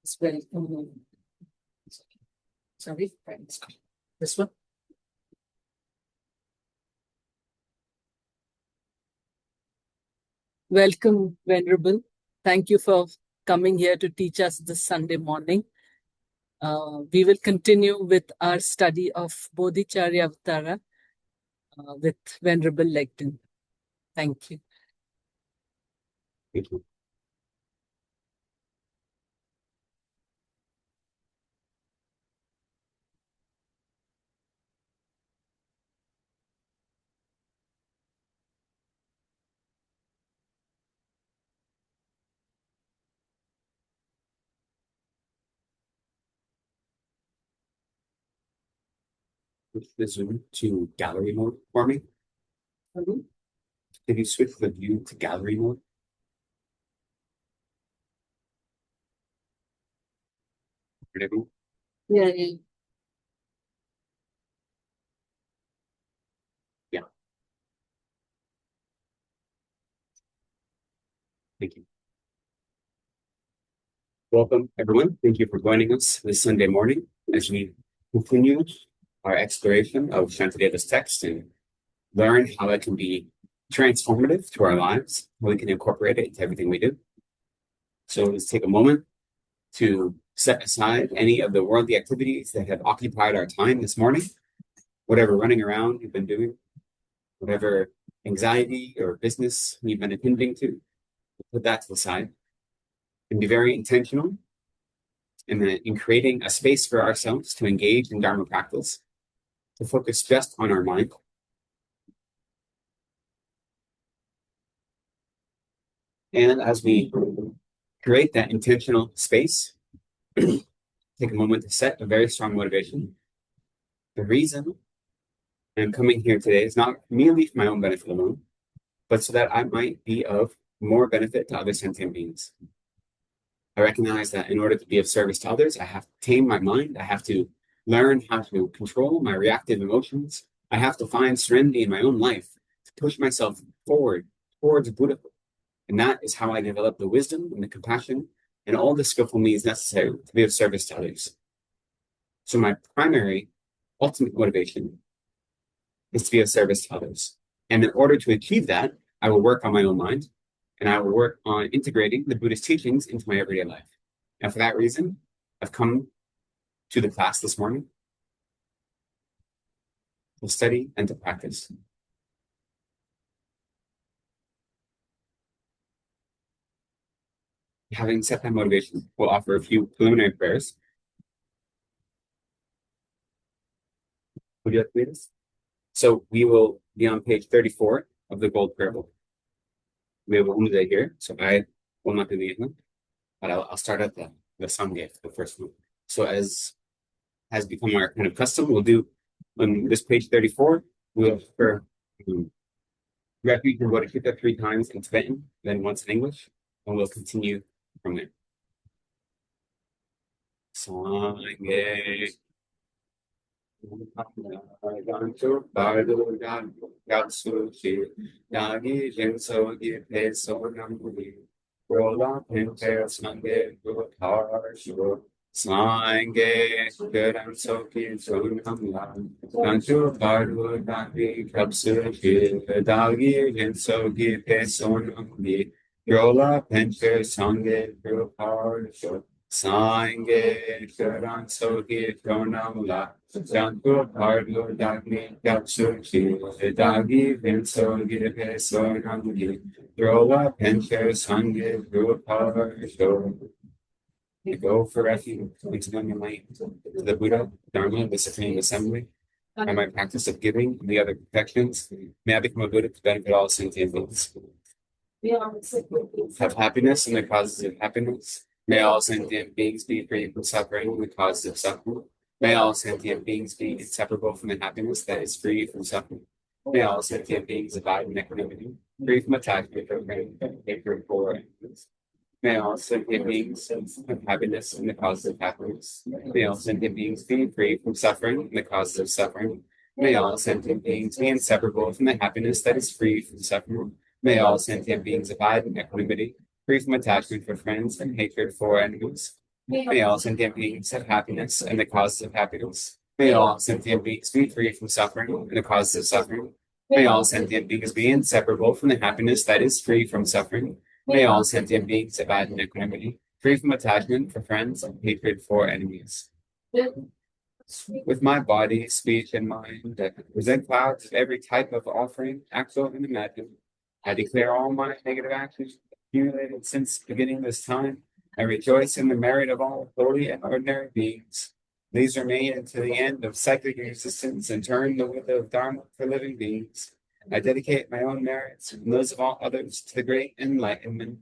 as well. Sorry, this one. Welcome, Venerable. Thank you for coming here to teach us this Sunday morning. We will continue with our study of Bodhicharya Avatara with Venerable Lekden. Thank you. Thank you. Switch the Zoom to gallery mode for me. Can you switch the view to gallery mode? Yeah. Thank you. Welcome, everyone. Thank you for joining us this Sunday morning as we continue our exploration of Shantideva's text and learn how it can be transformative to our lives, how we can incorporate it into everything we do. So let's take a moment to set aside any of the worldly activities that have occupied our time this morning, whatever running around you've been doing, whatever anxiety or business you've been attending to, put that to the side and be very intentional in creating a space for ourselves to engage in Dharma practice, to focus just on our mind. And as we create that intentional space, take a moment to set a very strong motivation. The reason I'm coming here today is not merely for my own benefit alone, but so that I might be of more benefit to other sentient beings. I recognize that in order to be of service to others, I have to tame my mind. I have to learn how to control my reactive emotions. I have to find serenity in my own life to push myself forward towards Buddhahood. And that is how I develop the wisdom and the compassion and all the skillful means necessary to be of service to others. So my primary, ultimate motivation is to be of service to others. And in order to achieve that, I will work on my own mind, and I will work on integrating the Buddhist teachings into my everyday life. And for that reason, I've come to the class this morning to study and to practice. Having set that motivation, we'll offer a few preliminary prayers. Would you like to read this? So we will be on page 34 of the Gold Prayer Book. We have a Umde here, so I will not do the Yidna, but I'll start at the Sangye, the first one. So as has become our kind of custom, we'll do on this page 34, we'll offer refuge and Bodhicitta 3 times in Tibetan, then once in English, and we'll continue from there. Sangye. Sange Karan Sogi Pronamla Janko Pardo Dagni Yapsuchi Dagi Vinsogi Pesonamgi Drola Pencher Sange Gurupar. We go for refuge into the light to the Buddha, Dharma, the Supreme Assembly, and my practice of giving and the other perfections. May I become a Buddha to benefit all sentient beings. Have happiness and the causes of happiness. May all sentient beings be free from suffering and the causes of suffering. May all sentient beings be inseparable from the happiness that is free from suffering. May all sentient beings abide in equanimity, free from attachment for hatred for enemies. May all sentient beings have happiness and the causes of happiness. May all sentient beings be free from suffering and the causes of suffering. May all sentient beings be inseparable from the happiness that is free from suffering. May all sentient beings abide in equanimity, free from attachment for friends and hatred for enemies. May all sentient beings have happiness and the causes of happiness. May all sentient beings be free from suffering and the causes of suffering. May all sentient beings be inseparable from the happiness that is free from suffering. May all sentient beings abide in equanimity, free from attachment for friends and hatred for enemies. With my body, speech, and mind, I present clouds of every type of offering, actual and imagined. I declare all my negative actions accumulated since beginning this time. I rejoice in the merit of all holy and ordinary beings. These remain until the end of cyclic existence and turn the wheel of Dharma for living beings. I dedicate my own merits and those of all others to the great enlightenment.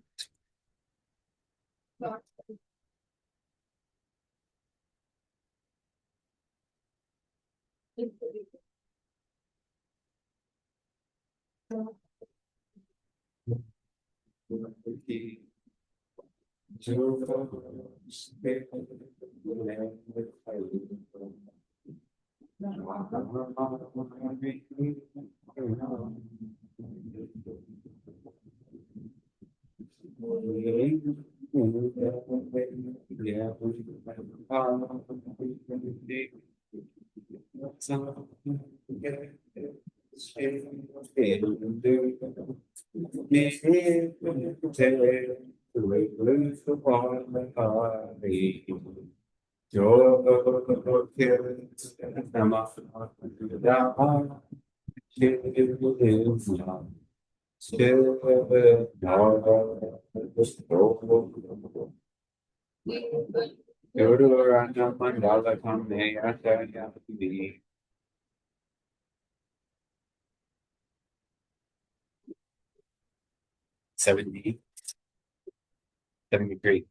$70, $73.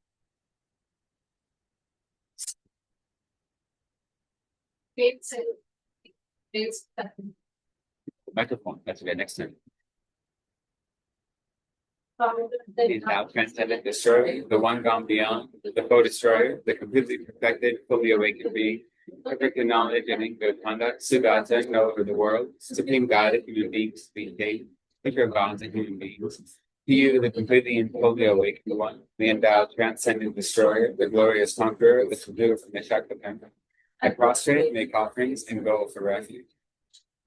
Microphone, that's okay, next time. Is now transcendent destroyer, the one gone beyond, the co-destroyer, the completely perfected, fully awakened being, perfect in knowledge and in good conduct, Sugata, know over the world, supreme God of human beings to be attained, picture of gods and human beings. To you, the completely and fully awakened one, the endowed transcendent destroyer, the glorious conqueror, the subduer from the Shakti. I prostrate, make offerings, and go for refuge.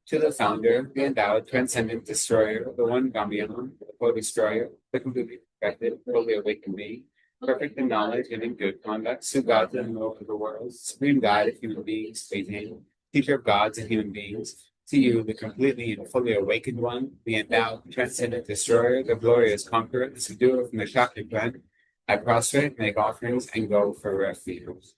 To the founder, the endowed, transcendent destroyer, the one gone beyond, the co-destroyer, the completely perfected, fully awakened being, perfect in knowledge and in good conduct, Sugata and Lord of the world, supreme guide of human beings, maintain, teacher of gods and human beings. To you, the completely and fully awakened one, the endowed, transcendent destroyer, the glorious conqueror, the subduer from the Shakti plan, I prostrate, make offerings, and go for refuge.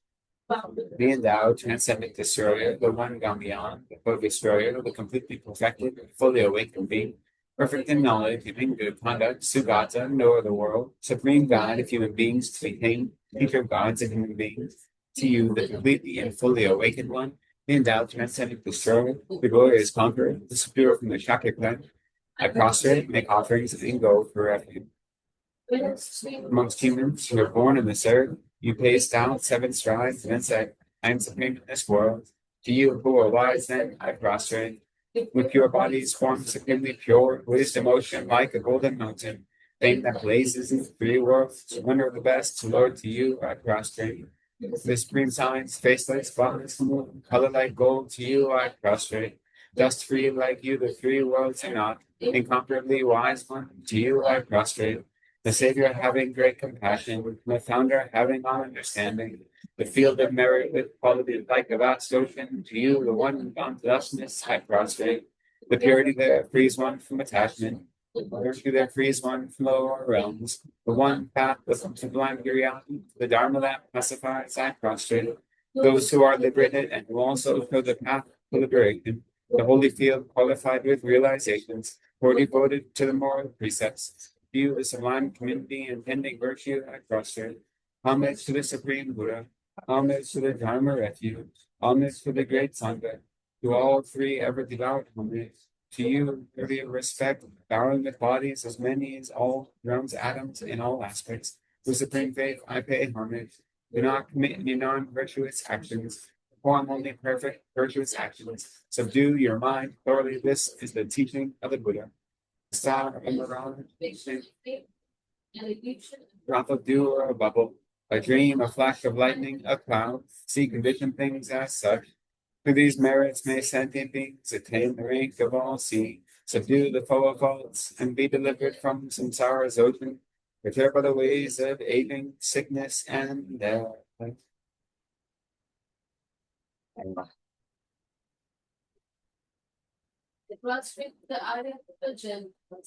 The endowed, transcendent destroyer, the one gone beyond, the co-destroyer, the completely perfected, fully awakened being, perfect in knowledge, in good conduct, Sugata, knower of the world, supreme God of human beings to be tamed, teacher of gods and human beings. To you, the completely and fully awakened one, the endowed, transcendent destroyer, the glorious conqueror, the superior from the Shakti clan, I prostrate, make offerings, and go for refuge. Amongst humans who are born in this earth, you pace down 7 strides and then say, I am supreme in this world. To you who are wise, then I prostrate. With pure bodies formed supremely pure, wisdom ocean like a golden mountain, fame that blazes in the 3 worlds, wonder of the best, Lord, to you I prostrate. The supreme signs, faceless, spotless, color like gold, to you I prostrate. Dust free like you, the 3 worlds are not, incomparably wise one, to you I prostrate. The Savior having great compassion, the Founder having all understanding, the field of merit with quality like a vast ocean, to you, the one gone to thusness, I prostrate. The purity that frees one from attachment, the virtue that frees one from lower realms, the one path with sublime reality, the Dharma that pacifies, I prostrate. Those who are liberated and who also show the path to liberation, the holy field qualified with realizations, who are devoted to the moral precepts. You, the sublime community and pending virtue, I prostrate. Homage to the Supreme Buddha, homage to the Dharma refuge, homage to the great Sangha, to all 3 ever devout homage. To you, worthy of respect, bowing with bodies as many as all realms, atoms, in all aspects. With supreme faith, I pay homage. Do not commit any non-virtuous actions. Perform only perfect, virtuous actions. Subdue your mind thoroughly. This is the teaching of the Buddha. Star and drop of dew or a bubble, A dream, a flash of lightning, a cloud, see conditioned things as such. Through these merits may sentient beings attain the rank of all sea, subdue the foe of faults, and be delivered from samsara's ocean, repair by the ways of aging, sickness, and death.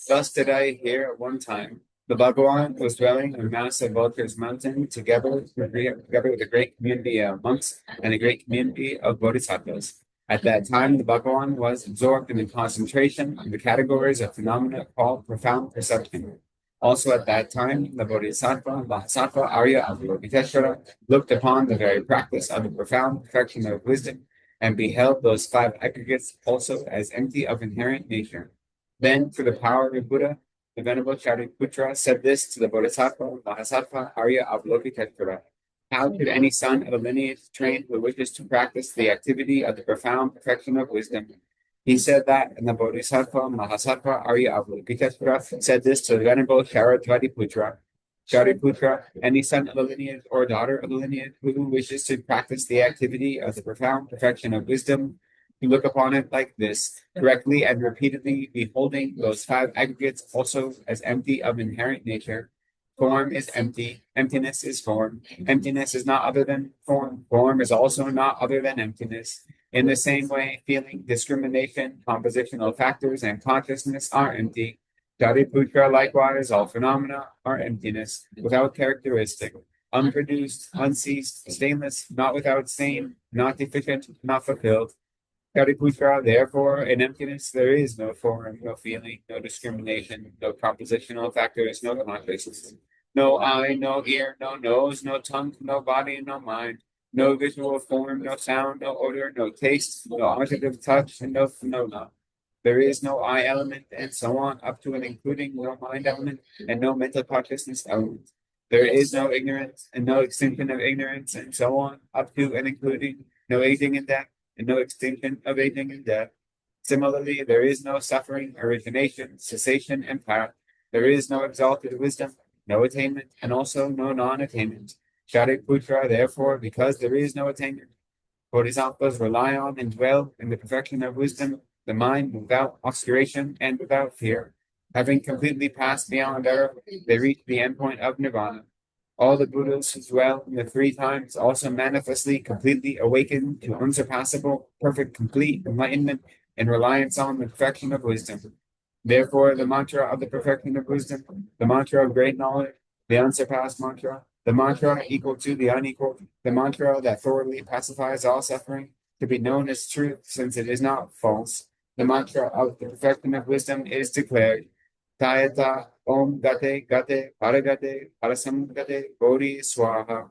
Thus did I hear at one time. The Bhagawan was dwelling on massive Vulture's mountain together with a great community of monks and a great community of bodhisattvas. At that time, the Bhagawan was absorbed in the concentration of the categories of phenomena called profound perception. Also at that time, the Bodhisattva, Arya Avalokiteshvara, looked upon the very practice of the profound perfection of wisdom and beheld those five aggregates also as empty of inherent nature. Then, through the power of Buddha, the Venerable Shariputra said this to the Bodhisattva, Mahasattva, Arya Avalokiteshvara. How could any son of a lineage trained who wishes to practice the activity of the profound perfection of wisdom? He said that, and the Bodhisattva, Mahasattva, Arya Avalokiteshvara said this to the Venerable Shariputra. Shariputra, any son of a lineage or daughter of a lineage who wishes to practice the activity of the profound perfection of wisdom, you look upon it like this, correctly and repeatedly beholding those five aggregates also as empty of inherent nature. Form is empty, emptiness is form, emptiness is not other than form, form is also not other than emptiness. In the same way, feeling, discrimination, compositional factors, and consciousness are empty. Shariputra, likewise, all phenomena are emptiness, without characteristic, unproduced, unceased, stainless, not without stain, not deficient, not fulfilled. Shariputra, therefore, in emptiness there is no form, no feeling, no discrimination, no compositional factors, no consciousness, no eye, no ear, no nose, no tongue, no body, no mind, no visual form, no sound, no odor, no taste, no object of touch, and no phenomena. There is no I element, and so on, up to and including no mind element and no mental consciousness element. There is no ignorance and no extinction of ignorance, and so on, up to and including no aging and death and no extinction of aging and death. Similarly, there is no suffering, origination, cessation, and path. There is no exalted wisdom, no attainment, and also no non-attainment. Shariputra, therefore, because there is no attainment, Bodhisattvas rely on and dwell in the perfection of wisdom, the mind without obscuration and without fear. Having completely passed beyond error, they reach the endpoint of nirvana. All the Buddhas who dwell in the three times also manifestly completely awaken to unsurpassable, perfect, complete enlightenment in reliance on the perfection of wisdom. Therefore, the mantra of the perfection of wisdom, the mantra of great knowledge, the unsurpassed mantra, the mantra equal to the unequal, the mantra that thoroughly pacifies all suffering, to be known as truth since it is not false. The mantra of the perfection of wisdom is declared. Tayata Om Gate Gate Paragate Parasam Gate Bodhi Swaha.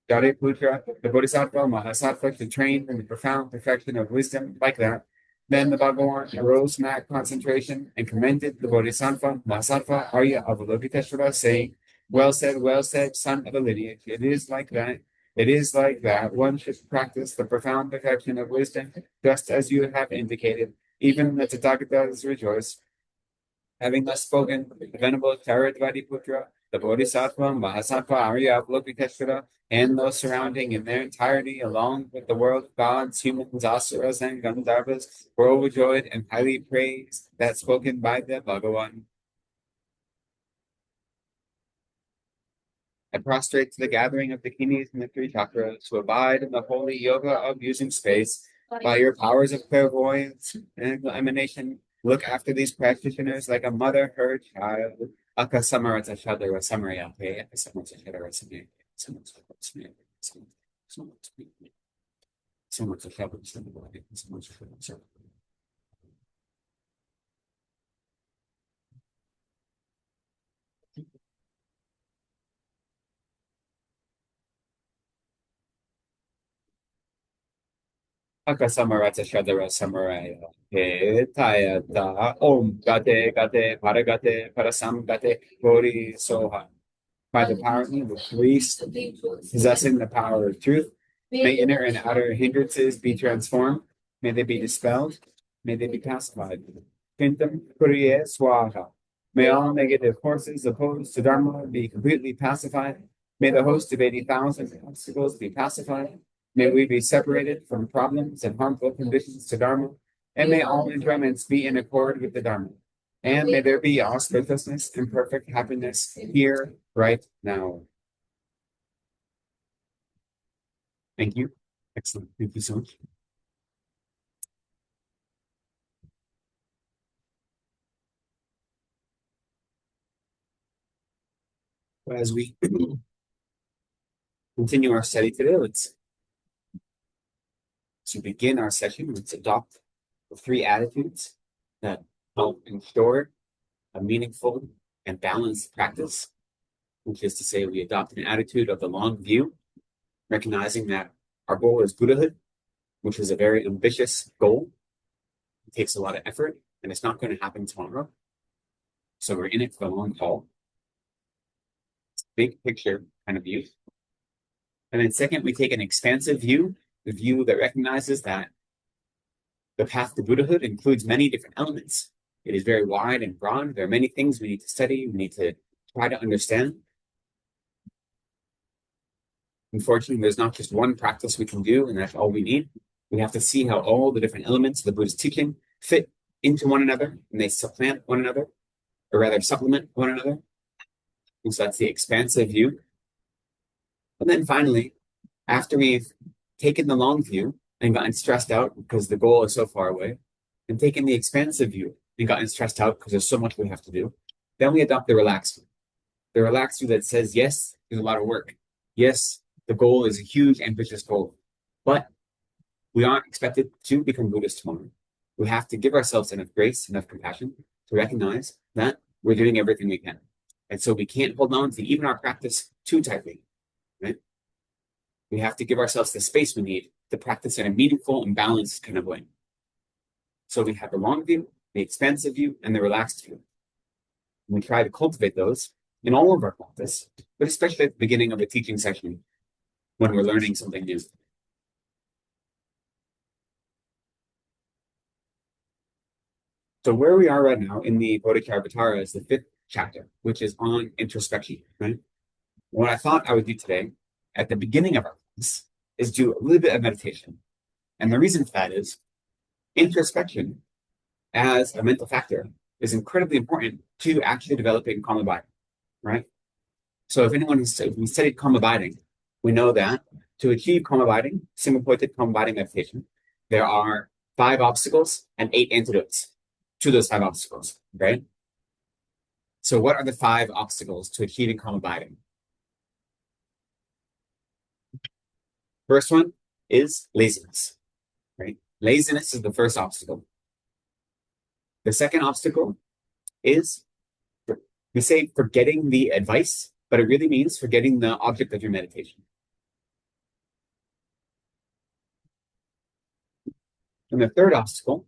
Shariputra, the Bodhisattva, Mahasattva, to train in the profound perfection of wisdom like that. Then the Bhagawan arose from that concentration and commended the Bodhisattva, Mahasattva, Arya Avalokiteshvara, saying, well said, son of a lineage. It is like that. It is like that. One should practice the profound perfection of wisdom, just as you have indicated. Even the Tathagatas rejoice. Having thus spoken, the Venerable Charadvatiputra, the Bodhisattva, Mahasattva, Arya Avalokiteshvara, and those surrounding in their entirety, along with the world of gods, humans, asuras, and Gandharvas, were overjoyed and highly praised that spoken by the Bhagawan. I prostrate to the gathering of the Dakinis and the three chakras, who abide in the holy yoga of using space. By your powers of clairvoyance and emanation, look after these practitioners like a mother her child. Aka samarata shadara samarayate, samarata shadara samarayate, samarata shadara samarayate, samarata shadara samarayate, samarata shadara samarayate. Aka samarata shadara samarayate, tayata, om gate gate, paragate, parasam gate, bodhi soha. By the power of the priest, possessing the power of truth, may inner and outer hindrances be transformed, may they be dispelled, may they be pacified. Kintam Kuriye Swaha. May all negative forces opposed to Dharma be completely pacified, May the host of 80,000 obstacles be pacified. May we be separated from problems and harmful conditions to Dharma. And may all enjoyments be in accord with the Dharma. And may there be auspiciousness and perfect happiness here, right now. Thank you. Excellent. Thank you so much. As we continue our study today, to begin our session, let's adopt the 3 attitudes that help ensure a meaningful and balanced practice, which is to say we adopt an attitude of the long view, recognizing that our goal is Buddhahood, which is a very ambitious goal. It takes a lot of effort, and it's not going to happen tomorrow. So we're in it for the long haul. Big picture kind of view. And then second, we take an expansive view, the view that recognizes that the path to Buddhahood includes many different elements. It is very wide and broad. There are many things we need to study, we need to try to understand. Unfortunately, there's not just one practice we can do, and that's all we need. We have to see how all the different elements of the Buddhist teaching fit into one another, and they supplant one another, or rather supplement one another. And so that's the expansive view. And then finally, after we've taken the long view and gotten stressed out because the goal is so far away, and taken the expansive view and gotten stressed out because there's so much we have to do, then we adopt the relaxed view. The relaxed view that says, yes, there's a lot of work. Yes, the goal is a huge, ambitious goal, but we aren't expected to become Buddhist tomorrow. We have to give ourselves enough grace, enough compassion to recognize that we're doing everything we can. And so we can't hold on to even our practice too tightly, right? We have to give ourselves the space we need to practice in a meaningful and balanced kind of way. So we have the long view, the expansive view, and the relaxed view. And we try to cultivate those in all of our practice, but especially at the beginning of a teaching session when we're learning something new. So where we are right now in the Bodhisattva is the 5th chapter, which is on introspection, right? What I thought I would do today at the beginning of our class is do a little bit of meditation. And the reason for that is introspection as a mental factor is incredibly important to actually developing calm abiding, right? So if anyone has studied calm abiding, we know that to achieve calm abiding, single-pointed calm abiding meditation, there are 5 obstacles and 8 antidotes to those 5 obstacles, right? So what are the 5 obstacles to achieving calm abiding? First one is laziness, right? Laziness is the first obstacle. The second obstacle is, we say forgetting the advice, but it really means forgetting the object of your meditation. And the third obstacle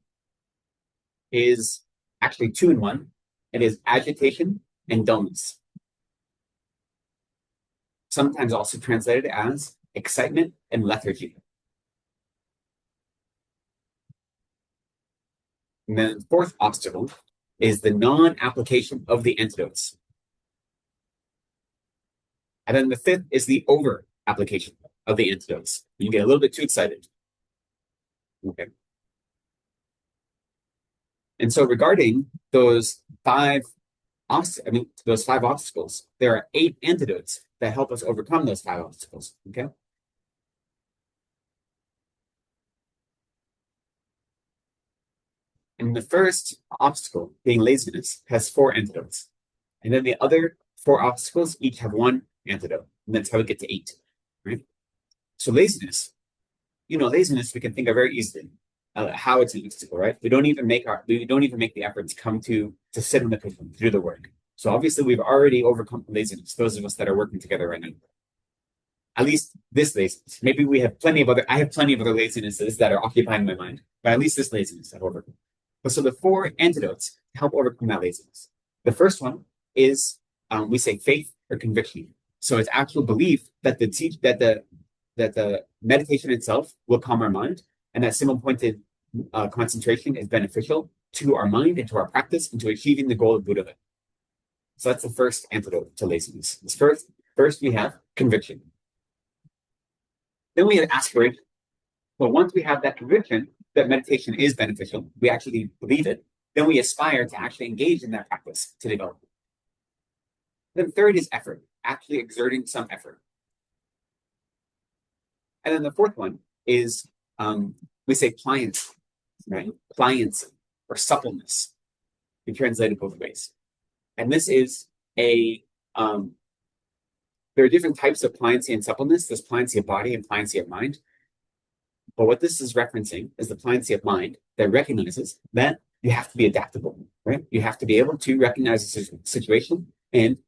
is actually 2 in 1. It is agitation and dullness. Sometimes also translated as excitement and lethargy. And then the 4th obstacle is the non-application of the antidotes. And then the 5th is the over-application of the antidotes. You get a little bit too excited. Okay. And so regarding those 5 obstacles, there are 8 antidotes that help us overcome those 5 obstacles. Okay. And the first obstacle, being laziness, has 4 antidotes. And then the other 4 obstacles each have 1 antidote. And that's how we get to 8. Right? So laziness, laziness we can think of very easily. How it's an obstacle, right? We don't even make the effort to come to sit in the cushion, to do the work. So obviously we've already overcome laziness, those of us that are working together right now. At least this laziness. Maybe I have plenty of other lazinesses that are occupying my mind, but at least this laziness I've overcome. But so the 4 antidotes help overcome that laziness. The first one is we say faith or conviction. So it's actual belief that the meditation itself will calm our mind, and that single-pointed concentration is beneficial to our mind and to our practice and to achieving the goal of Buddhahood. So that's the first antidote to laziness. First we have conviction. Then we have aspiration. But once we have that conviction that meditation is beneficial, we actually believe it, then we aspire to actually engage in that practice to develop it. Then third is effort, actually exerting some effort. And then the fourth one is we say pliancy, right? Pliancy or suppleness. We translate it both ways. And this is there are different types of pliancy and suppleness. There's pliancy of body and pliancy of mind. But what this is referencing is the pliancy of mind that recognizes that you have to be adaptable, right? You have to be able to recognize the situation and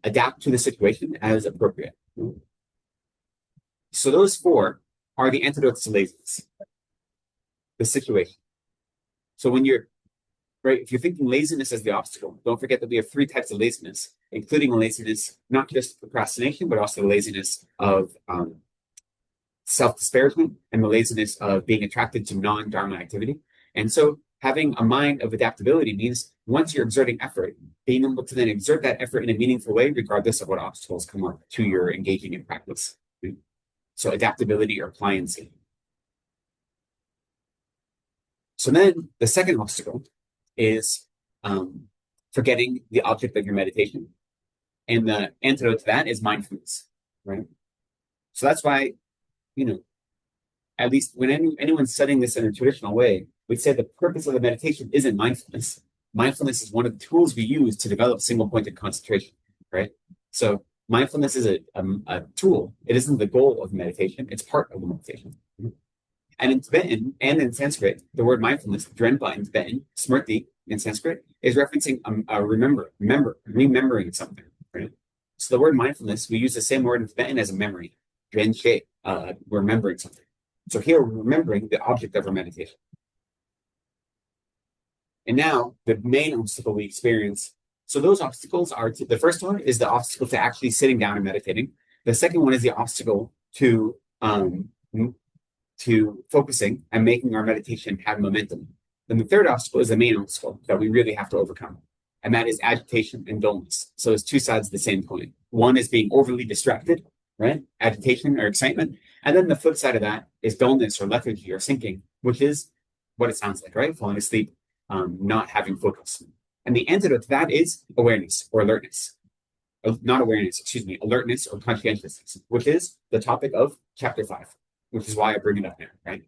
adapt to the situation as appropriate. So those four are the antidotes to laziness. The situation. So when you're, right, if you're thinking laziness as the obstacle, don't forget that we have three types of laziness, including a laziness, not just procrastination, but also the laziness of self-disparagement and the laziness of being attracted to non-Dharma activity. And so having a mind of adaptability means once you're exerting effort, being able to then exert that effort in a meaningful way, regardless of what obstacles come up to your engaging in practice. So adaptability or pliancy. So then the second obstacle is forgetting the object of your meditation. And the antidote to that is mindfulness, right? So that's why, at least when anyone's studying this in a traditional way, we'd say the purpose of the meditation isn't mindfulness. Mindfulness is one of the tools we use to develop single-pointed concentration, right? So mindfulness is a tool. It isn't the goal of meditation. It's part of the meditation. And in Tibetan and in Sanskrit, the word mindfulness, drenpa in Tibetan, smrti in Sanskrit, is referencing remembering something, right? So the word mindfulness, we use the same word in Tibetan as a memory, drenche, remembering something. So here we're remembering the object of our meditation. And now the main obstacle we experience. So those obstacles are, the first one is the obstacle to actually sitting down and meditating. The second one is the obstacle to focusing and making our meditation have momentum. Then the third obstacle is the main obstacle that we really have to overcome. And that is agitation and dullness. So it's two sides of the same coin. One is being overly distracted, right? Agitation or excitement. And then the flip side of that is dullness or lethargy or sinking, which is what it sounds like, right? Falling asleep, not having focus. And the antidote to that is awareness or alertness. Not awareness, alertness or conscientiousness, which is the topic of chapter 5, which is why I bring it up now, right?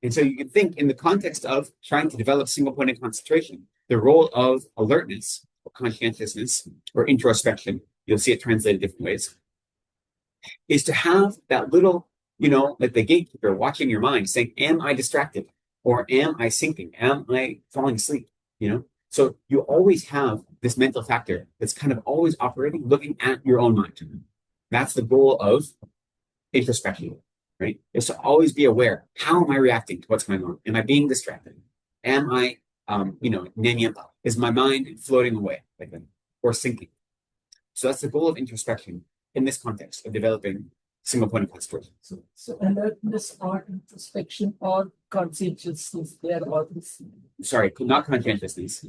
And so you can think in the context of trying to develop single-pointed concentration, the role of alertness or conscientiousness or introspection, you'll see it translated different ways, is to have that little, like the gatekeeper watching your mind saying, am I distracted? Or am I sinking? Am I falling asleep? So you always have this mental factor that's kind of always operating, looking at your own mind. That's the goal of introspection, right? Is to always be aware. How am I reacting to what's going on? Am I being distracted? Am I, nenyampa? Is my mind floating away like that or sinking? So that's the goal of introspection in this context of developing single-pointed concentration. So alertness or introspection or conscientiousness, they are all the same. Sorry, not conscientiousness.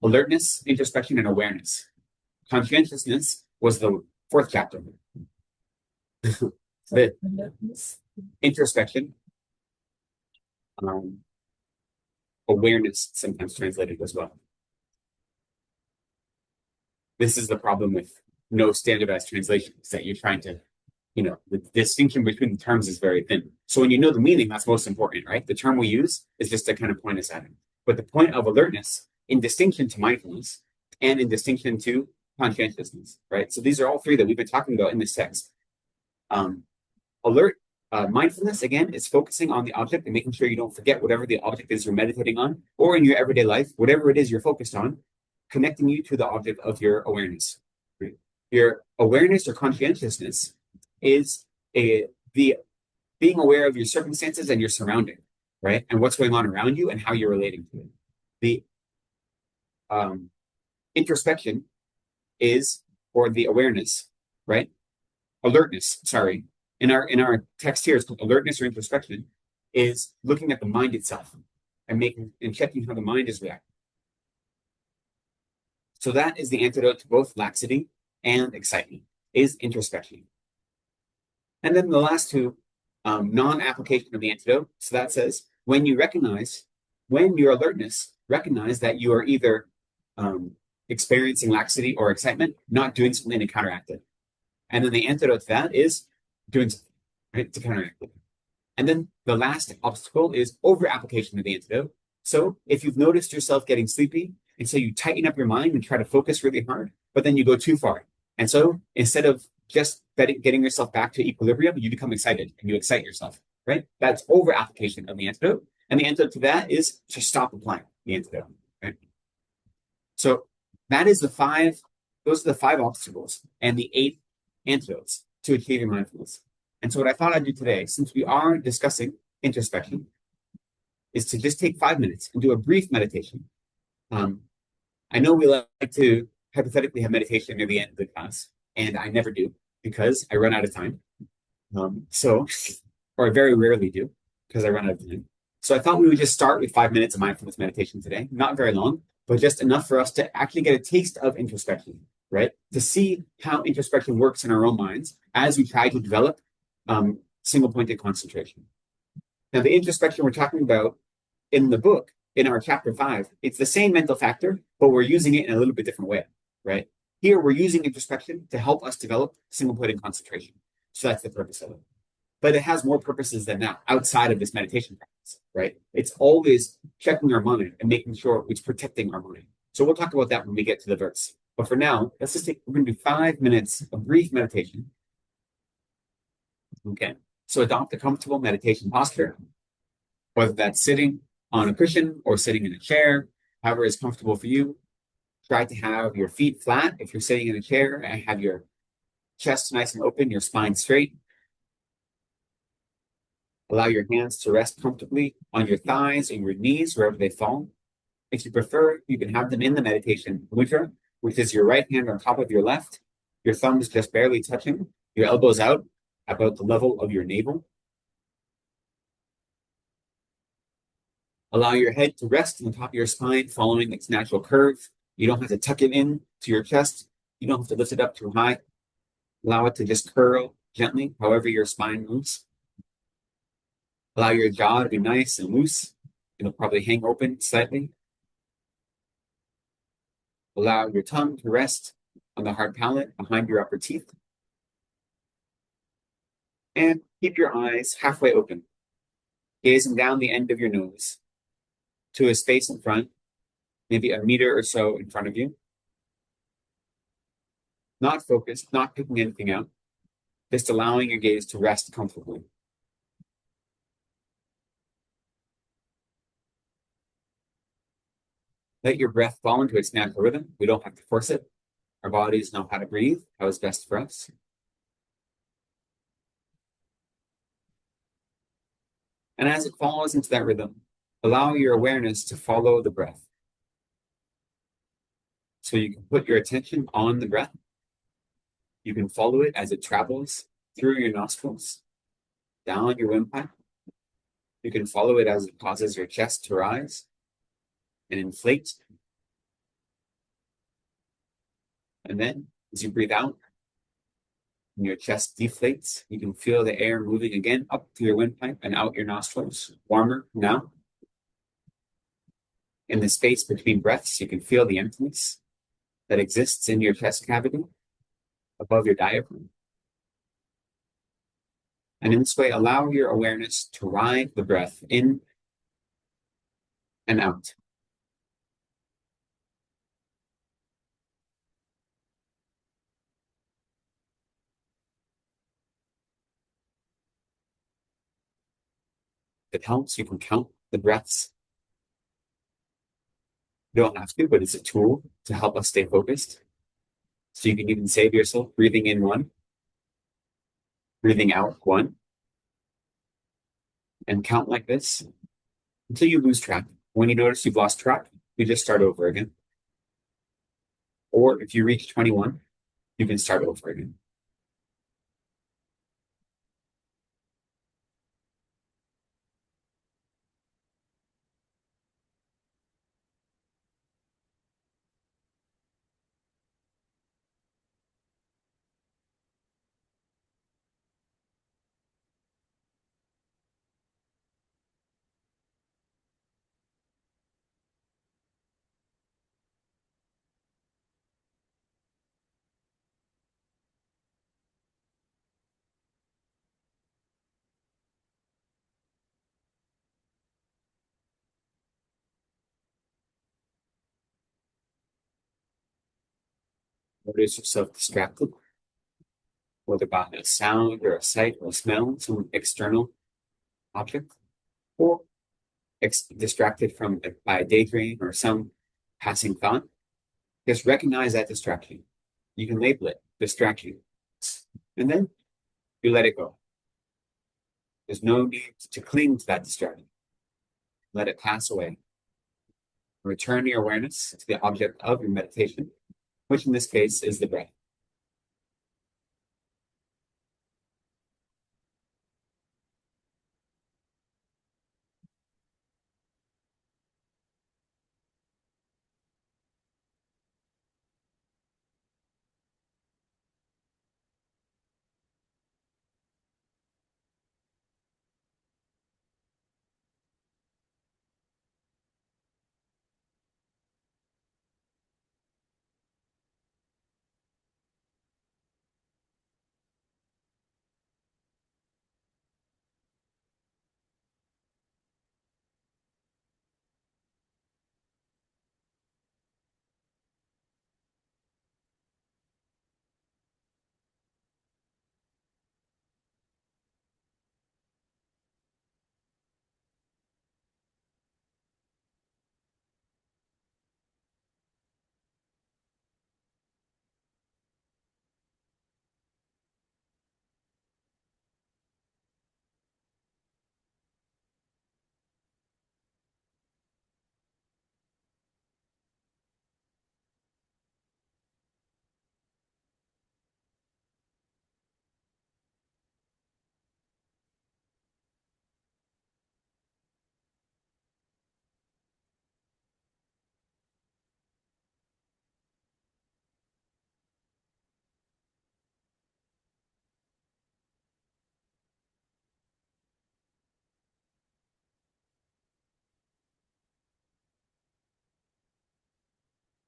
Alertness, introspection, and awareness. Conscientiousness was the fourth chapter. The Alertness. introspection, awareness, sometimes translated as well. This is the problem with no standardized translations, that you're trying to, the distinction between the terms is very thin. So when you know the meaning, that's most important, right? The term we use is just to kind of point us at it. But the point of alertness, in distinction to mindfulness and in distinction to conscientiousness, right? So these are all three that we've been talking about in this text. Mindfulness, again, is focusing on the object and making sure you don't forget whatever the object is you're meditating on, or in your everyday life, whatever it is you're focused on, connecting you to the object of your awareness. Right? Your awareness or conscientiousness is the being aware of your circumstances and your surrounding, right? And what's going on around you and how you're relating to it. The introspection is, or the awareness, right? Alertness, sorry. In our text here, it's called alertness or introspection, is looking at the mind itself and checking how the mind is reacting. So that is the antidote to both laxity and excitement. is introspection. And then the last two, non-application of the antidote. So that says, when your alertness recognize that you are either experiencing laxity or excitement, not doing something to counteract it. And then the antidote to that is doing something, right, to counteract it. And then the last obstacle is over-application of the antidote. So if you've noticed yourself getting sleepy, and so you tighten up your mind and try to focus really hard, but then you go too far. And so instead of just getting yourself back to equilibrium, you become excited and you excite yourself, right? That's over-application of the antidote. And the antidote to that is to stop applying the antidote, right? So that is those are the 5 obstacles and the 8 antidotes to achieving mindfulness. And so what I thought I'd do today, since we are discussing introspection, is to just take 5 minutes and do a brief meditation. I know we like to hypothetically have meditation near the end of the class, and I never do because I run out of time. Or I very rarely do because I run out of time. So I thought we would just start with 5 minutes of mindfulness meditation today, not very long, but just enough for us to actually get a taste of introspection, right? To see how introspection works in our own minds as we try to develop single-pointed concentration. Now, the introspection we're talking about in the book, in our chapter 5, it's the same mental factor, but we're using it in a little bit different way, right? Here, we're using introspection to help us develop single-pointed concentration. So that's the purpose of it. But it has more purposes than that outside of this meditation practice, right? It's always checking our mind and making sure it's protecting our mind. So we'll talk about that when we get to the verse. But for now, we're going to do 5 minutes of brief meditation. Okay, so adopt a comfortable meditation posture, whether that's sitting on a cushion or sitting in a chair, however is comfortable for you. Try to have your feet flat if you're sitting in a chair and have your chest nice and open, your spine straight. Allow your hands to rest comfortably on your thighs and your knees, wherever they fall. If you prefer, you can have them in the meditation mudra, which is your right hand on top of your left, your thumbs just barely touching, your elbows out about the level of your navel. Allow your head to rest on the top of your spine, following its natural curve. You don't have to tuck it in to your chest. You don't have to lift it up too high. Allow it to just curl gently, however your spine moves. Allow your jaw to be nice and loose. It'll probably hang open slightly. Allow your tongue to rest on the hard palate behind your upper teeth. And keep your eyes halfway open, gazing down the end of your nose to a space in front, maybe a meter or so in front of you. Not focused, not picking anything out, just allowing your gaze to rest comfortably. Let your breath fall into its natural rhythm. We don't have to force it. Our bodies know how to breathe, how is best for us. And as it falls into that rhythm, allow your awareness to follow the breath. So you can put your attention on the breath. You can follow it as it travels through your nostrils, down your windpipe. You can follow it as it causes your chest to rise and inflate. And then as you breathe out and your chest deflates, you can feel the air moving again up through your windpipe and out your nostrils, warmer now. In the space between breaths, you can feel the emptiness that exists in your chest cavity above your diaphragm. And in this way, allow your awareness to ride the breath in and out. If it helps, you can count the breaths. You don't have to, but it's a tool to help us stay focused. So you can even say to yourself, breathing in 1, breathing out 1, and count like this until you lose track. When you notice you've lost track, you just start over again. Or if you reach 21, you can start over again. Notice yourself distracted, whether by a sound or a sight or a smell, some external object, or distracted from by a daydream or some passing thought. Just recognize that distraction. You can label it distraction, and then you let it go. There's no need to cling to that distraction. Let it pass away. Return your awareness to the object of your meditation, which in this case is the breath.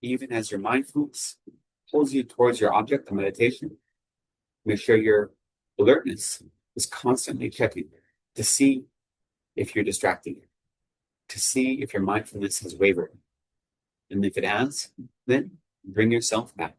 Even as your mindfulness pulls you towards your object of meditation, make sure your alertness is constantly checking to see if you're distracted, to see if your mindfulness has wavered. And if it has, then bring yourself back.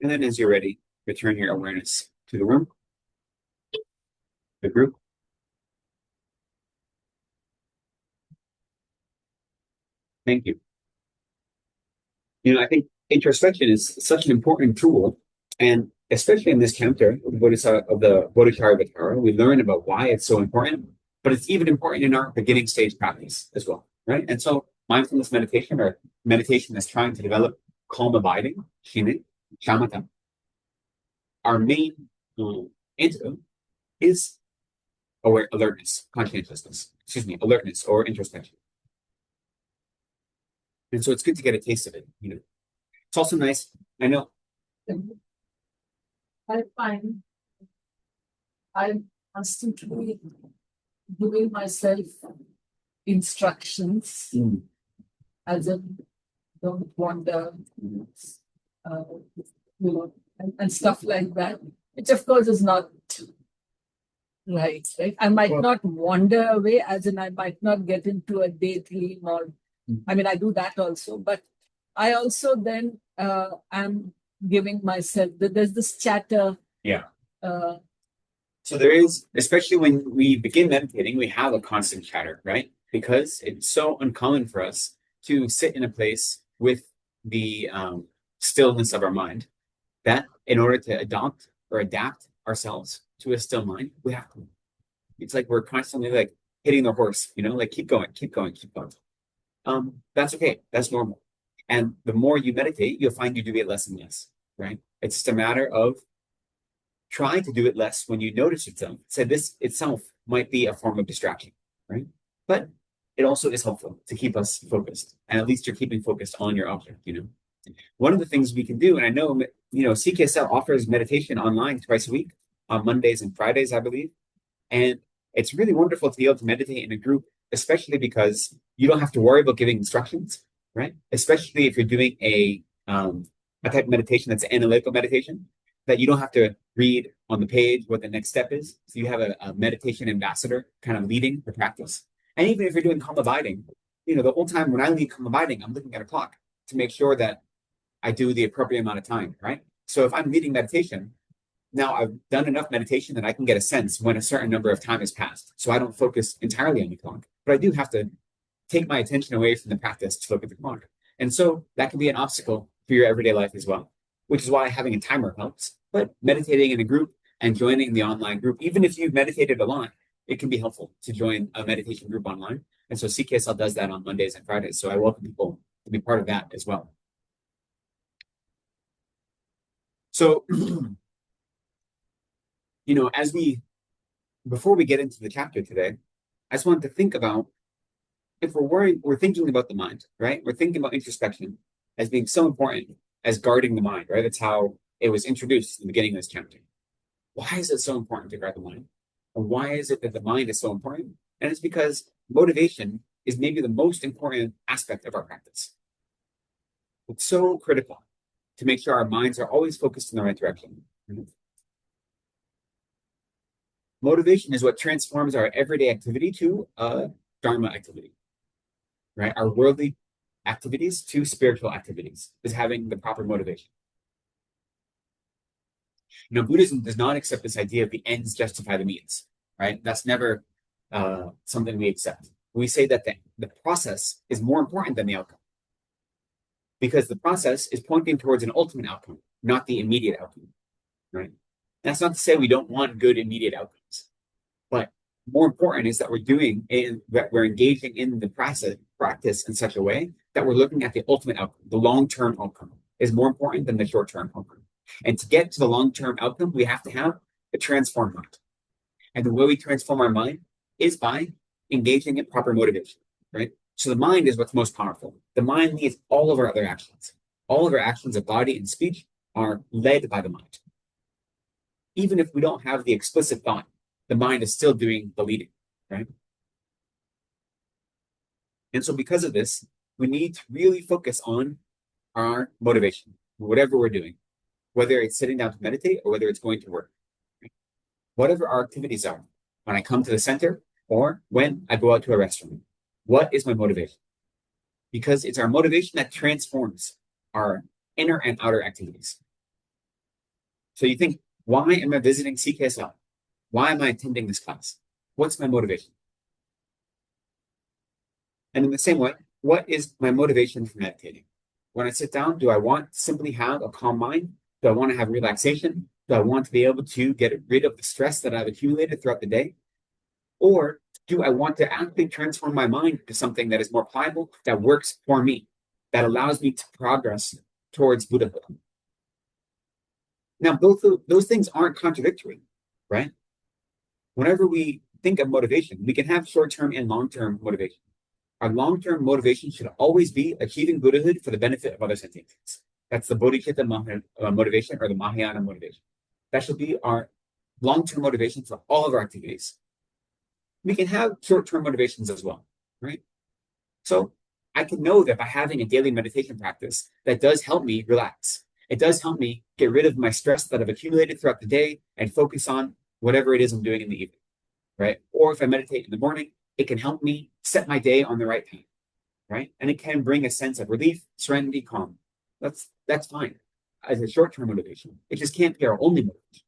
And then as you're ready, return your awareness to the room, the group. Thank you. I think introspection is such an important tool, and especially in this chapter of the Bodhisattva, we learn about why it's so important, but it's even important in our beginning stage practice as well, right? And so mindfulness meditation or meditation that's trying to develop calm abiding, shine, shamatha, our main antidote is alertness, alertness or introspection. And so it's good to get a taste of it. It's also nice. I know. I find I'm constantly giving myself instructions as a don't wander, and stuff like that, which of course is not right. I might not wander away, as in I might not get into a daydream or, I mean, I do that also, but I also then am giving myself, there's this chatter. Yeah. So there is, especially when we begin meditating, we have a constant chatter, right? Because it's so uncommon for us to sit in a place with the stillness of our mind that in order to adopt or adapt ourselves to a still mind, we have to. It's like we're constantly like hitting the horse, like keep going, keep going, keep going. That's okay. That's normal. And the more you meditate, you'll find you do it less and less, right? It's just a matter of trying to do it less when you notice itself. So this itself might be a form of distraction, right? But it also is helpful to keep us focused. And at least you're keeping focused on your object, One of the things we can do, and I know CKSL offers meditation online twice a week on Mondays and Fridays, I believe. And it's really wonderful to be able to meditate in a group, especially because you don't have to worry about giving instructions, right? Especially if you're doing a type of meditation that's an analytical meditation, that you don't have to read on the page what the next step is. So you have a meditation ambassador kind of leading the practice. And even if you're doing calm abiding, the whole time when I lead calm abiding, I'm looking at a clock to make sure that I do the appropriate amount of time, right? So if I'm leading meditation, now I've done enough meditation that I can get a sense when a certain number of time has passed. So I don't focus entirely on the clock, but I do have to take my attention away from the practice to look at the clock. And so that can be an obstacle for your everyday life as well, which is why having a timer helps. But meditating in a group and joining the online group, even if you've meditated a lot, it can be helpful to join a meditation group online. And so CKSL does that on Mondays and Fridays. So I welcome people to be part of that as well. So, before we get into the chapter today, I just wanted to think about, if we're thinking about the mind, right? We're thinking about introspection as being so important as guarding the mind, right? That's how it was introduced in the beginning of this chapter. Why is it so important to guard the mind? And why is it that the mind is so important? And it's because motivation is maybe the most important aspect of our practice. It's so critical to make sure our minds are always focused in the right direction. Motivation is what transforms our everyday activity to a Dharma activity, right? Our worldly activities to spiritual activities is having the proper motivation. Buddhism does not accept this idea of the ends justify the means, right? That's never something we accept. We say that the process is more important than the outcome, because the process is pointing towards an ultimate outcome, not the immediate outcome, right? That's not to say we don't want good immediate outcomes, but more important is that we're engaging in the practice in such a way that we're looking at the ultimate outcome. The long-term outcome is more important than the short-term outcome. And to get to the long-term outcome, we have to have a transformed mind. And the way we transform our mind is by engaging in proper motivation, right? So the mind is what's most powerful. The mind leads all of our other actions. All of our actions of body and speech are led by the mind. Even if we don't have the explicit thought, the mind is still doing the leading, right? And so because of this, we need to really focus on our motivation, whatever we're doing, whether it's sitting down to meditate or whether it's going to work. Right? Whatever our activities are, when I come to the center or when I go out to a restaurant, what is my motivation? Because it's our motivation that transforms our inner and outer activities. So you think, why am I visiting CKSL? Why am I attending this class? What's my motivation? And in the same way, what is my motivation for meditating? When I sit down, do I want to simply have a calm mind? Do I want to have relaxation? Do I want to be able to get rid of the stress that I've accumulated throughout the day? Or do I want to actually transform my mind to something that is more pliable, that works for me, that allows me to progress towards Buddhahood? Now, both of those things aren't contradictory, right? Whenever we think of motivation, we can have short-term and long-term motivation. Our long-term motivation should always be achieving Buddhahood for the benefit of other sentient beings. That's the Bodhisattva motivation, or the Mahayana motivation. That should be our long-term motivation for all of our activities. We can have short-term motivations as well, right? So I can know that by having a daily meditation practice, that does help me relax. It does help me get rid of my stress that I've accumulated throughout the day and focus on whatever it is I'm doing in the evening, right? Or if I meditate in the morning, it can help me set my day on the right path, right? And it can bring a sense of relief, serenity, calm. That's fine as a short-term motivation. It just can't be our only motivation.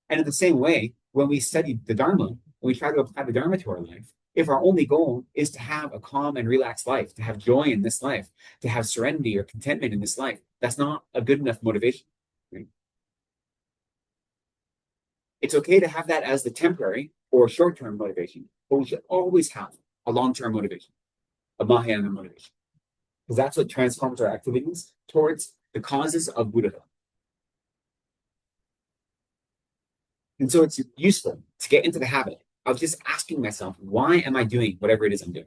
And in the same way, when we study the Dharma, when we try to apply the Dharma to our life, if our only goal is to have a calm and relaxed life, to have joy in this life, to have serenity or contentment in this life, that's not a good enough motivation. Right? It's okay to have that as the temporary or short-term motivation, but we should always have a long-term motivation, a Mahayana motivation, because that's what transforms our activities towards the causes of Buddhahood. And so it's useful to get into the habit of just asking myself, why am I doing whatever it is I'm doing?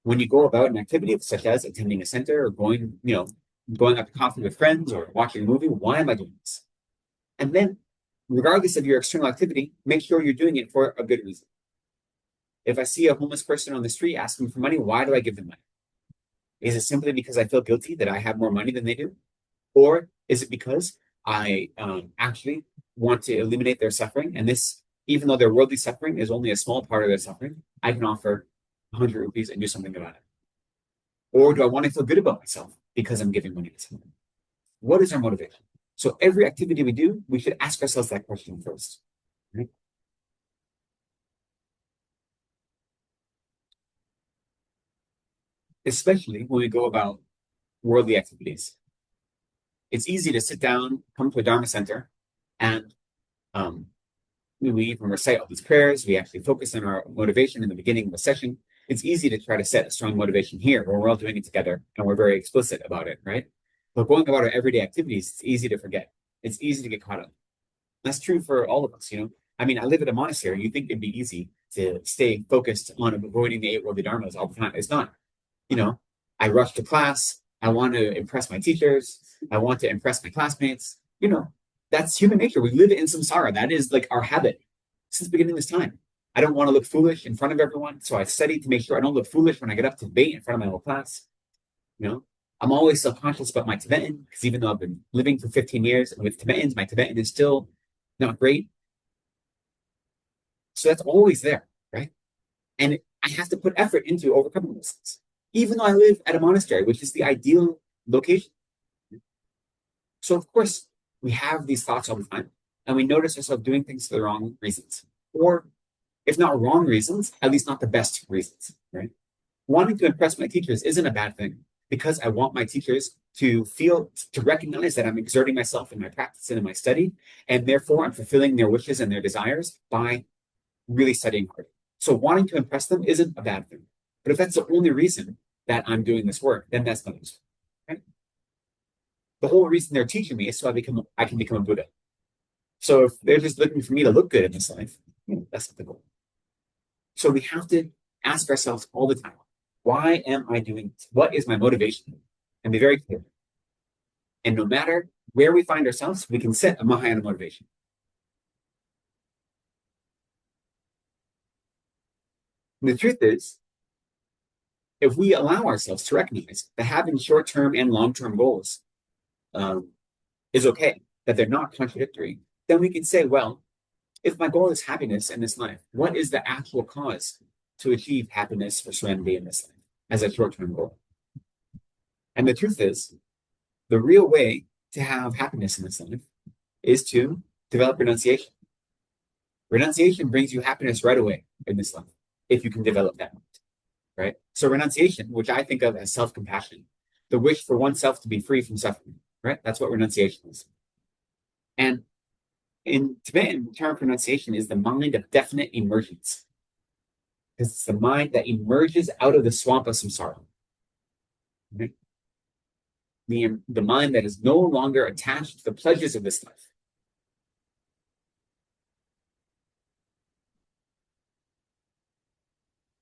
When you go about an activity such as attending a center or going, going out to coffee with friends or watching a movie. Why am I doing this? And then, regardless of your external activity, make sure you're doing it for a good reason. If I see a homeless person on the street asking for money, why do I give them money? Is it simply because I feel guilty that I have more money than they do? Or is it because I actually want to eliminate their suffering? And this, even though their worldly suffering is only a small part of their suffering, I can offer 100 rupees and do something about it. Or do I want to feel good about myself because I'm giving money to someone? What is our motivation? So every activity we do, we should ask ourselves that question first. Right? Especially when we go about worldly activities. It's easy to sit down, come to a Dharma center, and we even recite all these prayers. We actually focus on our motivation in the beginning of a session. It's easy to try to set a strong motivation here where we're all doing it together and we're very explicit about it, right? But going about our everyday activities, it's easy to forget. It's easy to get caught up. That's true for all of us, you know. I mean, I live at a monastery. You think it'd be easy to stay focused on avoiding the 8 worldly dharmas all the time. It's not. You know, I rush to class. I want to impress my teachers. I want to impress my classmates. You know, that's human nature. We live in samsara. That is like our habit since the beginning of this time. I don't want to look foolish in front of everyone. So I study to make sure I don't look foolish when I get up to debate in front of my whole class. You know, I'm always self-conscious about my Tibetan because even though I've been living for 15 years and with Tibetans, my Tibetan is still not great. So that's always there, right? And I have to put effort into overcoming those things, even though I live at a monastery, which is the ideal location. So, of course, we have these thoughts all the time, and we notice ourselves doing things for the wrong reasons. Or, if not wrong reasons, at least not the best reasons, right? Wanting to impress my teachers isn't a bad thing because I want my teachers to recognize that I'm exerting myself in my practice and in my study, and therefore I'm fulfilling their wishes and their desires by really studying hard. So wanting to impress them isn't a bad thing. But if that's the only reason that I'm doing this work, then that's not useful. Right? The whole reason they're teaching me is so I can become a Buddha. So if they're just looking for me to look good in this life, that's not the goal. So we have to ask ourselves all the time, why am I doing this? What is my motivation? And be very clear. And no matter where we find ourselves, we can set a Mahayana motivation. And the truth is, if we allow ourselves to recognize that having short-term and long-term goals is okay, that they're not contradictory, then we can say, well, if my goal is happiness in this life, what is the actual cause to achieve happiness or serenity in this life as a short-term goal? And the truth is, the real way to have happiness in this life is to develop renunciation. Renunciation brings you happiness right away in this life, if you can develop that. Right? So renunciation, which I think of as self-compassion, the wish for oneself to be free from suffering, right? That's what renunciation is. And in Tibetan, the term for renunciation is the mind of definite emergence. Because it's the mind that emerges out of the swamp of samsara. Right? The mind that is no longer attached to the pleasures of this life.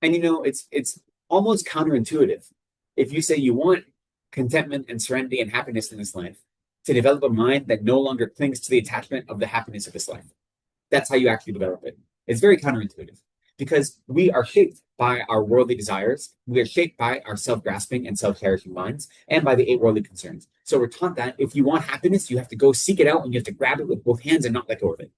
And you know, it's almost counterintuitive. If you say you want contentment and serenity and happiness in this life, to develop a mind that no longer clings to the attachment of the happiness of this life. That's how you actually develop it. It's very counterintuitive because we are shaped by our worldly desires. We are shaped by our self-grasping and self-cherishing minds and by the 8 worldly concerns. So we're taught that if you want happiness, you have to go seek it out and you have to grab it with both hands and not let go of it.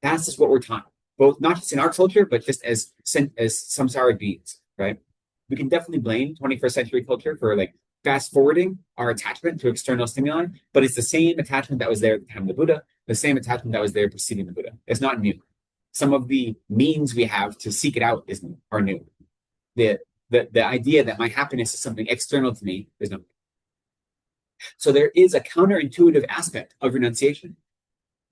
That's just what we're taught, both not just in our culture, but just as samsaric beings, right? We can definitely blame 21st century culture for like fast forwarding our attachment to external stimuli, but it's the same attachment that was there at the time of the Buddha, the same attachment that was there preceding the Buddha. It's not new. Some of the means we have to seek it out are new. The idea that my happiness is something external to me is not. So there is a counterintuitive aspect of renunciation.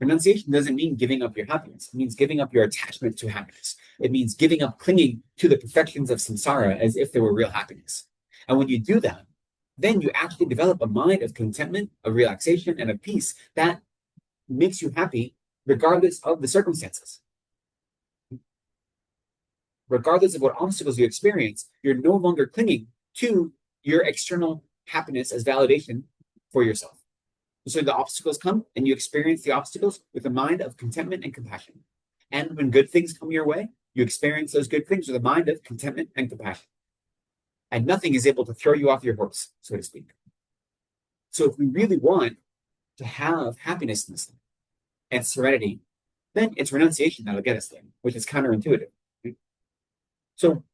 Renunciation doesn't mean giving up your happiness. It means giving up your attachment to happiness. It means giving up clinging to the perfections of samsara as if they were real happiness. And when you do that, then you actually develop a mind of contentment, of relaxation, and of peace that makes you happy regardless of the circumstances. Regardless of what obstacles you experience, you're no longer clinging to your external happiness as validation for yourself. So the obstacles come and you experience the obstacles with a mind of contentment and compassion. And when good things come your way, you experience those good things with a mind of contentment and compassion. And nothing is able to throw you off your horse, so to speak. So if we really want to have happiness in this life and serenity, then it's renunciation that'll get us there, which is counterintuitive. So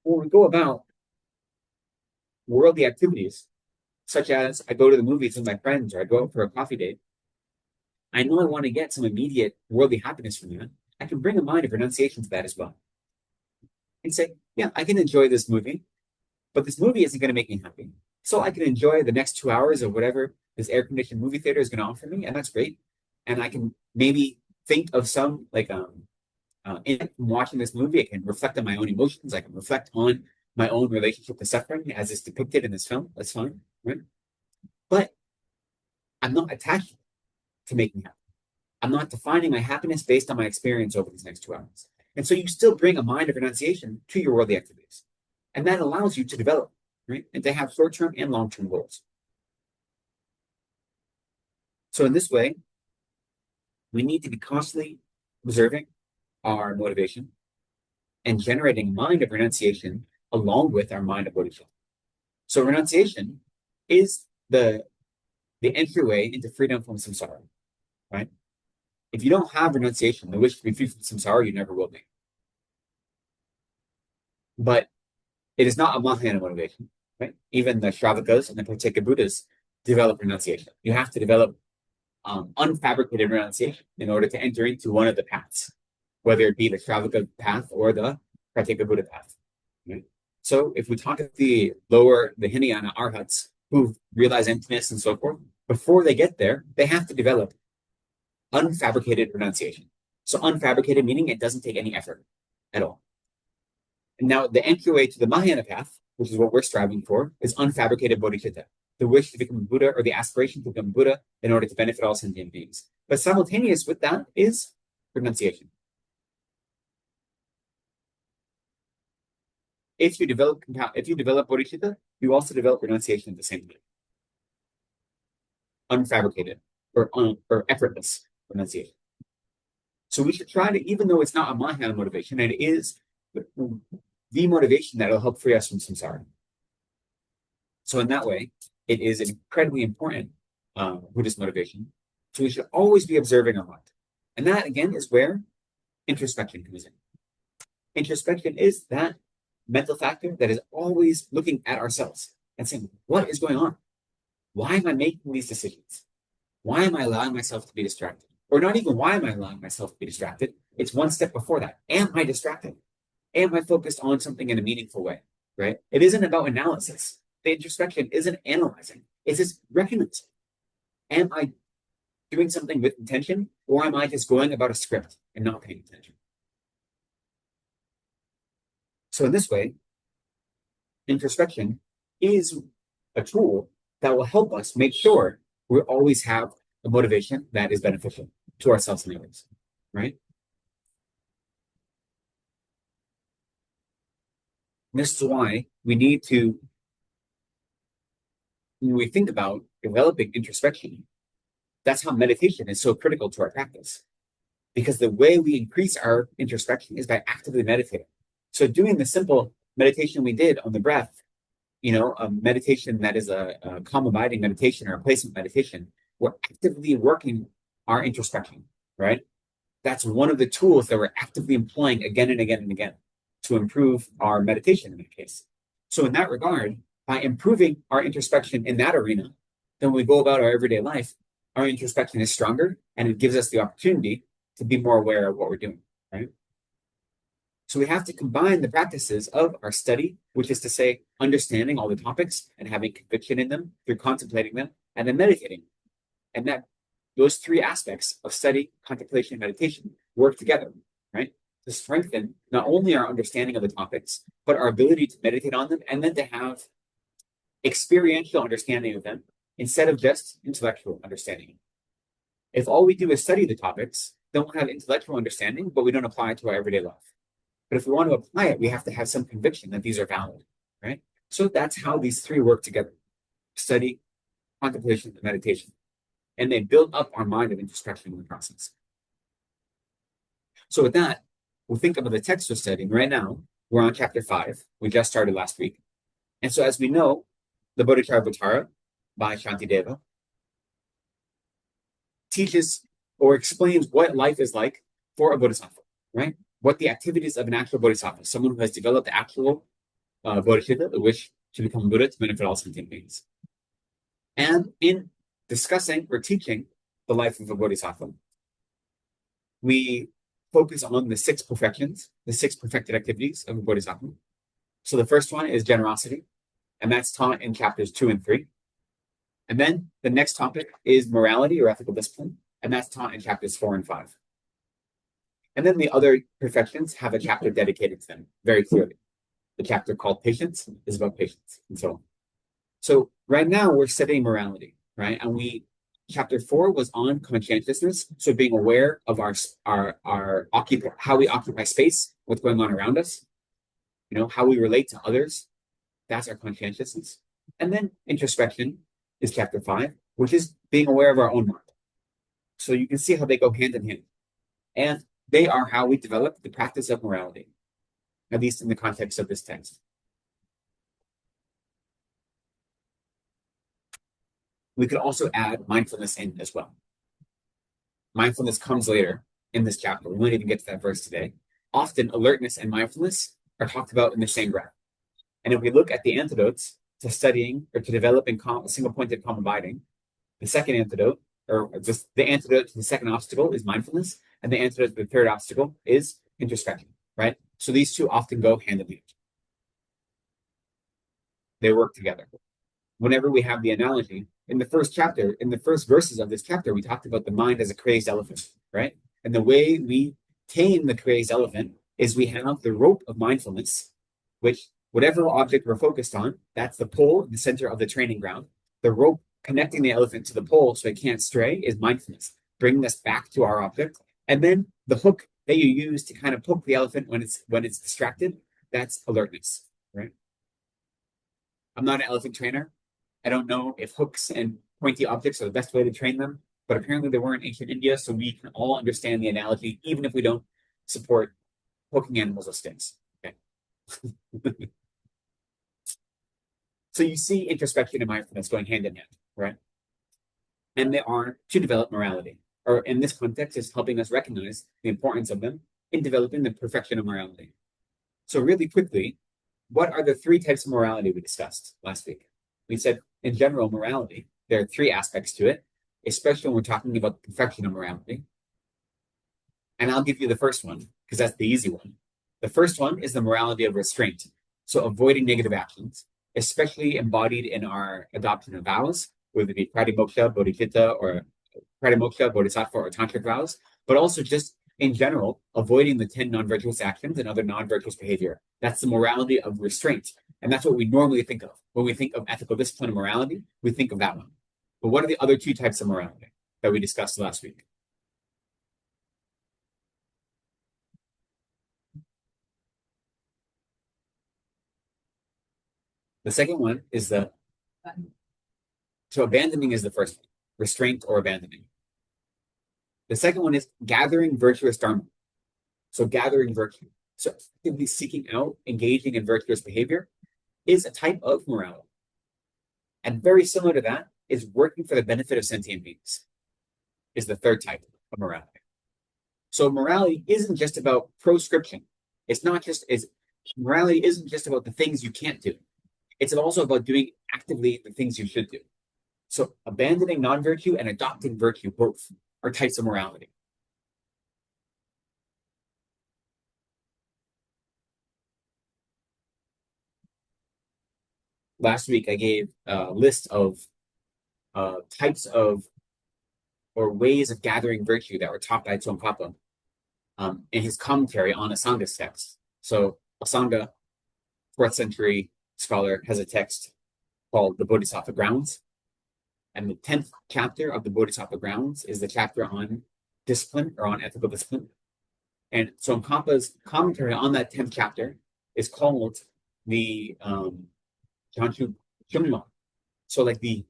when we go about worldly activities, such as I go to the movies with my friends or I go out for a coffee date, I know I want to get some immediate worldly happiness from that. I can bring a mind of renunciation to that as well. And say, yeah, I can enjoy this movie, but this movie isn't going to make me happy. So I can enjoy the next 2 hours of whatever this air-conditioned movie theater is going to offer me, and that's great. And I can maybe think of some, in watching this movie, I can reflect on my own emotions. I can reflect on my own relationship to suffering as is depicted in this film. That's fine, right? But I'm not attached to making happy. I'm not defining my happiness based on my experience over these next 2 hours. And so you still bring a mind of renunciation to your worldly activities. And that allows you to develop, right? And to have short-term and long-term goals. So in this way, we need to be constantly observing our motivation and generating a mind of renunciation along with our mind of bodhisattva. So renunciation is the entryway into freedom from samsara, right? If you don't have renunciation, the wish to be free from samsara, you never will be. But it is not a Mahayana motivation, right? Even the Shravakas and the Pratyeka Buddhas develop renunciation. You have to develop unfabricated renunciation in order to enter into one of the paths, whether it be the Shravaka path or the Pratyeka Buddha path. Right? So if we talk at the Hinayana arhats who realize emptiness and so forth, before they get there, they have to develop unfabricated renunciation. So unfabricated meaning it doesn't take any effort at all. And now the entryway to the Mahayana path, which is what we're striving for, is unfabricated bodhicitta, the wish to become Buddha or the aspiration to become Buddha in order to benefit all sentient beings. But simultaneous with that is renunciation. If you develop bodhicitta, you also develop renunciation at the same time. Unfabricated or effortless renunciation. So we should try to, even though it's not a Mahayana motivation, and it is the motivation that will help free us from samsara. So in that way, it is an incredibly important Buddhist motivation. So we should always be observing our mind. And that, again, is where introspection comes in. Introspection is that mental factor that is always looking at ourselves and saying, what is going on? Why am I making these decisions? Why am I allowing myself to be distracted? Or not even why am I allowing myself to be distracted? It's one step before that. Am I distracted? Am I focused on something in a meaningful way, right? It isn't about analysis. The introspection isn't analyzing. It's just recognizing. Am I doing something with intention, or am I just going about a script and not paying attention? So in this way, introspection is a tool that will help us make sure we always have a motivation that is beneficial to ourselves and others, right? This is why we need to, when we think about developing introspection, that's how meditation is so critical to our practice. Because the way we increase our introspection is by actively meditating. So doing the simple meditation we did on the breath, a meditation that is a calm abiding meditation or a placement meditation, we're actively working our introspection, right? That's one of the tools that we're actively employing again and again and again to improve our meditation in that case. So in that regard, by improving our introspection in that arena, then when we go about our everyday life, our introspection is stronger and it gives us the opportunity to be more aware of what we're doing, right? So we have to combine the practices of our study, which is to say, understanding all the topics and having conviction in them through contemplating them, and then meditating. And that those three aspects of study, contemplation, and meditation work together, right? To strengthen not only our understanding of the topics, but our ability to meditate on them and then to have experiential understanding of them instead of just intellectual understanding. If all we do is study the topics, then we'll have intellectual understanding, but we don't apply it to our everyday life. But if we want to apply it, we have to have some conviction that these are valid, right? So that's how these three work together. Study, contemplation, and meditation. And they build up our mind of introspection in the process. So with that, we'll think about the text we're studying. Right now, we're on chapter 5. We just started last week. And so as we know, the Bodhisattva by Shantideva teaches or explains what life is like for a bodhisattva, right? What the activities of an actual bodhisattva, someone who has developed the actual bodhicitta, the wish to become Buddha to benefit all sentient beings. And in discussing or teaching the life of a bodhisattva, we focus on the 6 perfections, the 6 perfected activities of a bodhisattva. So the first one is generosity, and that's taught in chapters 2 and 3. And then the next topic is morality or ethical discipline, and that's taught in chapters 4 and 5. And then the other perfections have a chapter dedicated to them very clearly. The chapter called patience is about patience, and so on. So right now we're studying morality, right? And chapter 4 was on conscientiousness, so being aware of how we occupy space, what's going on around us, how we relate to others. That's our conscientiousness. And then introspection is chapter 5, which is being aware of our own mind. So you can see how they go hand in hand. And they are how we develop the practice of morality, at least in the context of this text. We could also add mindfulness in as well. Mindfulness comes later in this chapter. We won't even get to that verse today. Often alertness and mindfulness are talked about in the same breath. And if we look at the antidotes to studying or to developing single-pointed calm abiding, the second antidote, or just the antidote to the second obstacle is mindfulness, and the antidote to the third obstacle is introspection, right? So these two often go hand in hand. They work together. Whenever we have the analogy, in the first verses of this chapter, we talked about the mind as a crazed elephant, right? And the way we tame the crazed elephant is we have the rope of mindfulness, which whatever object we're focused on, that's the pole in the center of the training ground. The rope connecting the elephant to the pole so it can't stray is mindfulness, bringing us back to our object. And then the hook that you use to kind of poke the elephant when it's distracted, that's alertness, right? I'm not an elephant trainer. I don't know if hooks and pointy objects are the best way to train them, but apparently they were in ancient India, so we can all understand the analogy, even if we don't support poking animals with sticks. Okay. So you see introspection and mindfulness going hand in hand, right? And they are to develop morality, or in this context, is helping us recognize the importance of them in developing the perfection of morality. So really quickly, what are the 3 types of morality we discussed last week? We said, in general, morality, there are 3 aspects to it, especially when we're talking about the perfection of morality. And I'll give you the first one, because that's the easy one. The first one is the morality of restraint, so avoiding negative actions, especially embodied in our adoption of vows, whether it be pratimoksha, bodhicitta, or pratimoksha, bodhisattva, or tantric vows, but also just in general, avoiding the 10 non-virtuous actions and other non-virtuous behavior. That's the morality of restraint. And that's what we normally think of. When we think of ethical discipline and morality, we think of that one. But what are the other 2 types of morality that we discussed last week? The second one is so abandoning is the first one, restraint or abandoning. The second one is gathering virtuous dharma. So gathering virtue. So actively seeking out, engaging in virtuous behavior is a type of morality. And very similar to that is working for the benefit of sentient beings, is the third type of morality. So morality isn't just about proscription. Morality isn't just about the things you can't do. It's also about doing actively the things you should do. So abandoning non-virtue and adopting virtue both are types of morality. Last week, I gave a list of types of or ways of gathering virtue that were taught by Tsongkhapa in his commentary on Asanga's text. So Asanga, 4th century scholar, has a text called the Bodhisattva Grounds. And the 10th chapter of the Bodhisattva Grounds is the chapter on discipline or on ethical discipline. And Tsongkhapa's commentary on that 10th chapter is called the Janchu Chumma. So like the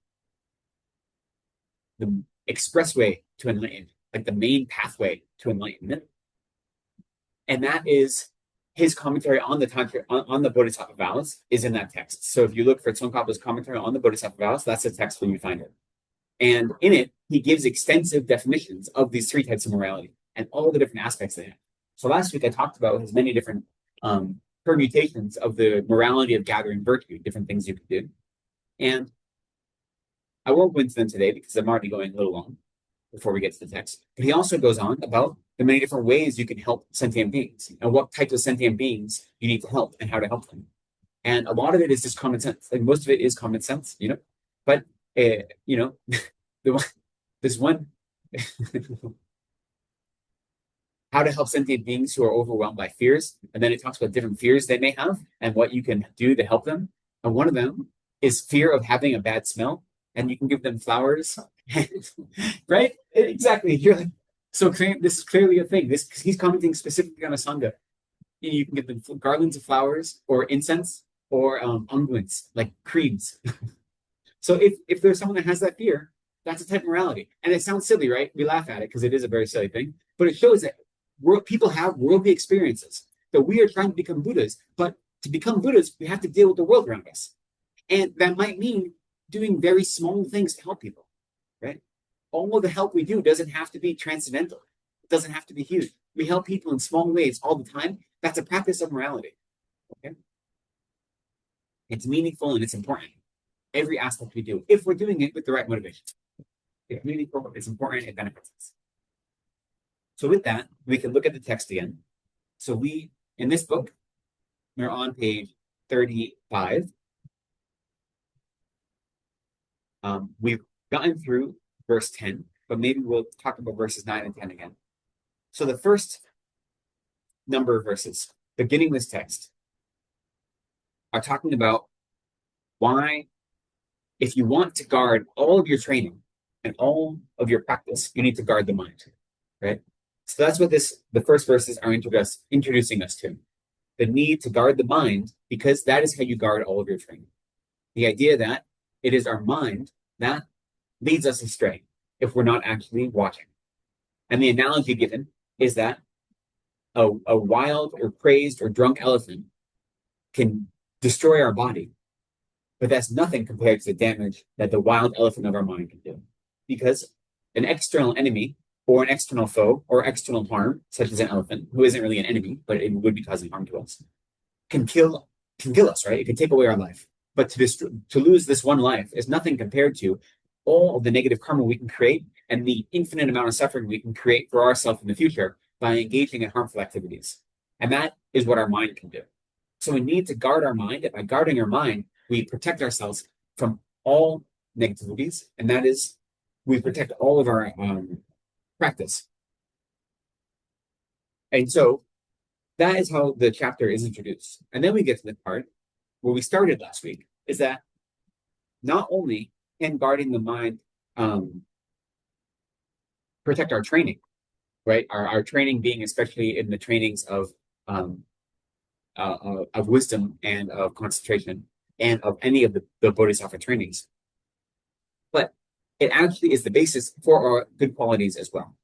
the expressway to enlightenment, like the main pathway to enlightenment. And that is his commentary on the Bodhisattva vows is in that text. So if you look for Tsongkhapa's commentary on the Bodhisattva vows, that's the text where you find it. And in it, he gives extensive definitions of these three types of morality and all the different aspects they have. So last week I talked about his many different permutations of the morality of gathering virtue, different things you can do. And I won't go into them today because I'm already going a little long before we get to the text. But he also goes on about the many different ways you can help sentient beings and what types of sentient beings you need to help and how to help them. And a lot of it is just common sense. Like most of it is common sense, you know. But you know, this one how to help sentient beings who are overwhelmed by fears, and then it talks about different fears they may have and what you can do to help them. And one of them is fear of having a bad smell, and you can give them flowers, right? Exactly. You're like, so this is clearly a thing. He's commenting specifically on a sangha. You can give them garlands of flowers or incense or unguents, like creams. So if there's someone that has that fear, that's a type of morality. And it sounds silly, right? We laugh at it because it is a very silly thing, but it shows that people have worldly experiences, that we are trying to become Buddhas, but to become Buddhas, we have to deal with the world around us. And that might mean doing very small things to help people, right? All of the help we do doesn't have to be transcendental. It doesn't have to be huge. We help people in small ways all the time. That's a practice of morality, okay? It's meaningful and it's important. Every aspect we do, if we're doing it with the right motivation. It's meaningful, it's important, it benefits us. So with that, we can look at the text again. So in this book, we're on page 35. We've gotten through verse 10, but maybe we'll talk about verses 9 and 10 again. So the first number of verses, beginning this text, are talking about why, if you want to guard all of your training and all of your practice, you need to guard the mind, right? So that's what the first verses are introducing us to. The need to guard the mind, because that is how you guard all of your training. The idea that it is our mind that leads us astray if we're not actually watching. And the analogy given is that a wild or crazed or drunk elephant can destroy our body, but that's nothing compared to the damage that the wild elephant of our mind can do. Because an external enemy or an external foe or external harm, such as an elephant, who isn't really an enemy, but it would be causing harm to us, can kill us, right? It can take away our life. But to lose this one life is nothing compared to all of the negative karma we can create and the infinite amount of suffering we can create for ourselves in the future by engaging in harmful activities. And that is what our mind can do. So we need to guard our mind. And by guarding our mind, we protect ourselves from all negativities. And that is, we protect all of our practice. And so that is how the chapter is introduced. And then we get to the part where we started last week, is that not only can guarding the mind protect our training, right? Our training being especially in the trainings of wisdom and of concentration and of any of the Bodhisattva trainings. But it actually is the basis for our good qualities as well.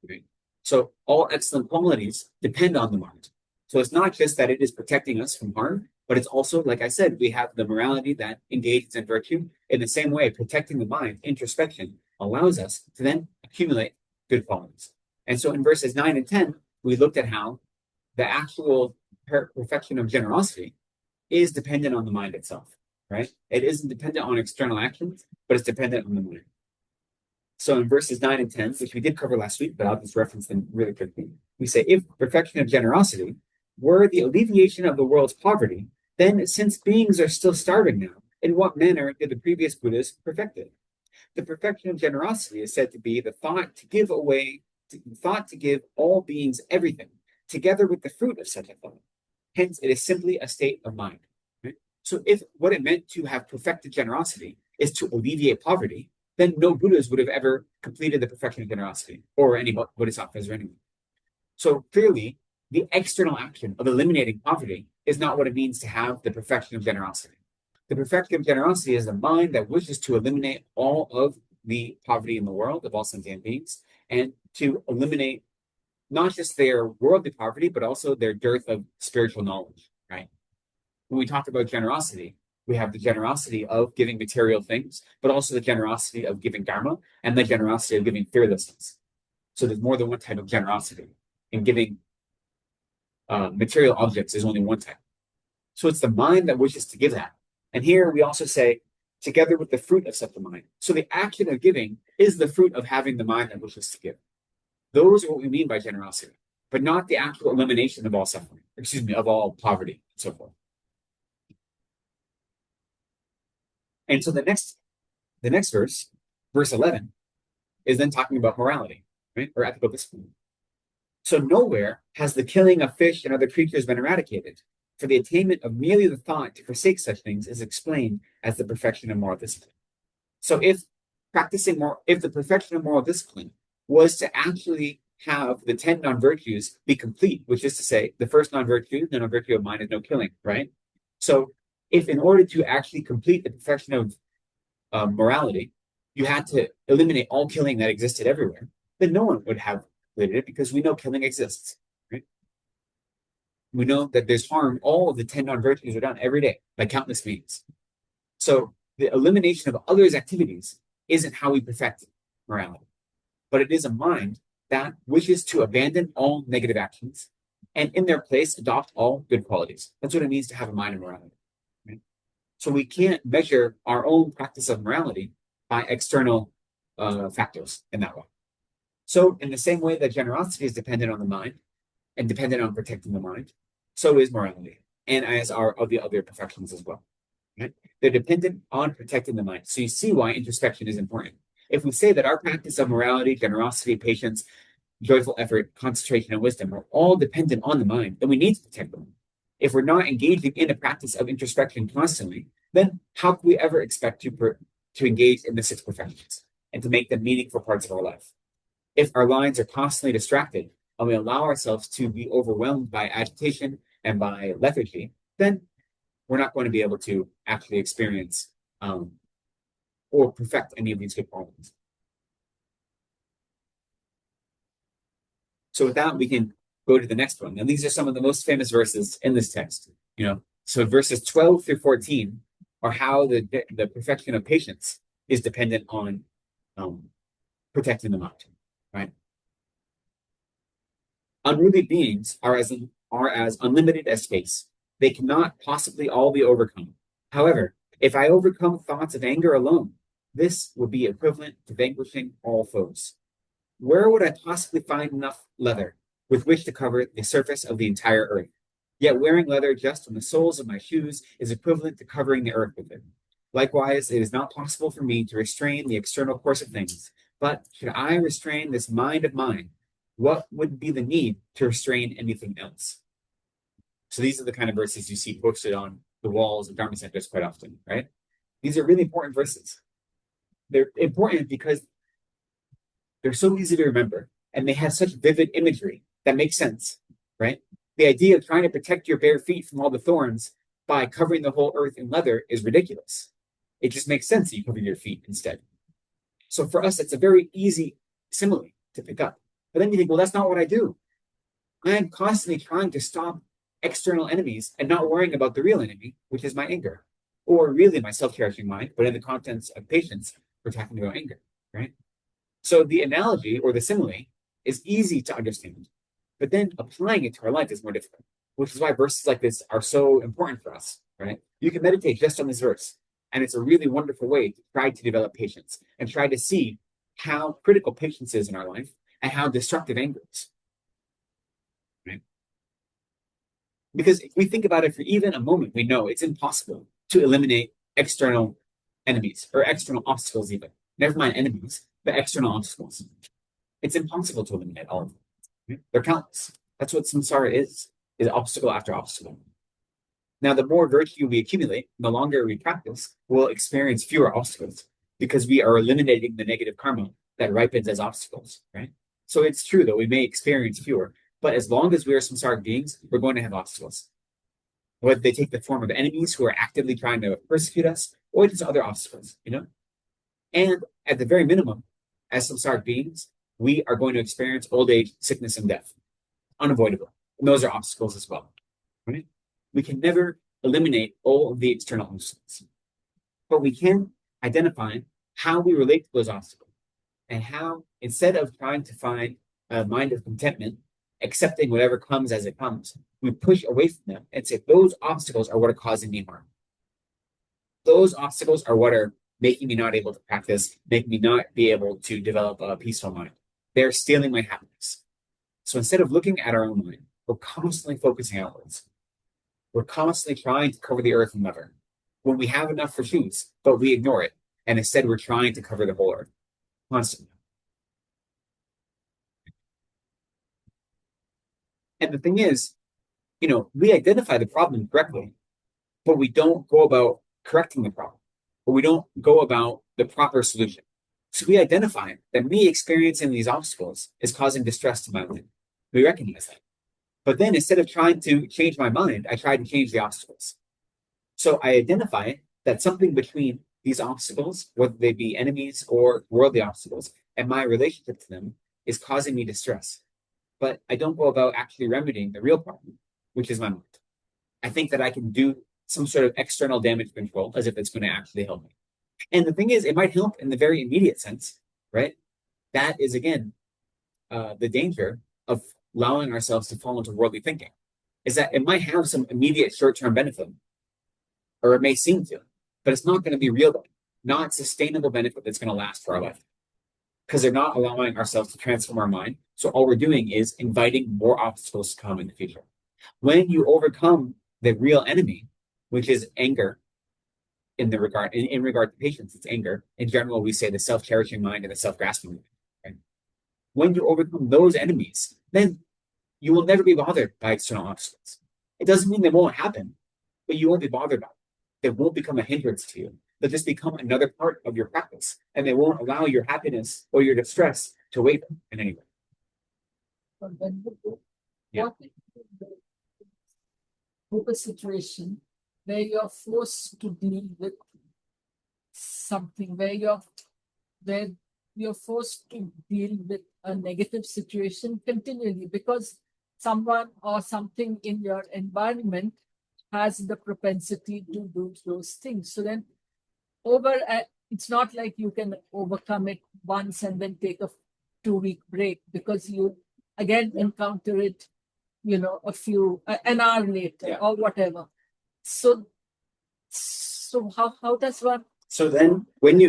Okay? So all excellent qualities depend on the mind. So it's not just that it is protecting us from harm, but it's also, like I said, we have the morality that engages in virtue. In the same way, protecting the mind, introspection, allows us to then accumulate good qualities. And so in verses 9 and 10, we looked at how the actual perfection of generosity is dependent on the mind itself, right? It isn't dependent on external actions, but it's dependent on the mind. So in verses 9 and 10, which we did cover last week, but I'll just reference them really quickly, we say, if perfection of generosity were the alleviation of the world's poverty, then since beings are still starving now, in what manner did the previous Buddhas perfect it? The perfection of generosity is said to be the thought to give all beings everything, together with the fruit of such a thought. Hence, it is simply a state of mind. Right? So if what it meant to have perfected generosity is to alleviate poverty, then no Buddhas would have ever completed the perfection of generosity, or any Bodhisattvas or anyone. So clearly, the external action of eliminating poverty is not what it means to have the perfection of generosity. The perfection of generosity is a mind that wishes to eliminate all of the poverty in the world of all sentient beings and to eliminate not just their worldly poverty, but also their dearth of spiritual knowledge, right? When we talk about generosity, we have the generosity of giving material things, but also the generosity of giving Dharma and the generosity of giving fearlessness. So there's more than one type of generosity. And giving material objects is only one type. So it's the mind that wishes to give that. And here we also say, together with the fruit of such a mind. So the action of giving is the fruit of having the mind that wishes to give. Those are what we mean by generosity, but not the actual elimination of all suffering, of all poverty, and so forth. And so the next verse, verse 11, is then talking about morality, right? Or ethical discipline. So nowhere has the killing of fish and other creatures been eradicated, for the attainment of merely the thought to forsake such things is explained as the perfection of moral discipline. So if the perfection of moral discipline was to actually have the 10 non-virtues be complete, which is to say, the first non-virtue, the non-virtue of mind is no killing, right? So if in order to actually complete the perfection of morality, you had to eliminate all killing that existed everywhere, then no one would have completed it because we know killing exists, right? We know that there's harm. All of the 10 non-virtues are done every day by countless means. So the elimination of others' activities isn't how we perfect morality, but it is a mind that wishes to abandon all negative actions and in their place adopt all good qualities. That's what it means to have a mind of morality. Right? So we can't measure our own practice of morality by external factors in that way. So in the same way that generosity is dependent on the mind and dependent on protecting the mind, so is morality, and as are the other perfections as well. Right? They're dependent on protecting the mind. So you see why introspection is important. If we say that our practice of morality, generosity, patience, joyful effort, concentration, and wisdom are all dependent on the mind, then we need to protect them. If we're not engaging in a practice of introspection constantly, then how can we ever expect to engage in the six perfections and to make them meaningful parts of our life? If our minds are constantly distracted and we allow ourselves to be overwhelmed by agitation and by lethargy, then we're not going to be able to actually experience or perfect any of these good qualities. So with that, we can go to the next one. And these are some of the most famous verses in this text. So verses 12 through 14 are how the perfection of patience is dependent on protecting the mind, right? Unruly beings are as unlimited as space. They cannot possibly all be overcome. However, if I overcome thoughts of anger alone, this would be equivalent to vanquishing all foes. Where would I possibly find enough leather with which to cover the surface of the entire earth? Yet wearing leather just on the soles of my shoes is equivalent to covering the earth with it. Likewise, it is not possible for me to restrain the external course of things. But should I restrain this mind of mine, what would be the need to restrain anything else? So these are the kind of verses you see posted on the walls of Dharma centers quite often, right? These are really important verses. They're important because they're so easy to remember and they have such vivid imagery that makes sense, right? The idea of trying to protect your bare feet from all the thorns by covering the whole earth in leather is ridiculous. It just makes sense that you cover your feet instead. So for us, it's a very easy simile to pick up. But then you think, well, that's not what I do. I am constantly trying to stop external enemies and not worrying about the real enemy, which is my anger, or really my self-cherishing mind, but in the contents of patience, we're talking about anger, right? So the analogy or the simile is easy to understand, but then applying it to our life is more difficult, which is why verses like this are so important for us, right? You can meditate just on this verse, and it's a really wonderful way to try to develop patience and try to see how critical patience is in our life and how destructive anger is. Right? Because if we think about it for even a moment, we know it's impossible to eliminate external enemies or external obstacles even. Never mind enemies, but external obstacles. It's impossible to eliminate all of them. Right? They're countless. That's what samsara is obstacle after obstacle. Now, the more virtue we accumulate, the longer we practice, we'll experience fewer obstacles because we are eliminating the negative karma that ripens as obstacles, right? So it's true that we may experience fewer, but as long as we are samsaric beings, we're going to have obstacles. Whether they take the form of enemies who are actively trying to persecute us, or just other obstacles, And at the very minimum, as samsaric beings, we are going to experience old age, sickness, and death. Unavoidable. And those are obstacles as well. Right? We can never eliminate all of the external obstacles, but we can identify how we relate to those obstacles and how, instead of trying to find a mind of contentment, accepting whatever comes as it comes, we push away from them and say, those obstacles are what are causing me harm. Those obstacles are what are making me not able to practice, making me not be able to develop a peaceful mind. They're stealing my happiness. So instead of looking at our own mind, we're constantly focusing outwards. We're constantly trying to cover the earth in leather when we have enough for shoes, but we ignore it. And instead, we're trying to cover the whole earth constantly. And the thing is, we identify the problem correctly, but we don't go about correcting the problem, or we don't go about the proper solution. So we identify that me experiencing these obstacles is causing distress to my mind. We recognize that. But then instead of trying to change my mind, I try to change the obstacles. So I identify that something between these obstacles, whether they be enemies or worldly obstacles, and my relationship to them is causing me distress. But I don't go about actually remedying the real problem, which is my mind. I think that I can do some sort of external damage control as if it's going to actually help me. And the thing is, it might help in the very immediate sense, right? That is, again, the danger of allowing ourselves to fall into worldly thinking, is that it might have some immediate short-term benefit, or it may seem to, but it's not going to be real, not sustainable benefit that's going to last for our life, because they're not allowing ourselves to transform our mind. So all we're doing is inviting more obstacles to come in the future. When you overcome the real enemy, which is anger, in regard to patience, it's anger. In general, we say the self-cherishing mind and the self-grasping mind. Right? When you overcome those enemies, then you will never be bothered by external obstacles. It doesn't mean they won't happen, but you won't be bothered by them. They won't become a hindrance to you. They'll just become another part of your practice, and they won't allow your happiness or your distress to waver in any way. Yeah. What a situation where you're forced to deal with something, where you're forced to deal with a negative situation continually because someone or something in your environment has the propensity to do those things. So then it's not like you can overcome it once and then take a 2-week break, because you again encounter it, an hour later or whatever. So how does one? So then when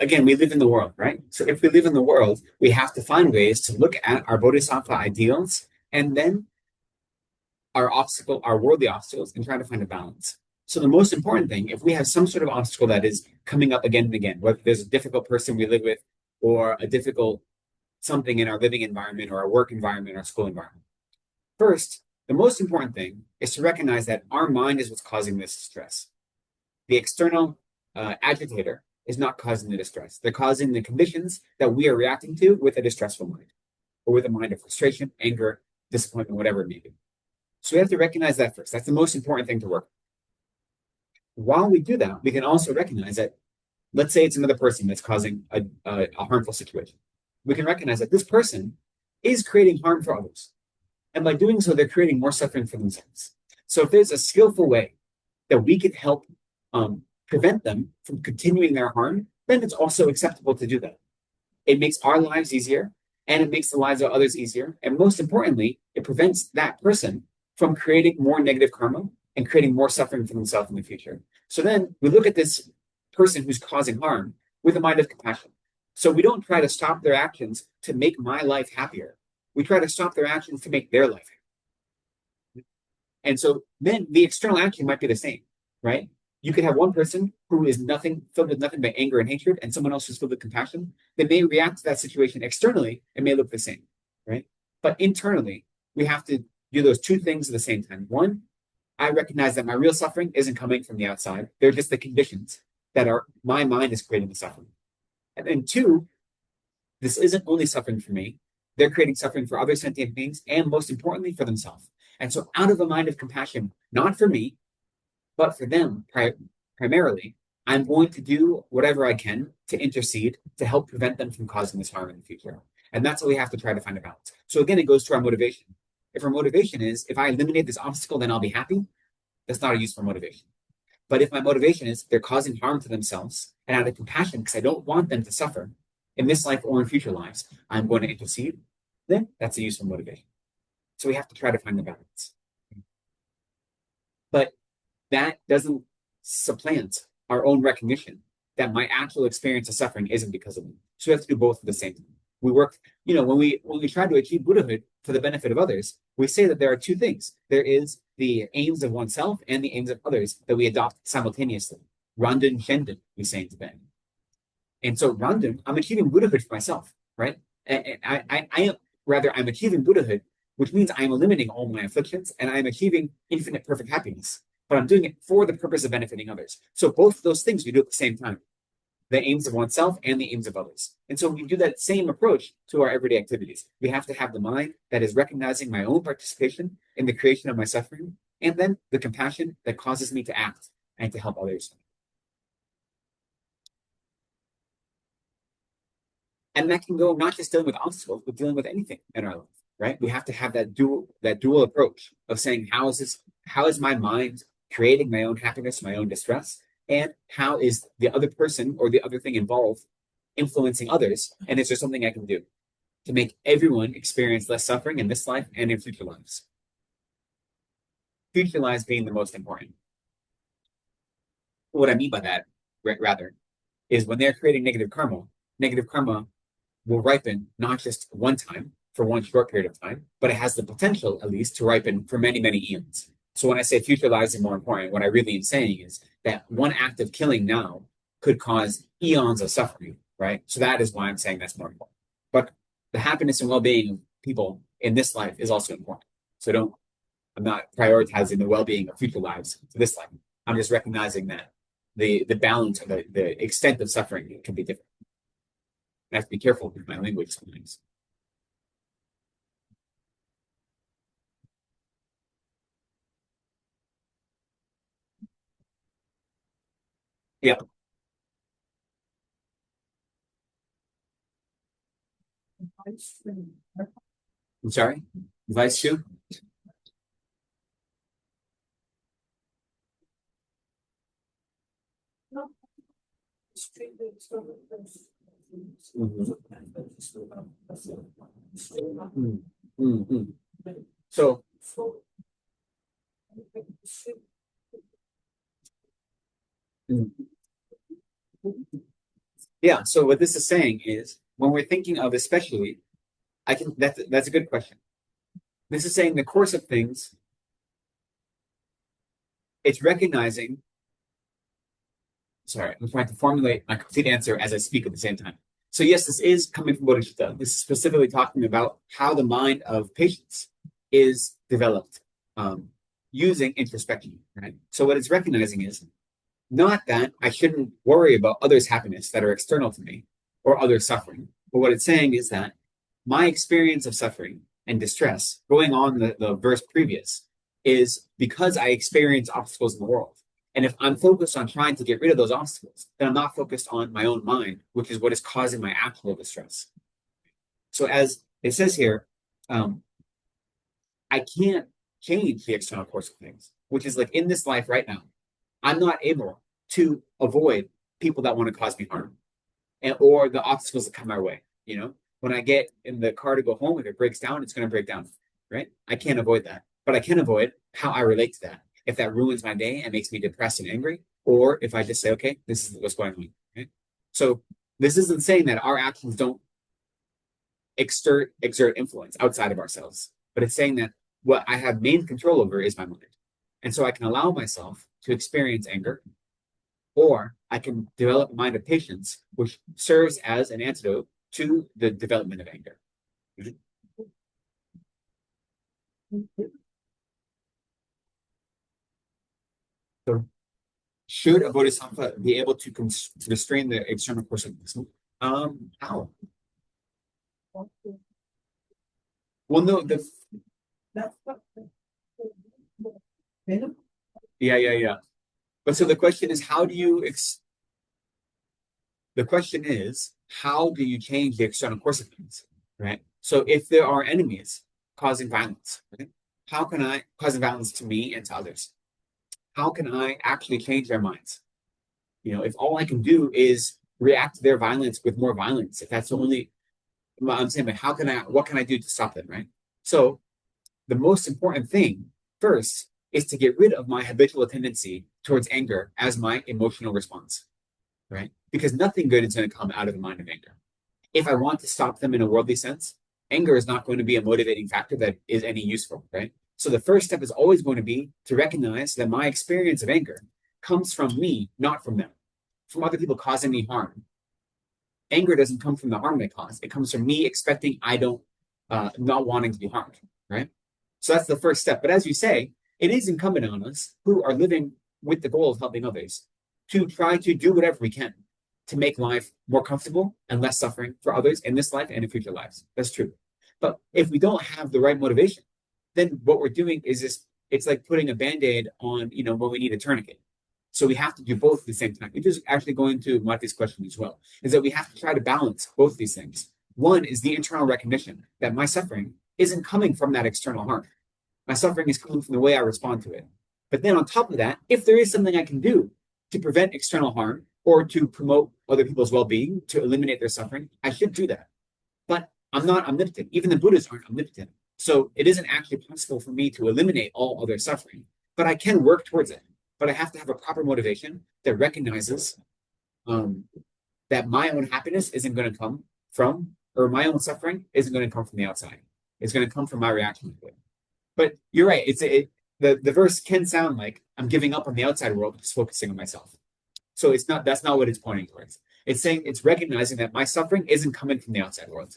again, we live in the world, right? So if we live in the world, we have to find ways to look at our Bodhisattva ideals and then our worldly obstacles, and try to find a balance. So the most important thing, if we have some sort of obstacle that is coming up again and again, whether there's a difficult person we live with or a difficult something in our living environment or our work environment or school environment. First, the most important thing is to recognize that our mind is what's causing this stress. The external agitator is not causing the distress. They're causing the conditions that we are reacting to with a distressful mind, or with a mind of frustration, anger, disappointment, whatever it may be. So we have to recognize that first. That's the most important thing to work with. While we do that, we can also recognize that, let's say it's another person that's causing a harmful situation. We can recognize that this person is creating harm for others. And by doing so, they're creating more suffering for themselves. So if there's a skillful way that we can help prevent them from continuing their harm, then it's also acceptable to do that. It makes our lives easier, and it makes the lives of others easier. And most importantly, it prevents that person from creating more negative karma and creating more suffering for themselves in the future. So then we look at this person who's causing harm with a mind of compassion. So we don't try to stop their actions to make my life happier. We try to stop their actions to make their life happier. And so then the external action might be the same, right? You could have one person who is filled with nothing but anger and hatred, and someone else who's filled with compassion. They may react to that situation externally and may look the same, right? But internally, we have to do those two things at the same time. One, I recognize that my real suffering isn't coming from the outside. They're just the conditions that my mind is creating the suffering. And then two, this isn't only suffering for me. They're creating suffering for other sentient beings, and most importantly, for themselves. And so out of a mind of compassion, not for me, but for them primarily, I'm going to do whatever I can to intercede to help prevent them from causing this harm in the future. And that's what we have to try to find a balance. So again, it goes to our motivation. If our motivation is, if I eliminate this obstacle, then I'll be happy, that's not a useful motivation. But if my motivation is they're causing harm to themselves, and out of compassion, because I don't want them to suffer in this life or in future lives, I'm going to intercede, then that's a useful motivation. So we have to try to find the balance. But that doesn't supplant our own recognition that my actual experience of suffering isn't because of me. So we have to do both at the same time. We work, when we try to achieve Buddhahood for the benefit of others, we say that there are two things. There is the aims of oneself and the aims of others that we adopt simultaneously. Randun Shendun, we say in Tibetan. And so Randun, I'm achieving Buddhahood for myself, right? I'm achieving Buddhahood, which means I'm eliminating all my afflictions and I'm achieving infinite perfect happiness. But I'm doing it for the purpose of benefiting others. So both of those things we do at the same time. The aims of oneself and the aims of others. And so we do that same approach to our everyday activities. We have to have the mind that is recognizing my own participation in the creation of my suffering, and then the compassion that causes me to act and to help others. And that can go not just dealing with obstacles, but dealing with anything in our life, right? We have to have that dual approach of saying, how is my mind creating my own happiness, my own distress? And how is the other person or the other thing involved influencing others? And is there something I can do to make everyone experience less suffering in this life and in future lives? Future lives being the most important. What I mean by that, rather, is when they're creating negative karma will ripen not just one time for one short period of time, but it has the potential, at least, to ripen for many, many eons. So when I say future lives are more important, what I really am saying is that one act of killing now could cause eons of suffering, right? So that is why I'm saying that's more important. But the happiness and well-being of people in this life is also important. So I'm not prioritizing the well-being of future lives for this life. I'm just recognizing that the balance or the extent of suffering can be different. I have to be careful with my language sometimes. Yeah. I'm sorry? Advice to? So, yeah, so what this is saying is when we're thinking of especially, that's a good question. This is saying the course of things, it's recognizing. Sorry, I'm trying to formulate my complete answer as I speak at the same time. So yes, this is coming from Bodhisattva. This is specifically talking about how the mind of patience is developed using introspection, right? So what it's recognizing is not that I shouldn't worry about others' happiness that are external to me or others' suffering, but what it's saying is that my experience of suffering and distress, going on the verse previous, is because I experience obstacles in the world. And if I'm focused on trying to get rid of those obstacles, then I'm not focused on my own mind, which is what is causing my actual distress. So as it says here, I can't change the external course of things, which is like in this life right now, I'm not able to avoid people that want to cause me harm or the obstacles that come my way. When I get in the car to go home, if it breaks down, it's going to break down, right? I can't avoid that, but I can avoid how I relate to that. If that ruins my day and makes me depressed and angry, or if I just say, okay, this is what's going on, right? So this isn't saying that our actions don't exert influence outside of ourselves, but it's saying that what I have main control over is my mind. And so I can allow myself to experience anger, or I can develop a mind of patience, which serves as an antidote to the development of anger. So should a bodhisattva be able to restrain the external course of this? How? Well, no, yeah. But so the question is, how do you the question is, how do you change the external course of things, right? So if there are enemies causing violence, right? How can I cause violence to me and to others? How can I actually change their minds? If all I can do is react to their violence with more violence, if that's the only, I'm saying, but what can I do to stop them, right? So the most important thing first is to get rid of my habitual tendency towards anger as my emotional response, right? Because nothing good is going to come out of the mind of anger. If I want to stop them in a worldly sense, anger is not going to be a motivating factor that is any useful, right? So the first step is always going to be to recognize that my experience of anger comes from me, not from them, from other people causing me harm. Anger doesn't come from the harm they cause. It comes from me expecting not wanting to be harmed, right? So that's the first step. But as you say, it is incumbent on us who are living with the goal of helping others to try to do whatever we can to make life more comfortable and less suffering for others in this life and in future lives. That's true. But if we don't have the right motivation, then what we're doing is it's like putting a Band-Aid on, when we need a tourniquet. So we have to do both at the same time. Which is actually going to Marty's question as well, is that we have to try to balance both these things. One is the internal recognition that my suffering isn't coming from that external harm. My suffering is coming from the way I respond to it. But then on top of that, if there is something I can do to prevent external harm or to promote other people's well-being, to eliminate their suffering, I should do that. But I'm not omnipotent. Even the Buddhas aren't omnipotent. So it isn't actually possible for me to eliminate all other suffering, but I can work towards it. But I have to have a proper motivation that recognizes that my own happiness isn't going to come from, or my own suffering isn't going to come from the outside. It's going to come from my reaction to it. But you're right. The verse can sound like I'm giving up on the outside world, just focusing on myself. So it's not. That's not what it's pointing towards. It's saying it's recognizing that my suffering isn't coming from the outside world.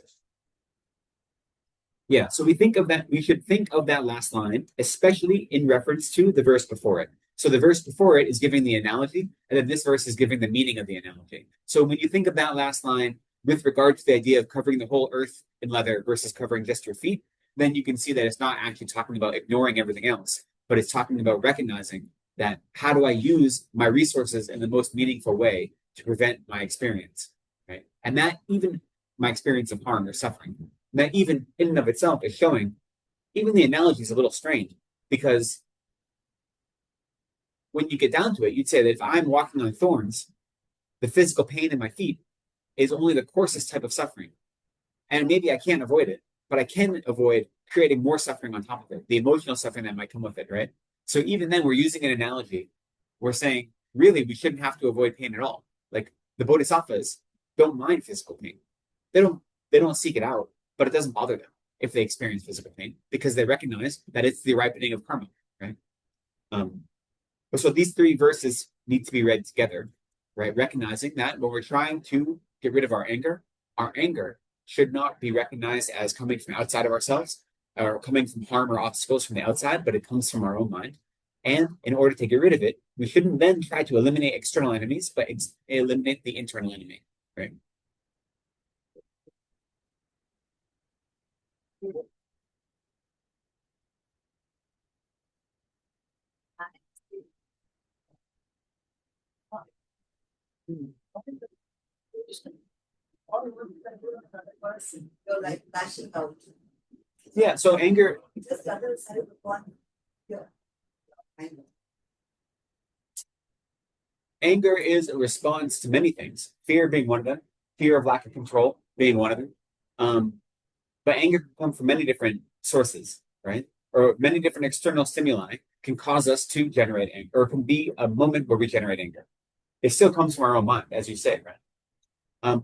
Yeah. So we think of that. We should think of that last line, especially in reference to the verse before it. So the verse before it is giving the analogy, and then this verse is giving the meaning of the analogy. So when you think of that last line with regard to the idea of covering the whole earth in leather versus covering just your feet, then you can see that it's not actually talking about ignoring everything else, but it's talking about recognizing that how do I use my resources in the most meaningful way to prevent my experience, right? And that even my experience of harm or suffering, that even in and of itself is showing, even the analogy is a little strange, because when you get down to it, you'd say that if I'm walking on thorns, the physical pain in my feet is only the coarsest type of suffering. And maybe I can't avoid it, but I can avoid creating more suffering on top of it, the emotional suffering that might come with it, right? So even then, we're using an analogy. We're saying, really, we shouldn't have to avoid pain at all. Like the Bodhisattvas don't mind physical pain. They don't seek it out, but it doesn't bother them if they experience physical pain because they recognize that it's the ripening of karma, right? So these three verses need to be read together, right? Recognizing that when we're trying to get rid of our anger should not be recognized as coming from outside of ourselves or coming from harm or obstacles from the outside, but it comes from our own mind. And in order to get rid of it, we shouldn't then try to eliminate external enemies, but eliminate the internal enemy, right? You're like lashing out. Yeah, so anger. Just the other side of the one. Yeah. I know. Anger is a response to many things, fear being one of them, fear of lack of control being one of them. But anger can come from many different sources, right? Or many different external stimuli can cause us to generate anger, or it can be a moment where we generate anger. It still comes from our own mind, as you say, right?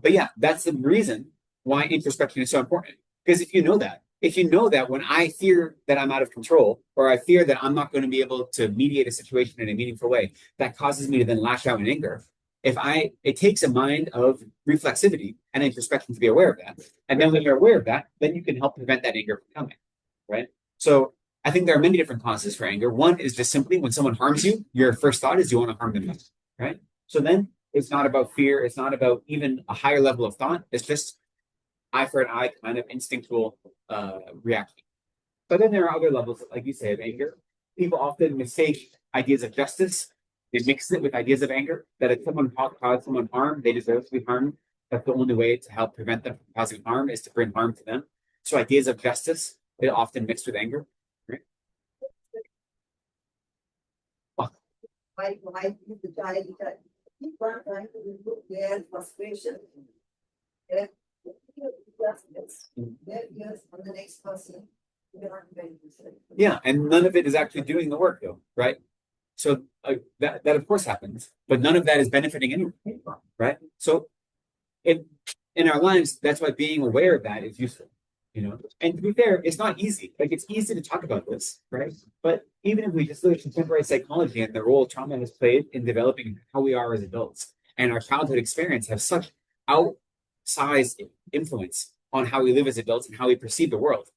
But yeah, that's the reason why introspection is so important. Because if you know that when I fear that I'm out of control, or I fear that I'm not going to be able to mediate a situation in a meaningful way, that causes me to then lash out in anger. It takes a mind of reflexivity and introspection to be aware of that. And then when you're aware of that, then you can help prevent that anger from coming, right? So I think there are many different causes for anger. One is just simply when someone harms you, your first thought is you want to harm them, right? So then it's not about fear. It's not about even a higher level of thought. It's just eye for an eye kind of instinctual reaction. But then there are other levels, like you say, of anger. People often mistake ideas of justice They mix it with ideas of anger, that if someone caused someone harm, they deserve to be harmed. That the only way to help prevent them from causing harm is to bring harm to them. So ideas of justice, they often mixed with anger. Right? Why is the child keep on trying to remove their frustration? Their years on the next person. Yeah, and none of it is actually doing the work, though, right? So that of course happens, but none of that is benefiting anyone, right? So in our lives, that's why being aware of that is useful, you know. And to be fair, it's not easy. Like it's easy to talk about this, right? But even if we just look at contemporary psychology and the role trauma has played in developing how we are as adults, and our childhood experience have such outsized influence on how we live as adults and how we perceive the world.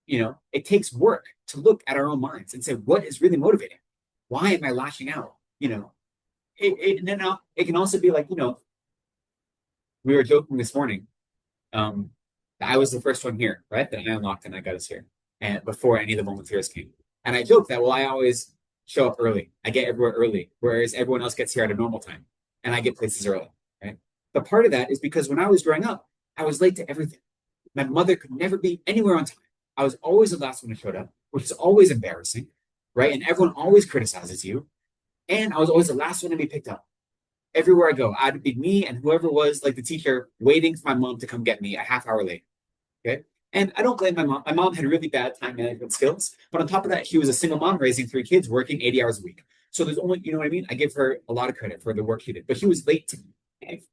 You know, it takes work to look at our own minds and say, what is really motivating? Why am I lashing out? You know, it can also be like, you know, we were joking this morning. I was the first one here, right? That I unlocked and I got us here, and before any of the volunteers came. And I joked that, well, I always show up early. I get everywhere early, whereas everyone else gets here at a normal time, and I get places early, right? But part of that is because when I was growing up, I was late to everything. My mother could never be anywhere on time. I was always the last one who showed up, which is always embarrassing, right? And everyone always criticizes you. And I was always the last one to be picked up. Everywhere I go, I'd be me and whoever was like the teacher waiting for my mom to come get me a half hour late. Okay. And I don't blame my mom. My mom had really bad time management skills. But on top of that, she was a single mom raising 3 kids, working 80 hours a week. So there's only, you know what I mean? I give her a lot of credit for the work she did. But she was late to everything.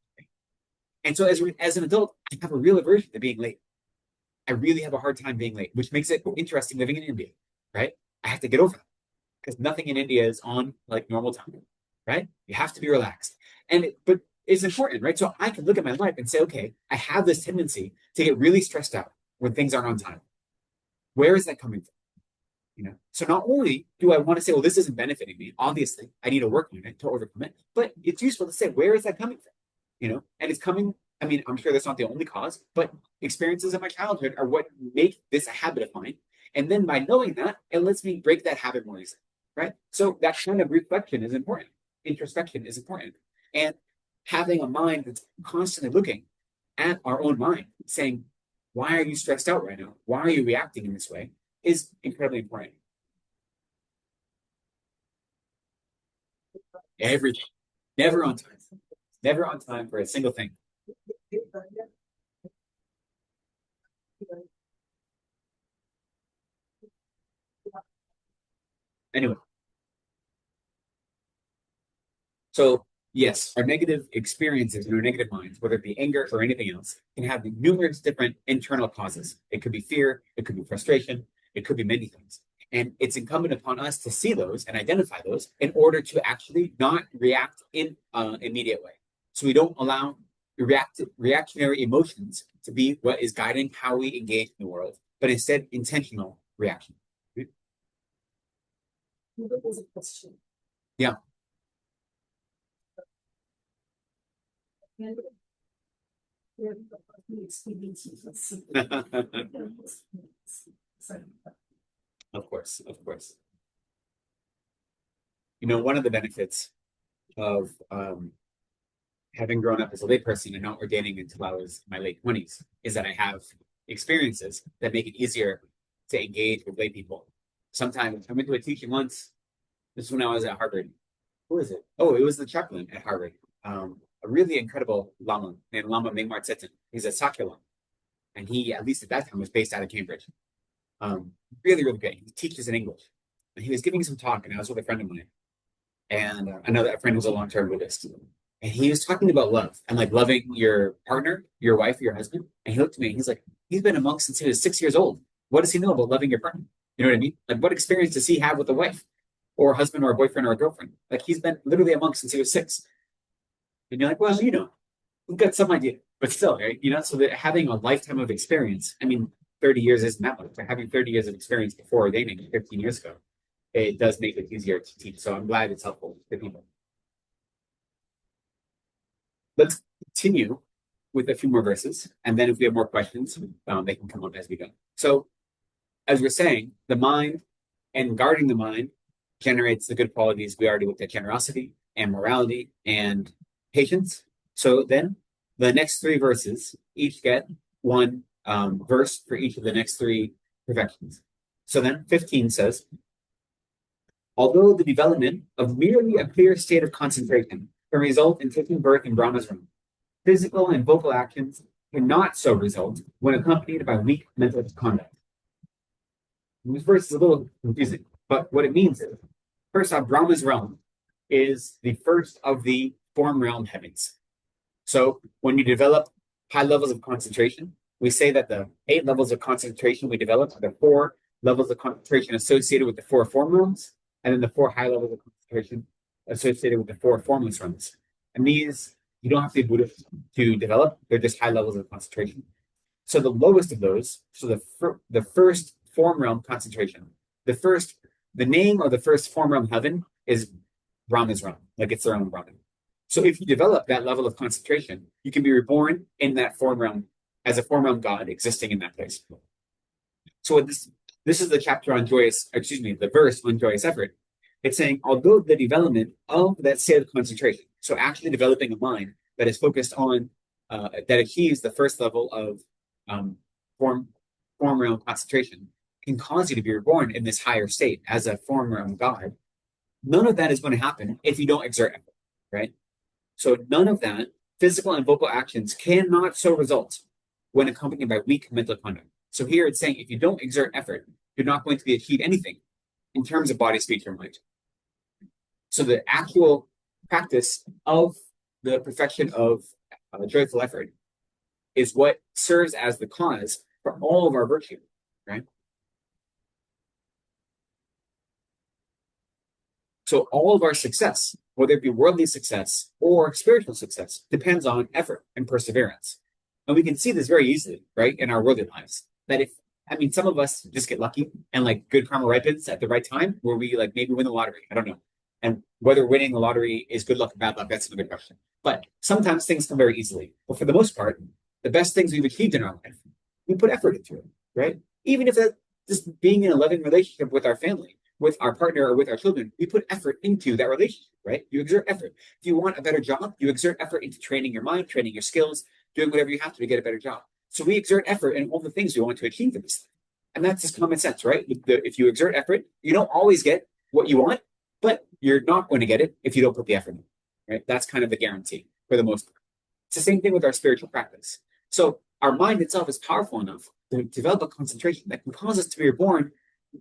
And so as an adult, I have a real aversion to being late. I really have a hard time being late, which makes it interesting living in India, right? I have to get over that because nothing in India is on like normal time, right? You have to be relaxed. But it's important, right? So I can look at my life and say, okay, I have this tendency to get really stressed out when things aren't on time. Where is that coming from? You know, so not only do I want to say, well, this isn't benefiting me, obviously, I need to work on it to overcome it, but it's useful to say, where is that coming from? You know, and it's coming. I mean, I'm sure that's not the only cause, but experiences in my childhood are what make this a habit of mine. And then by knowing that, it lets me break that habit more easily, right? So that kind of reflection is important. Introspection is important. And having a mind that's constantly looking at our own mind, saying, why are you stressed out right now? Why are you reacting in this way? Is incredibly important. Everything. Never on time. Never on time for a single thing. Anyway. So yes, our negative experiences and our negative minds, whether it be anger or anything else, can have numerous different internal causes. It could be fear, it could be frustration, it could be many things. And it's incumbent upon us to see those and identify those in order to actually not react in an immediate way. So we don't allow reactionary emotions to be what is guiding how we engage in the world, but instead intentional reaction. There's a question. Yeah. Of course, of course. You know, one of the benefits of having grown up as a layperson and not ordaining until I was in my late 20s is that I have experiences that make it easier to engage with lay people. Sometimes I went to a teaching once. This is when I was at Harvard. Who is it? Oh, it was the chaplain at Harvard. A really incredible Lama named Lama Mingmar Tsetan. He's a Sakya Lama. And he, at least at that time, was based out of Cambridge. Really, really great. He teaches in English. And he was giving some talk, and I was with a friend of mine. And another friend who's a long-term Buddhist. And he was talking about love and like loving your partner, your wife, your husband. And he looked at me and he's like, he's been a monk since he was 6 years old. What does he know about loving your partner? You know what I mean? Like, what experience does he have with a wife or a husband or a boyfriend or a girlfriend? Like, he's been literally a monk since he was 6. And you're like, well, you know, we've got some idea, but still, right? You know, so that having a lifetime of experience, I mean, 30 years isn't that much, but having 30 years of experience before ordaining 15 years ago, it does make it easier to teach. So I'm glad it's helpful to people. Let's continue with a few more verses. And then if we have more questions, they can come up as we go. So as we're saying, the mind and guarding the mind generates the good qualities. We already looked at generosity and morality and patience. So then the next three verses each get one verse for each of the next three perfections. So then 15 says, although the development of merely a clear state of concentration can result in taking birth in Brahma's realm, physical and vocal actions cannot so result when accompanied by weak mental conduct. This verse is a little confusing, but what it means is, first off, Brahma's realm is the first of the form realm heavens. So when you develop high levels of concentration, we say that the 8 levels of concentration we develop are the 4 levels of concentration associated with the 4 form realms, and then the 4 high levels of concentration associated with the 4 formless realms. And these, you don't have to be Buddhist to develop, they're just high levels of concentration. So the lowest of those, so the first form realm concentration, the name of the first form realm heaven is Brahma's realm, like it's their own Brahman. So if you develop that level of concentration, you can be reborn in that form realm as a form realm God existing in that place. So this is the chapter on the verse on joyous effort. It's saying, although the development of that state of concentration, so actually developing a mind that is focused on, that achieves the first level of form realm concentration, can cause you to be reborn in this higher state as a form realm God. None of that is going to happen if you don't exert effort, right? So none of that, physical and vocal actions, cannot so result when accompanied by weak mental conduct. So here it's saying if you don't exert effort, you're not going to achieve anything in terms of body, speech, or mind. So the actual practice of the perfection of joyful effort is what serves as the cause for all of our virtue, right? So all of our success, whether it be worldly success or spiritual success, depends on effort and perseverance. And we can see this very easily, right, in our worldly lives. That some of us just get lucky and like good karma ripens at the right time where we like maybe win the lottery. I don't know. And whether winning the lottery is good luck or bad luck, that's another question. But sometimes things come very easily. But for the most part, the best things we've achieved in our life, we put effort into it, right? Even if that's just being in a loving relationship with our family, with our partner, or with our children, we put effort into that relationship, right? You exert effort. If you want a better job, you exert effort into training your mind, training your skills, doing whatever you have to get a better job. So we exert effort in all the things we want to achieve in this life. And that's just common sense, right? If you exert effort, you don't always get what you want, but you're not going to get it if you don't put the effort in, right? That's kind of the guarantee for the most part. It's the same thing with our spiritual practice. So our mind itself is powerful enough to develop a concentration that can cause us to be reborn,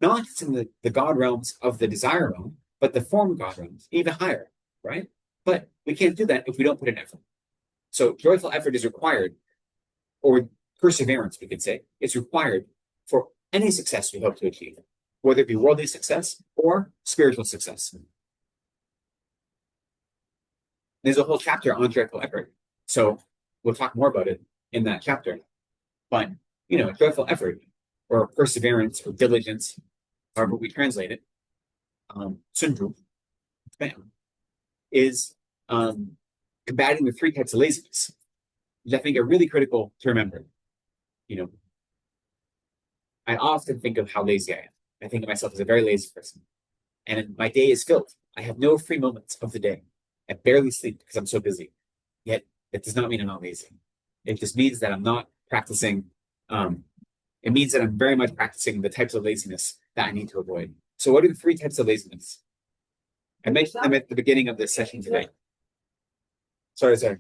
not just in the God realms of the desire realm, but the form God realms, even higher, right? But we can't do that if we don't put in effort. So joyful effort is required, or perseverance, we could say, is required for any success we hope to achieve, whether it be worldly success or spiritual success. There's a whole chapter on joyful effort, so we'll talk more about it in that chapter. But, joyful effort, or perseverance, or diligence, however we translate it, sundru, is combating the 3 types of laziness, which I think are really critical to remember. I often think of how lazy I am. I think of myself as a very lazy person. And my day is filled. I have no free moments of the day. I barely sleep because I'm so busy. Yet, it does not mean I'm not lazy. It just means that I'm not practicing. It means that I'm very much practicing the types of laziness that I need to avoid. So what are the 3 types of laziness? I mentioned them at the beginning of this session today. Sorry.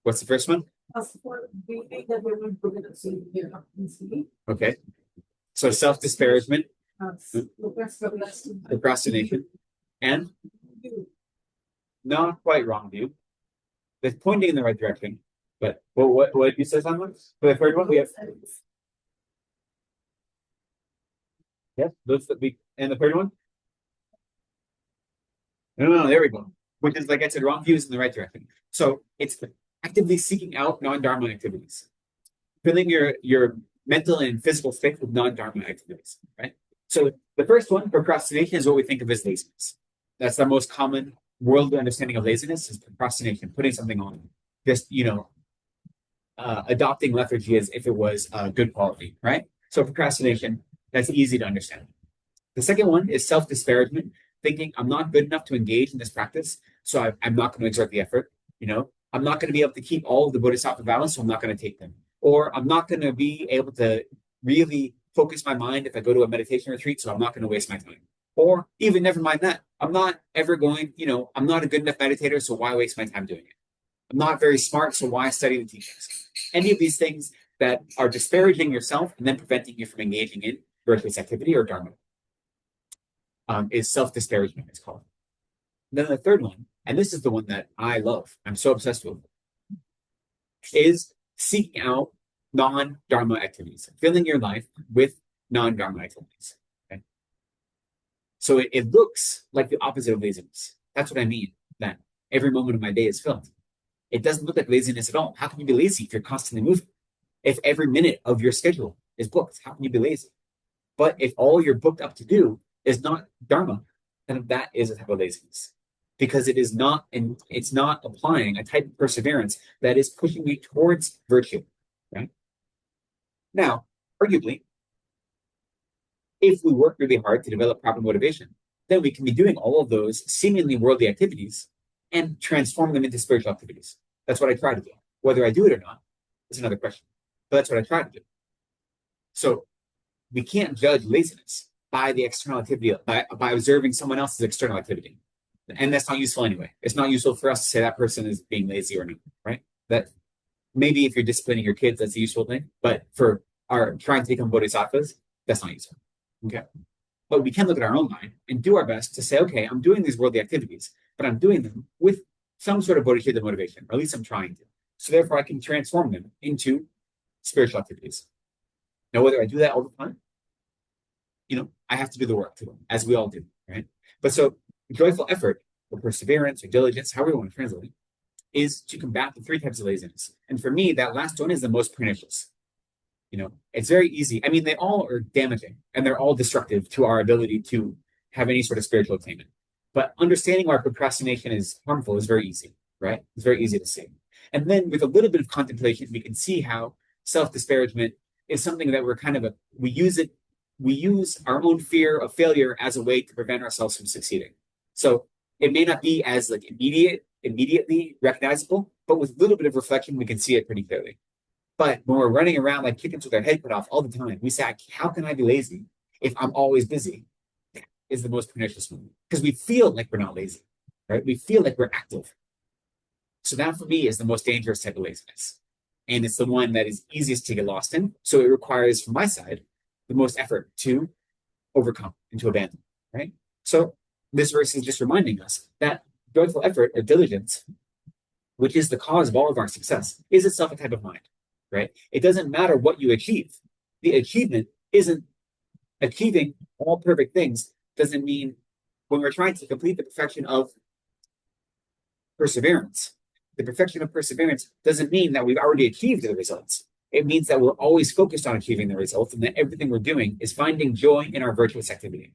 What's the first one? Okay. So self-disparagement, procrastination, and not quite wrong view. It's pointing in the right direction. But what did you say, Simon? For the third one, we have. Yes, and the third one? No, there we go. Which is, like I said, wrong views in the right direction. So it's actively seeking out non-Dharma activities, filling your mental and physical state with non-Dharma activities, right? So the first one, procrastination, is what we think of as laziness. That's the most common worldly understanding of laziness, is procrastination, putting something on. Just, adopting lethargy as if it was good quality, right? So procrastination, that's easy to understand. The second one is self-disparagement. thinking I'm not good enough to engage in this practice, so I'm not going to exert the effort. I'm not going to be able to keep all of the Bodhisattva vows, so I'm not going to take them. Or I'm not going to be able to really focus my mind if I go to a meditation retreat, so I'm not going to waste my time. Or even never mind that. I'm not ever going, I'm not a good enough meditator, so why waste my time doing it? I'm not very smart, so why study the teachings? Any of these things that are disparaging yourself and then preventing you from engaging in virtuous activity or Dharma is self-disparagement, it's called. Then the third one, and this is the one that I love, I'm so obsessed with, is seeking out non-Dharma activities, filling your life with non-Dharma activities. Okay? So it looks like the opposite of laziness. That's what I mean, that every moment of my day is filled. It doesn't look like laziness at all. How can you be lazy if you're constantly moving? If every minute of your schedule is booked, how can you be lazy? But if all you're booked up to do is not Dharma, then that is a type of laziness. Because it's not applying a type of perseverance that is pushing you towards virtue. Right? Now, arguably, if we work really hard to develop proper motivation, then we can be doing all of those seemingly worldly activities and transform them into spiritual activities. That's what I try to do. Whether I do it or not is another question. But that's what I try to do. So we can't judge laziness by the external activity, by observing someone else's external activity. And that's not useful anyway. It's not useful for us to say that person is being lazy or not, right? That maybe if you're disciplining your kids, that's a useful thing. But for our trying to become bodhisattvas, that's not useful. Okay. But we can look at our own mind and do our best to say, okay, I'm doing these worldly activities, but I'm doing them with some sort of bodhisattva motivation, or at least I'm trying to. So therefore, I can transform them into spiritual activities. Now, whether I do that all the time, I have to do the work to them, as we all do, right? But so joyful effort, or perseverance, or diligence, however you want to translate it, is to combat the three types of laziness. And for me, that last one is the most pernicious. It's very easy. I mean, they all are damaging, and they're all destructive to our ability to have any sort of spiritual attainment. But understanding why procrastination is harmful is very easy, right? It's very easy to see. And then with a little bit of contemplation, we can see how self-disparagement is something that we use our own fear of failure as a way to prevent ourselves from succeeding. So it may not be as immediately recognizable, but with a little bit of reflection, we can see it pretty clearly. But when we're running around like chickens with our head cut off all the time, we say, how can I be lazy if I'm always busy? That is the most pernicious one. Because we feel like we're not lazy, right? We feel like we're active. So that for me is the most dangerous type of laziness. And it's the one that is easiest to get lost in. So it requires, from my side, the most effort to overcome and to abandon, right? So this verse is just reminding us that joyful effort or diligence, which is the cause of all of our success, is itself a type of mind, right? It doesn't matter what you achieve. The achievement isn't achieving all perfect things. Doesn't mean when we're trying to complete the perfection of perseverance, the perfection of perseverance doesn't mean that we've already achieved the results. It means that we're always focused on achieving the results and that everything we're doing is finding joy in our virtuous activity,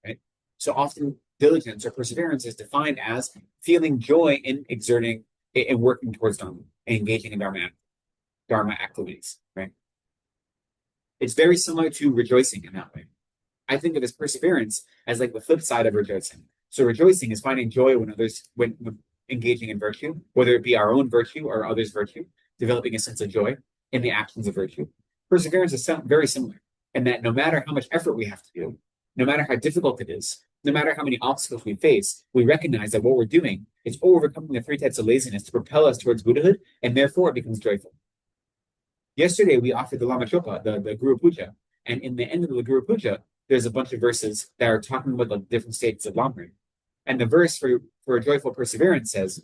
right? So often diligence or perseverance is defined as feeling joy in exerting and working towards Dharma and engaging in Dharma activities, right? It's very similar to rejoicing in that way. I think of this perseverance as like the flip side of rejoicing. So rejoicing is finding joy when engaging in virtue, whether it be our own virtue or others' virtue, developing a sense of joy in the actions of virtue. Perseverance is very similar in that no matter how much effort we have to do, no matter how difficult it is, no matter how many obstacles we face, we recognize that what we're doing is overcoming the three types of laziness to propel us towards Buddhahood, and therefore it becomes joyful. Yesterday, we offered the Lama Chopa, the Guru Puja, and in the end of the Guru Puja, there's a bunch of verses that are talking about the different states of Lamrim. And the verse for a joyful perseverance says,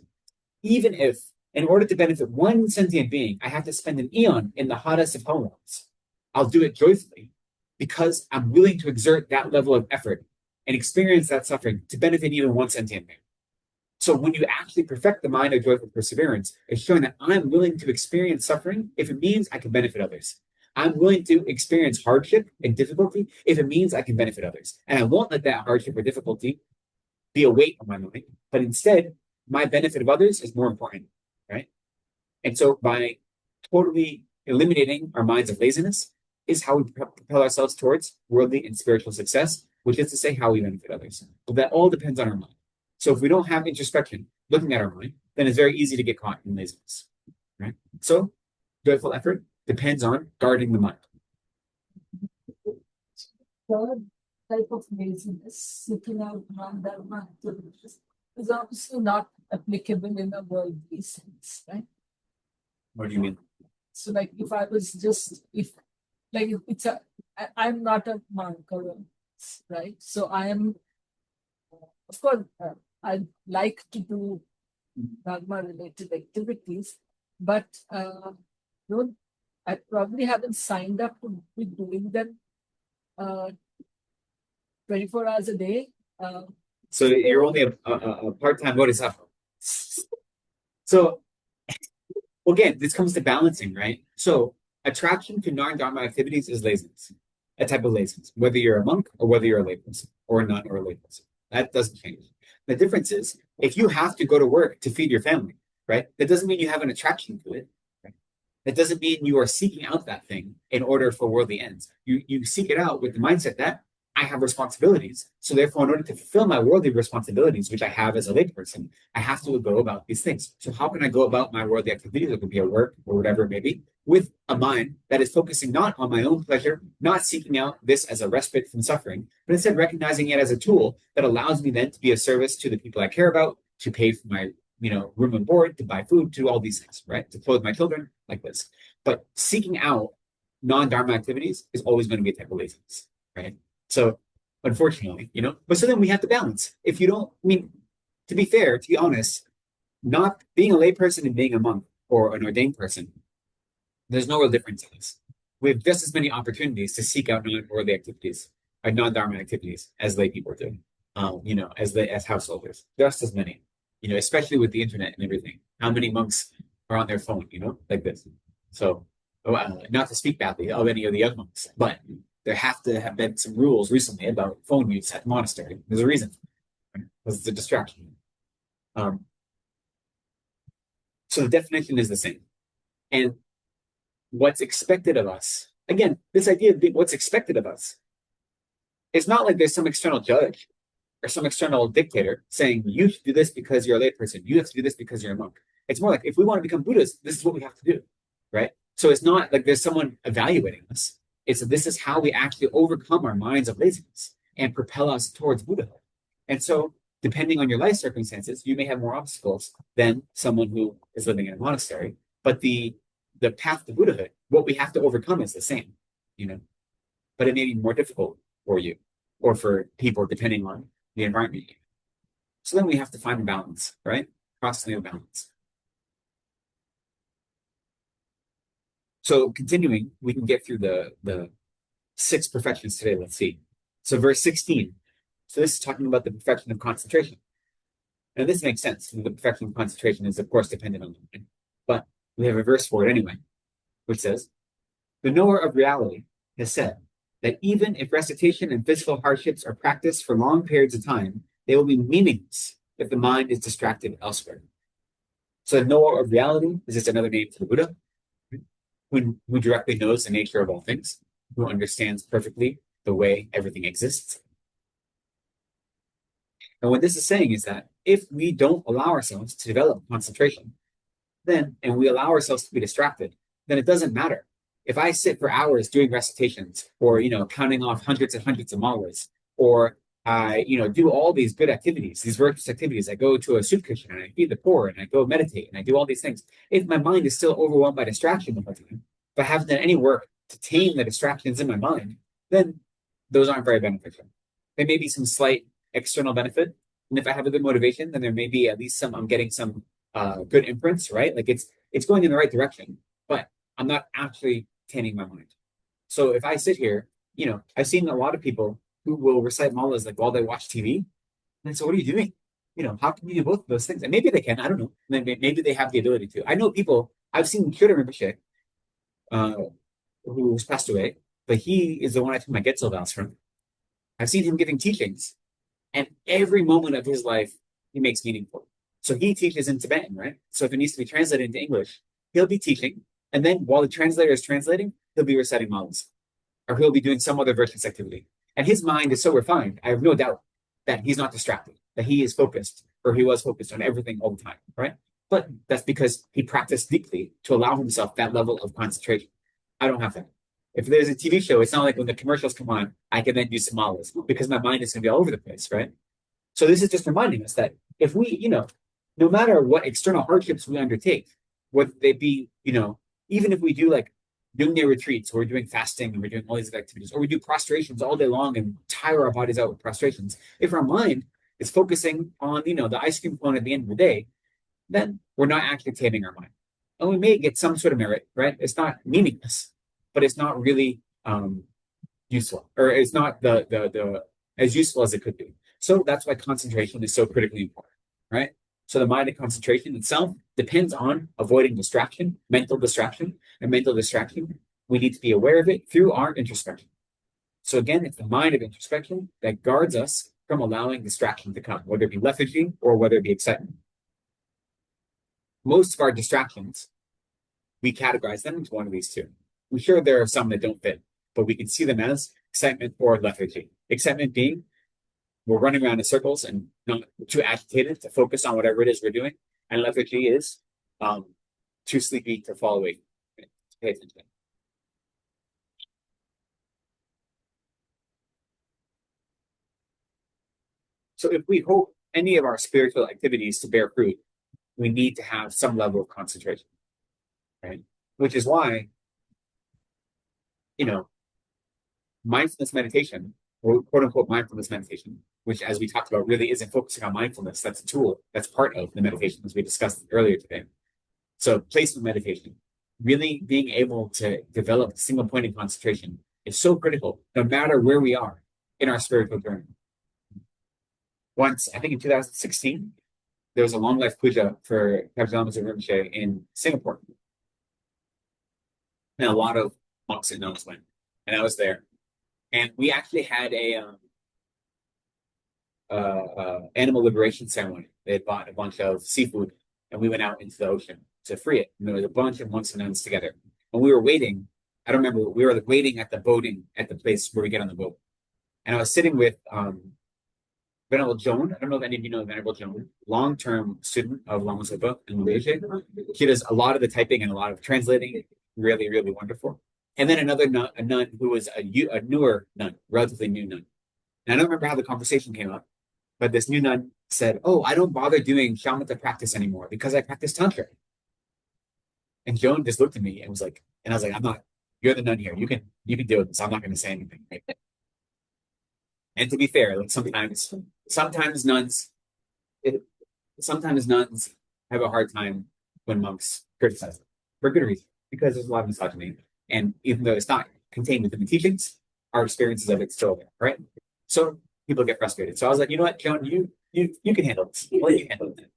even if, in order to benefit one sentient being, I have to spend an eon in the hottest of hellworlds, I'll do it joyfully because I'm willing to exert that level of effort and experience that suffering to benefit even one sentient being. So when you actually perfect the mind of joyful perseverance, it's showing that I'm willing to experience suffering if it means I can benefit others. I'm willing to experience hardship and difficulty if it means I can benefit others. And I won't let that hardship or difficulty be a weight on my mind, but instead, my benefit of others is more important, right? And so by totally eliminating our minds of laziness is how we propel ourselves towards worldly and spiritual success which is to say how we benefit others. But that all depends on our mind. So if we don't have introspection looking at our mind, then it's very easy to get caught in laziness, right? So joyful effort depends on guarding the mind. Third type of laziness, seeking out non-dharma activities, is obviously not applicable in a worldly sense, right? What do you mean? So, like, if I was just, if, like, it's a, I'm not a monk or right? So I am, of course, I like to do Dharma-related activities, but don't, I probably haven't signed up to be doing them 24 hours a day. So you're only a part-time bodhisattva. So again, this comes to balancing, right? So attraction to non-dharma activities is laziness, a type of laziness, whether you're a monk or whether you're a layperson or a nun or a layperson. That doesn't change. The difference is if you have to go to work to feed your family, right? That doesn't mean you have an attraction to it. Right? That doesn't mean you are seeking out that thing in order for worldly ends. You seek it out with the mindset that I have responsibilities. So therefore, in order to fulfill my worldly responsibilities, which I have as a layperson, I have to go about these things. So how can I go about my worldly activities? It could be at work or whatever it may be, with a mind that is focusing not on my own pleasure, not seeking out this as a respite from suffering, but instead recognizing it as a tool that allows me then to be of service to the people I care about, to pay for my room and board, to buy food, to all these things, right? To clothe my children, like this. But seeking out non-dharma activities is always going to be a type of laziness, right? So unfortunately, but so then we have to balance. If you don't, to be fair, to be honest, not being a layperson and being a monk or an ordained person, there's no real difference in this. We have just as many opportunities to seek out non-worldly activities, or non-dharma activities as lay people do, as householders, just as many, especially with the internet and everything. How many monks are on their phone, like this? So, not to speak badly of any of the young monks, but there have to have been some rules recently about phone use at the monastery. There's a reason, because it's a distraction. So the definition is the same. And what's expected of us, again, this idea of what's expected of us, it's not like there's some external judge or some external dictator saying, you should do this because you're a layperson. You have to do this because you're a monk. It's more like, if we want to become Buddhists, this is what we have to do, right? So it's not like there's someone evaluating us. It's that this is how we actually overcome our minds of laziness and propel us towards Buddhahood. And so, depending on your life circumstances, you may have more obstacles than someone who is living in a monastery. But the path to Buddhahood, what we have to overcome is the same, but it may be more difficult for you or for people, depending on the environment. So then we have to find a balance, right? Constantly a balance. So continuing, we can get through the 6 perfections today. Let's see. So verse 16. So this is talking about the perfection of concentration. And this makes sense. The perfection of concentration is, of course, dependent on the mind. But we have a verse for it anyway, which says, the knower of reality has said that even if recitation and physical hardships are practiced for long periods of time, they will be meaningless if the mind is distracted elsewhere. So the knower of reality is just another name for the Buddha, who directly knows the nature of all things, who understands perfectly the way everything exists. And what this is saying is that if we don't allow ourselves to develop concentration, and we allow ourselves to be distracted, then it doesn't matter. If I sit for hours doing recitations or, counting off hundreds and hundreds of malas, or I, do all these good activities, these virtuous activities, I go to a soup kitchen and I feed the poor and I go meditate and I do all these things. If my mind is still overwhelmed by distraction the whole time, if I haven't done any work to tame the distractions in my mind, then those aren't very beneficial. There may be some slight external benefit. And if I have a good motivation, then there may be at least I'm getting some good imprints, right? Like it's going in the right direction, but I'm not actually taming my mind. So if I sit here, I've seen a lot of people who will recite malas like while they watch TV. And so what are you doing? How can you do both of those things? And maybe they can, I don't know. Maybe they have the ability to. I know people, I've seen Choe who's passed away, but he is the one I took my Getzel vows from. I've seen him giving teachings, and every moment of his life he makes meaningful. So he teaches in Tibetan, right? So if it needs to be translated into English, he'll be teaching, and then while the translator is translating, he'll be reciting malas, or he'll be doing some other virtuous activity. And his mind is so refined, I have no doubt that he's not distracted, that he is focused, or he was focused on everything all the time, right? But that's because he practiced deeply to allow himself that level of concentration. I don't have that. If there's a TV show, it's not like when the commercials come on, I can then do samalas because my mind is going to be all over the place, right? So this is just reminding us that if we, no matter what external hardships we undertake, whether they be, even if we do like noonday retreats, or we're doing fasting and we're doing all these activities, or we do prostrations all day long and tire our bodies out with prostrations, if our mind is focusing on, the ice cream cone at the end of the day, then we're not actually taming our mind. And we may get some sort of merit, right? It's not meaningless, but it's not really useful, or it's not the as useful as it could be. So that's why concentration is so critically important, right? So the mind and concentration itself depends on avoiding distraction, mental distraction, and mental distraction. We need to be aware of it through our introspection. So again, it's the mind of introspection that guards us from allowing distraction to come, whether it be lethargy or whether it be excitement. Most of our distractions, we categorize them into one of these two. I'm sure there are some that don't fit, but we can see them as excitement or lethargy. Excitement being we're running around in circles and not too agitated to focus on whatever it is we're doing. And lethargy is too sleepy to fall awake, to pay attention. So if we hope any of our spiritual activities to bear fruit, we need to have some level of concentration, right? Which is why, mindfulness meditation, or quote unquote mindfulness meditation, which as we talked about really isn't focusing on mindfulness. That's a tool. That's part of the meditation as we discussed earlier today. So placement meditation, really being able to develop single pointed concentration is so critical no matter where we are in our spiritual journey. Once, I think in 2016, there was a long life puja for Kabjalama Rinpoche in Singapore. And a lot of monks and nuns went. And I was there. And we actually had a animal liberation ceremony. They had bought a bunch of seafood, and we went out into the ocean to free it. And there was a bunch of monks and nuns together. And we were waiting. I don't remember. We were waiting at the boating at the place where we get on the boat. And I was sitting with Venerable Joan. I don't know if any of you know Venerable Joan, long-term student of Lama Zopa in Malaysia. She does a lot of the typing and a lot of translating. Really, really wonderful. And then another nun, a nun who was a newer nun, relatively new nun. And I don't remember how the conversation came up, but this new nun said, "Oh, I don't bother doing shamatha practice anymore because I practice tantra." And Joan just looked at me and was like, and I was like, "I'm not. You're the nun here. You can deal with this. I'm not going to say anything." Right? And to be fair, like sometimes nuns have a hard time when monks criticize them for good reason, because there's a lot of misogyny. And even though it's not contained within the teachings, our experiences of it's still there, right? So people get frustrated. So I was like, you know what, Joan, you can handle this. I'll let you handle it.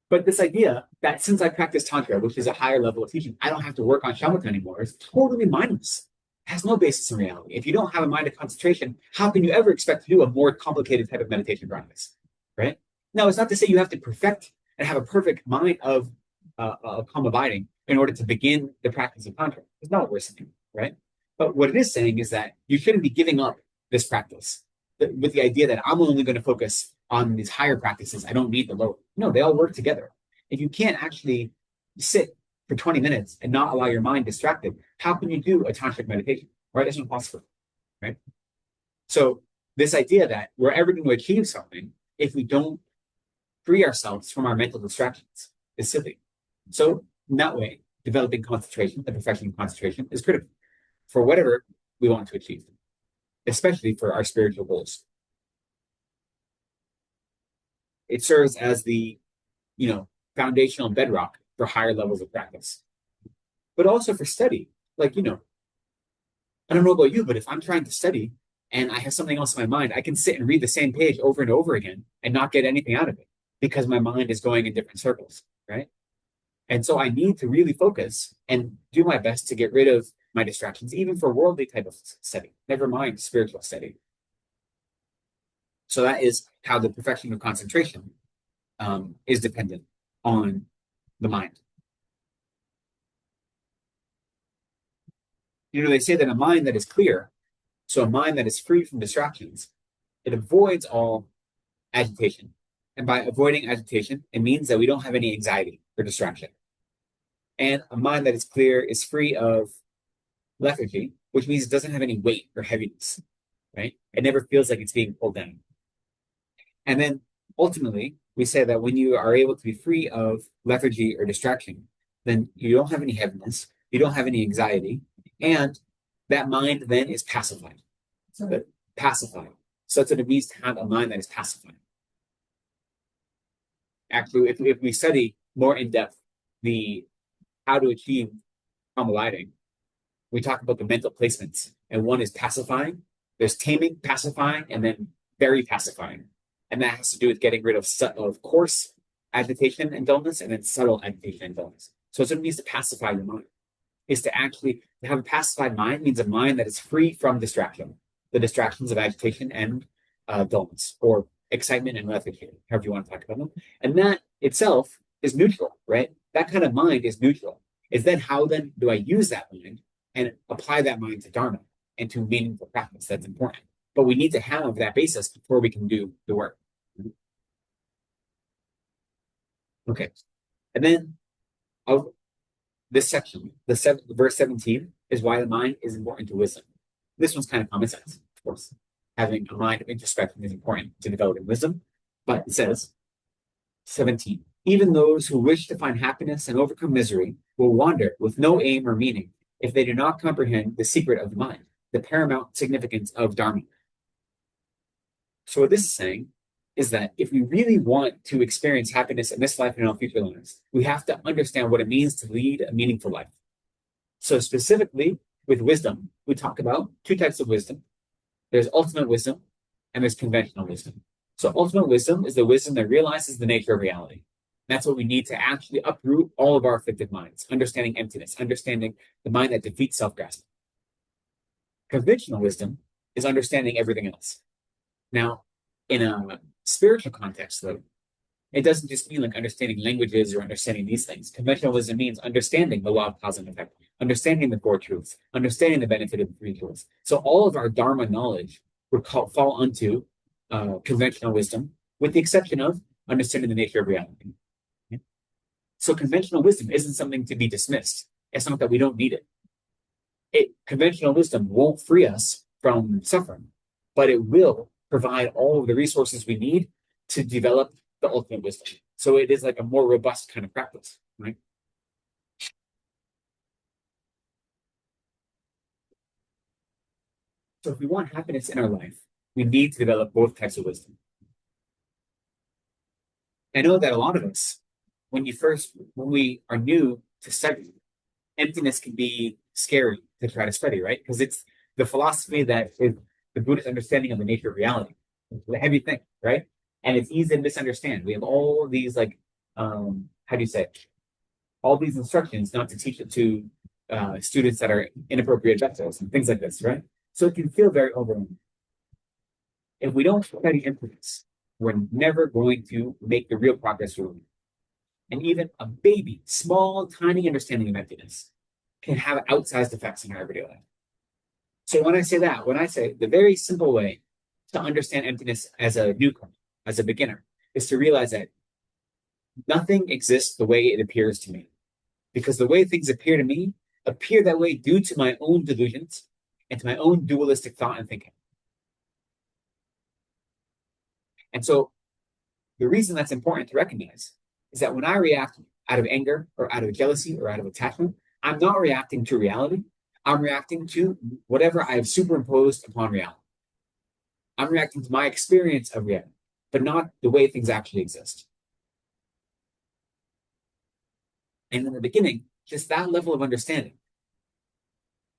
But this idea that since I practice Tantra, which is a higher level of teaching, I don't have to work on shamatha anymore, is totally mindless. It has no basis in reality. If you don't have a mind of concentration, how can you ever expect to do a more complicated type of meditation practice, right? Now, it's not to say you have to perfect and have a perfect mind of calm abiding in order to begin the practice of Tantra. It's not what we're saying, right? But what it is saying is that you shouldn't be giving up this practice with the idea that I'm only going to focus on these higher practices. I don't need the lower. No, they all work together. If you can't actually sit for 20 minutes and not allow your mind distracted, how can you do a tantric meditation, right? It's impossible, right? So this idea that we're ever going to achieve something if we don't free ourselves from our mental distractions is silly. So in that way, developing concentration, the perfection of concentration, is critical for whatever we want to achieve, especially for our spiritual goals. It serves as the, foundational bedrock for higher levels of practice, but also for study. Like, I don't know about you, but if I'm trying to study and I have something else in my mind, I can sit and read the same page over and over again and not get anything out of it because my mind is going in different circles, right? And so I need to really focus and do my best to get rid of my distractions, even for worldly type of study, never mind spiritual study. So that is how the perfection of concentration is dependent on the mind. They say that a mind that is clear So a mind that is free from distractions, it avoids all agitation. And by avoiding agitation, it means that we don't have any anxiety or distraction. And a mind that is clear is free of lethargy, which means it doesn't have any weight or heaviness, right? It never feels like it's being pulled down. And then ultimately, we say that when you are able to be free of lethargy or distraction, then you don't have any heaviness, you don't have any anxiety, and that mind then is pacified. So pacified. So that's what it means to have a mind that is pacified. Actually, if we study more in depth the how to achieve calm abiding, we talk about the mental placements, and one is pacifying. There's taming, pacifying, and then very pacifying, and that has to do with getting rid of coarse agitation and dullness, and then subtle agitation and dullness. So it's what it means to pacify your mind. Is to actually have a pacified mind means a mind that is free from distraction, the distractions of agitation and dullness, or excitement and lethargy, however you want to talk about them. And that itself is neutral, right? That kind of mind is neutral. Is then how then do I use that mind and apply that mind to Dharma and to meaningful practice? That's important. But we need to have that basis before we can do the work. Okay. And then of this section, verse 17, is why the mind is important to wisdom. This one's kind of common sense, of course. Having a mind of introspection is important to developing wisdom. But it says, 17, even those who wish to find happiness and overcome misery will wander with no aim or meaning if they do not comprehend the secret of the mind, the paramount significance of Dharma. So what this is saying is that if we really want to experience happiness in this life and in all future lives, we have to understand what it means to lead a meaningful life. So specifically with wisdom, we talk about two types of wisdom. There's ultimate wisdom and there's conventional wisdom. So ultimate wisdom is the wisdom that realizes the nature of reality. That's what we need to actually uproot all of our afflicted minds, understanding emptiness, understanding the mind that defeats self-grasping. Conventional wisdom is understanding everything else. Now, in a spiritual context, though, it doesn't just mean like understanding languages or understanding these things. Conventional wisdom means understanding the law of cause and effect, understanding the four truths, understanding the benefit of the three truths. So all of our Dharma knowledge would fall onto conventional wisdom, with the exception of understanding the nature of reality. Okay? So conventional wisdom isn't something to be dismissed. It's not that we don't need it. Conventional wisdom won't free us from suffering, but it will provide all of the resources we need to develop the ultimate wisdom. So it is like a more robust kind of practice, right? So if we want happiness in our life, we need to develop both types of wisdom. I know that a lot of us, when we are new to study, emptiness can be scary to try to study, right? Because it's the philosophy that is the Buddhist understanding of the nature of reality. It's a heavy thing, right? And it's easy to misunderstand. We have all these how do you say it? All these instructions not to teach it to students that are inappropriate vessels and things like this, right? So it can feel very overwhelming. If we don't study emptiness, we're never going to make the real progress we want. And even a baby, small, tiny understanding of emptiness can have outsized effects in our everyday life. So when I say the very simple way to understand emptiness as a newcomer, as a beginner, is to realize that nothing exists the way it appears to me. Because the way things appear to me appear that way due to my own delusions and to my own dualistic thought and thinking. And so the reason that's important to recognize is that when I react out of anger or out of jealousy or out of attachment, I'm not reacting to reality. I'm reacting to whatever I have superimposed upon reality. I'm reacting to my experience of reality, but not the way things actually exist. And in the beginning, just that level of understanding,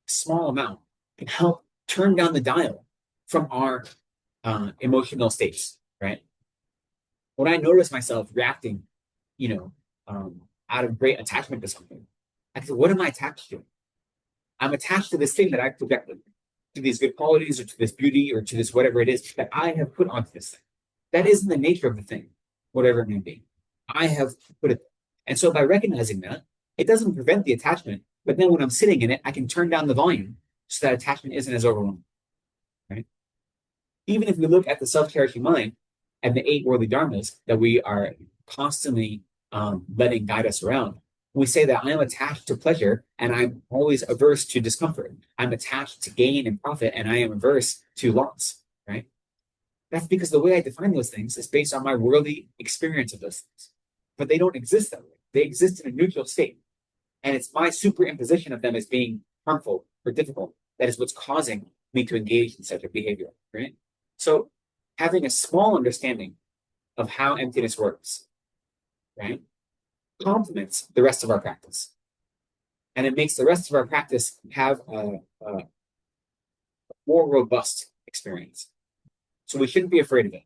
a small amount, can help turn down the dial from our emotional states, right? When I notice myself reacting, out of great attachment to something, I say, what am I attached to? I'm attached to this thing that I've projected, to these good qualities or to this beauty or to this whatever it is that I have put onto this thing. That isn't the nature of the thing, whatever it may be. I have put it. And so by recognizing that, it doesn't prevent the attachment, but then when I'm sitting in it, I can turn down the volume so that attachment isn't as overwhelming. even if we look at the self-cherishing mind and the 8 worldly dharmas that we are constantly letting guide us around, we say that I am attached to pleasure and I'm always averse to discomfort. I'm attached to gain and profit and I am averse to loss, right? That's because the way I define those things is based on my worldly experience of those things. But they don't exist that way. They exist in a neutral state. And it's my superimposition of them as being harmful or difficult that is what's causing me to engage in such a behavior, right? So having a small understanding of how emptiness works, right, complements the rest of our practice. And it makes the rest of our practice have a more robust experience. So we shouldn't be afraid of it.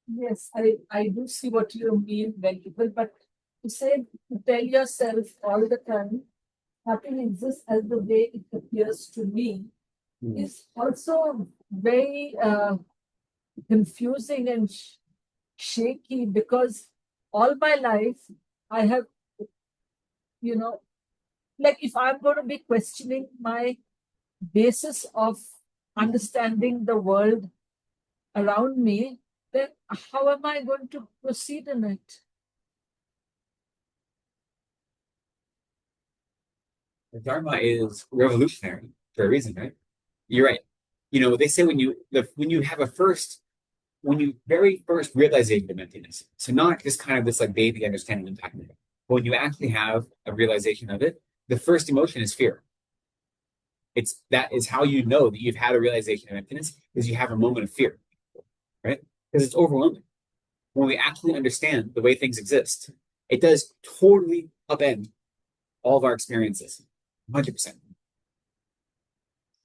Yes, I do see what you mean, Venkatapal, but to say, to tell yourself all the time, happiness exists as the way it appears to me, is also very confusing and shaky, because all my life I have, like if I'm going to be questioning my basis of understanding the world around me, then how am I going to proceed in it? The Dharma is revolutionary for a reason, right? You're right. They say when you very first realization of emptiness, so not just kind of this like baby understanding and talking about, but when you actually have a realization of it, the first emotion is fear. That is how you know that you've had a realization of emptiness, is you have a moment of fear, right? Because it's overwhelming. When we actually understand the way things exist, it does totally upend all of our experiences, 100%.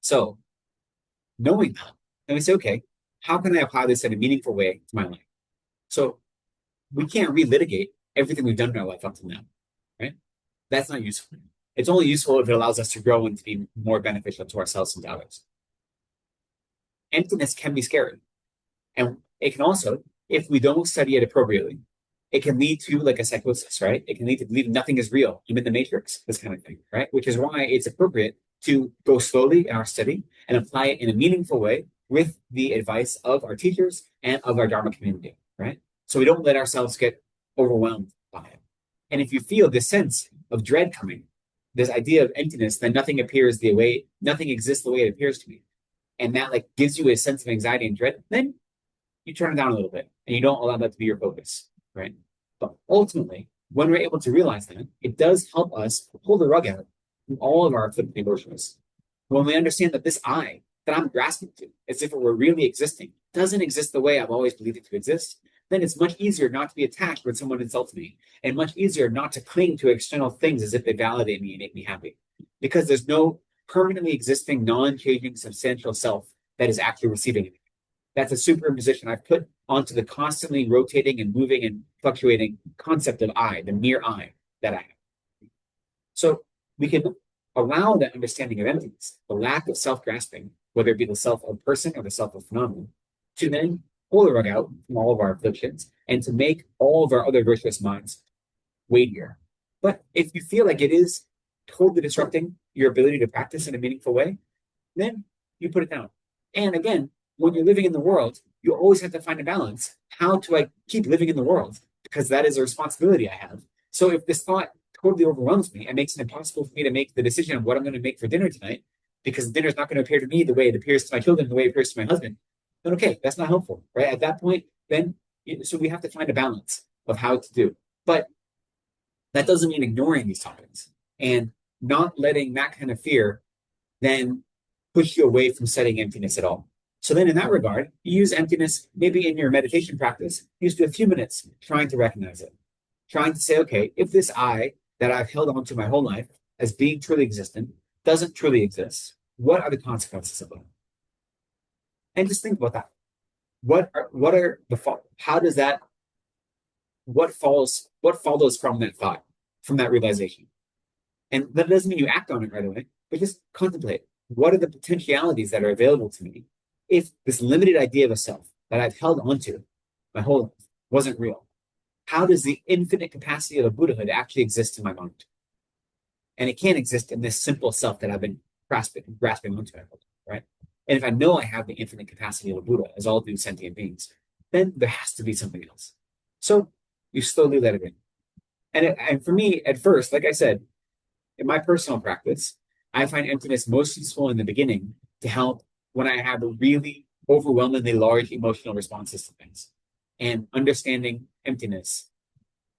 So, knowing that, then we say, okay, how can I apply this in a meaningful way to my life? So, we can't relitigate everything we've done in our life up to now, right? That's not useful. It's only useful if it allows us to grow and to be more beneficial to ourselves and to others. Emptiness can be scary. And it can also, if we don't study it appropriately, it can lead to like a psychosis, right? It can lead to believing nothing is real. I'm in the matrix, this kind of thing, right? Which is why it's appropriate to go slowly in our study and apply it in a meaningful way with the advice of our teachers and of our Dharma community, right? So we don't let ourselves get overwhelmed by it. And if you feel this sense of dread coming, this idea of emptiness, then nothing exists the way it appears to me, and that like gives you a sense of anxiety and dread, then you turn it down a little bit and you don't allow that to be your focus, right? But ultimately, when we're able to realize that, it does help us pull the rug out from all of our afflicted emotions. When we understand that this I that I'm grasping to, as if it were really existing, doesn't exist the way I've always believed it to exist, then it's much easier not to be attached when someone insults me, and much easier not to cling to external things as if they validate me and make me happy. Because there's no permanently existing, non-changing, substantial self that is actually receiving it. That's a superimposition I've put onto the constantly rotating and moving and fluctuating concept of I, the mere I that I have. So we can allow that understanding of emptiness, the lack of self-grasping, whether it be the self of person or the self of phenomenon, to then pull the rug out from all of our afflictions and to make all of our other virtuous minds weightier. But if you feel like it is totally disrupting your ability to practice in a meaningful way, then you put it down. And again, when you're living in the world, you always have to find a balance. How do I keep living in the world? Because that is a responsibility I have. So if this thought totally overwhelms me and makes it impossible for me to make the decision of what I'm going to make for dinner tonight, because dinner is not going to appear to me the way it appears to my children, the way it appears to my husband, then okay, that's not helpful, right? At that point, then, so we have to find a balance of how to do. But that doesn't mean ignoring these topics and not letting that kind of fear then push you away from studying emptiness at all. So then in that regard, you use emptiness maybe in your meditation practice, you spend a few minutes trying to recognize it, trying to say, okay, if this I that I've held on to my whole life as being truly existent doesn't truly exist, what are the consequences of it? And just think about that. What follows from that thought, from that realization? And that doesn't mean you act on it right away, but just contemplate. What are the potentialities that are available to me if this limited idea of a self that I've held onto my whole life wasn't real? How does the infinite capacity of a Buddhahood actually exist in my mind? And it can't exist in this simple self that I've been grasping onto, right? And if I know I have the infinite capacity of a Buddha, as all do sentient beings, then there has to be something else. So you slowly let it in. And for me, at first, like I said, in my personal practice, I find emptiness most useful in the beginning to help when I have a really overwhelmingly large emotional responses to things. And understanding emptiness,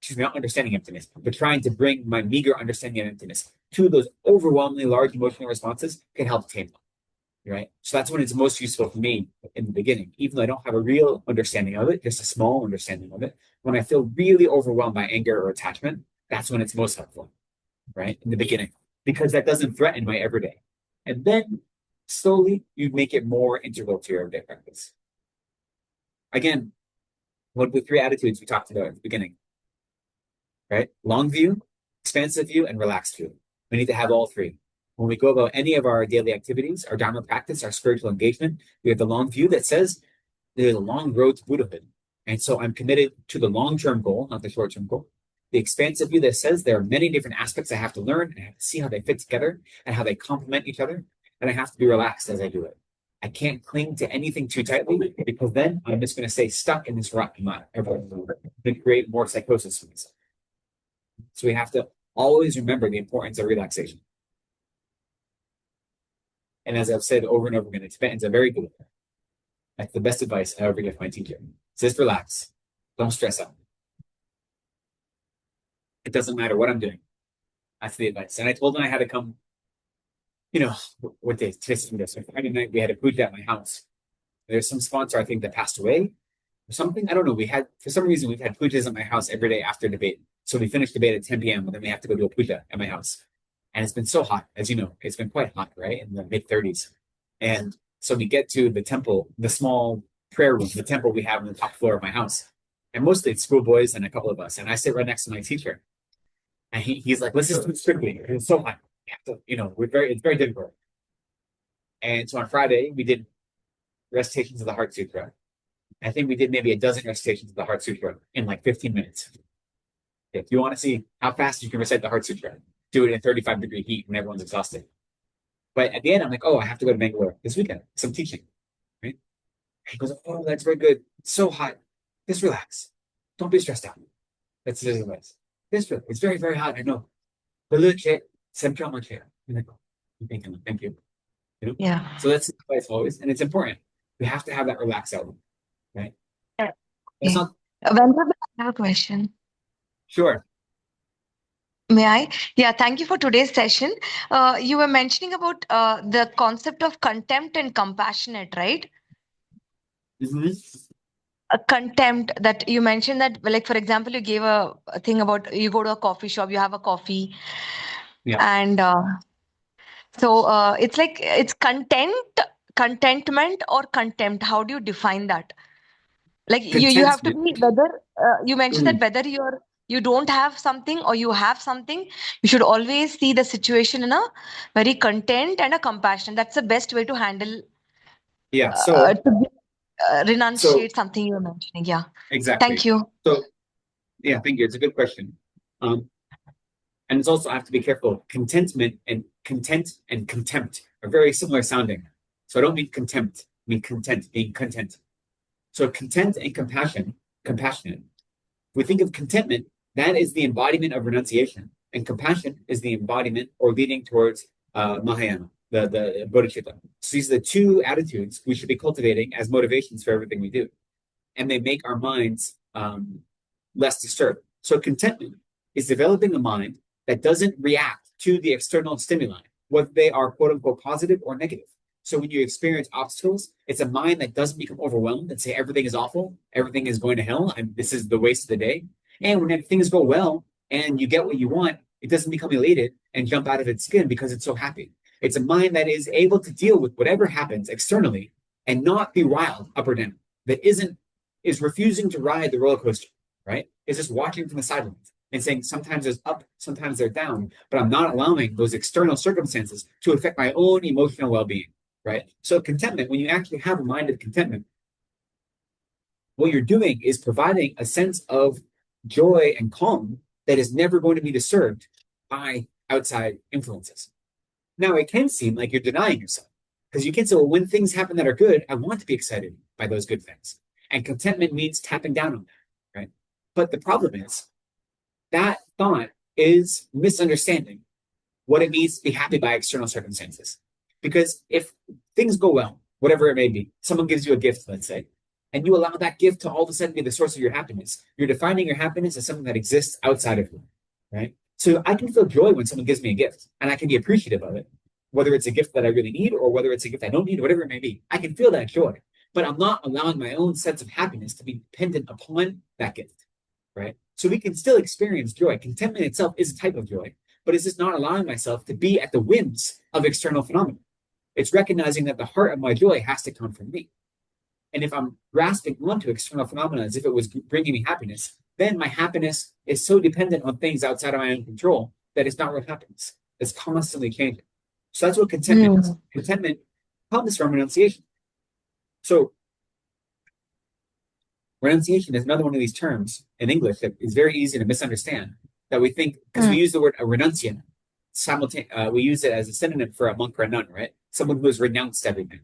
excuse me, not understanding emptiness, but trying to bring my meager understanding of emptiness to those overwhelmingly large emotional responses can help tame them, right? So that's when it's most useful for me in the beginning, even though I don't have a real understanding of it, just a small understanding of it. When I feel really overwhelmed by anger or attachment, that's when it's most helpful, right? In the beginning, because that doesn't threaten my everyday. And then slowly you make it more integral to your everyday practice. Again, what the three attitudes we talked about at the beginning, right? Long view, expansive view, and relaxed view. We need to have all three. When we go about any of our daily activities, our Dharma practice, our spiritual engagement, we have the long view that says there's a long road to Buddhahood. And so I'm committed to the long-term goal, not the short-term goal. The expansive view that says there are many different aspects I have to learn and I have to see how they fit together and how they complement each other. And I have to be relaxed as I do it. I can't cling to anything too tightly because then I'm just going to stay stuck in this rut and not ever going to create more psychosis for myself. So we have to always remember the importance of relaxation. And as I've said over and over again, Tibetans are very good at that. That's the best advice I ever get from my teacher. Just relax. Don't stress out. It doesn't matter what I'm doing. That's the advice. And I told them I had to come, what day? Today's this. Friday night, we had a puja at my house. There's some sponsor, I think, that passed away or something. I don't know. For some reason, we've had pujas at my house every day after debate. So we finish debate at 10 p.m. and then we have to go do a puja at my house. And it's been so hot, as you know, it's been quite hot, right? In the mid 30s. And so we get to the temple, the small prayer room, the temple we have on the top floor of my house. And mostly it's schoolboys and a couple of us. And I sit right next to my teacher. And he's like, let's just do it strictly. It's so hot. We have to, it's very difficult. And so on Friday, we did recitations of the Heart Sutra. I think we did maybe a dozen recitations of the Heart Sutra in like 15 minutes. If you want to see how fast you can recite the Heart Sutra, do it in 35-degree heat when everyone's exhausted. But at the end, I'm like, oh, I have to go to Bangalore this weekend. Some teaching, right? He goes, oh, that's very good. It's so hot. Just relax. Don't be stressed out. That's his advice. It's very, very hot. I know. Thank you. Yeah. So that's the advice always, and it's important. We have to have that relaxed element, right? Yeah. It's not Venkata, I have a question. sure. May I? Yeah, thank you for today's session. You were mentioning about the concept of contempt and compassionate, right? Contempt, that you mentioned that, like, for example, you gave a thing about you go to a coffee shop, you have a coffee, Yeah. and it's like it's contentment or contempt. How do you define that? Like you have to Contentment. be whether you mentioned that Mhm. whether you don't have something or you have something, you should always see the situation in a very content and a compassion. That's the best way to handle Yeah. to be, So renunciate something you were mentioning. Yeah. exactly. Thank you. So yeah, thank you. It's a good question. And it's also I have to be careful. Content and contempt are very similar sounding. So I don't mean contempt. I mean content, being content. So content and compassionate. If we think of contentment, that is the embodiment of renunciation, and compassion is the embodiment or leading towards Mahayana, the Bodhisattva. So these are the two attitudes we should be cultivating as motivations for everything we do, and they make our minds less disturbed. So contentment is developing a mind that doesn't react to the external stimuli, whether they are quote unquote positive or negative. So when you experience obstacles, it's a mind that doesn't become overwhelmed and say everything is awful, everything is going to hell, and this is the waste of the day. And when things go well and you get what you want, it doesn't become elated and jump out of its skin because it's so happy. It's a mind that is able to deal with whatever happens externally and not be wild up or down. That is refusing to ride the roller coaster, right? Is just watching from the sidelines and saying sometimes there's up, sometimes they're down, but I'm not allowing those external circumstances to affect my own emotional well-being. Right? So contentment, when you actually have a mind of contentment, what you're doing is providing a sense of joy and calm that is never going to be disturbed by outside influences. Now, it can seem like you're denying yourself. Because you can say, well, when things happen that are good, I want to be excited by those good things. And contentment means tapping down on that, right? But the problem is that thought is misunderstanding what it means to be happy by external circumstances. Because if things go well, whatever it may be, someone gives you a gift, let's say, and you allow that gift to all of a sudden be the source of your happiness, you're defining your happiness as something that exists outside of you, right? So I can feel joy when someone gives me a gift, and I can be appreciative of it, whether it's a gift that I really need or whether it's a gift I don't need, whatever it may be. I can feel that joy, but I'm not allowing my own sense of happiness to be dependent upon that gift, right? So we can still experience joy. Contentment itself is a type of joy, but it's just not allowing myself to be at the whims of external phenomena. It's recognizing that the heart of my joy has to come from me. And if I'm grasping onto external phenomena as if it was bringing me happiness, then my happiness is so dependent on things outside of my own control that it's not real happiness. It's constantly changing. So that's what contentment is. Contentment comes from renunciation. So renunciation is another one of these terms in English that is very easy to misunderstand, that we think, because we use the word a renunciant, we use it as a synonym for a monk or a nun, right? Someone who has renounced everything.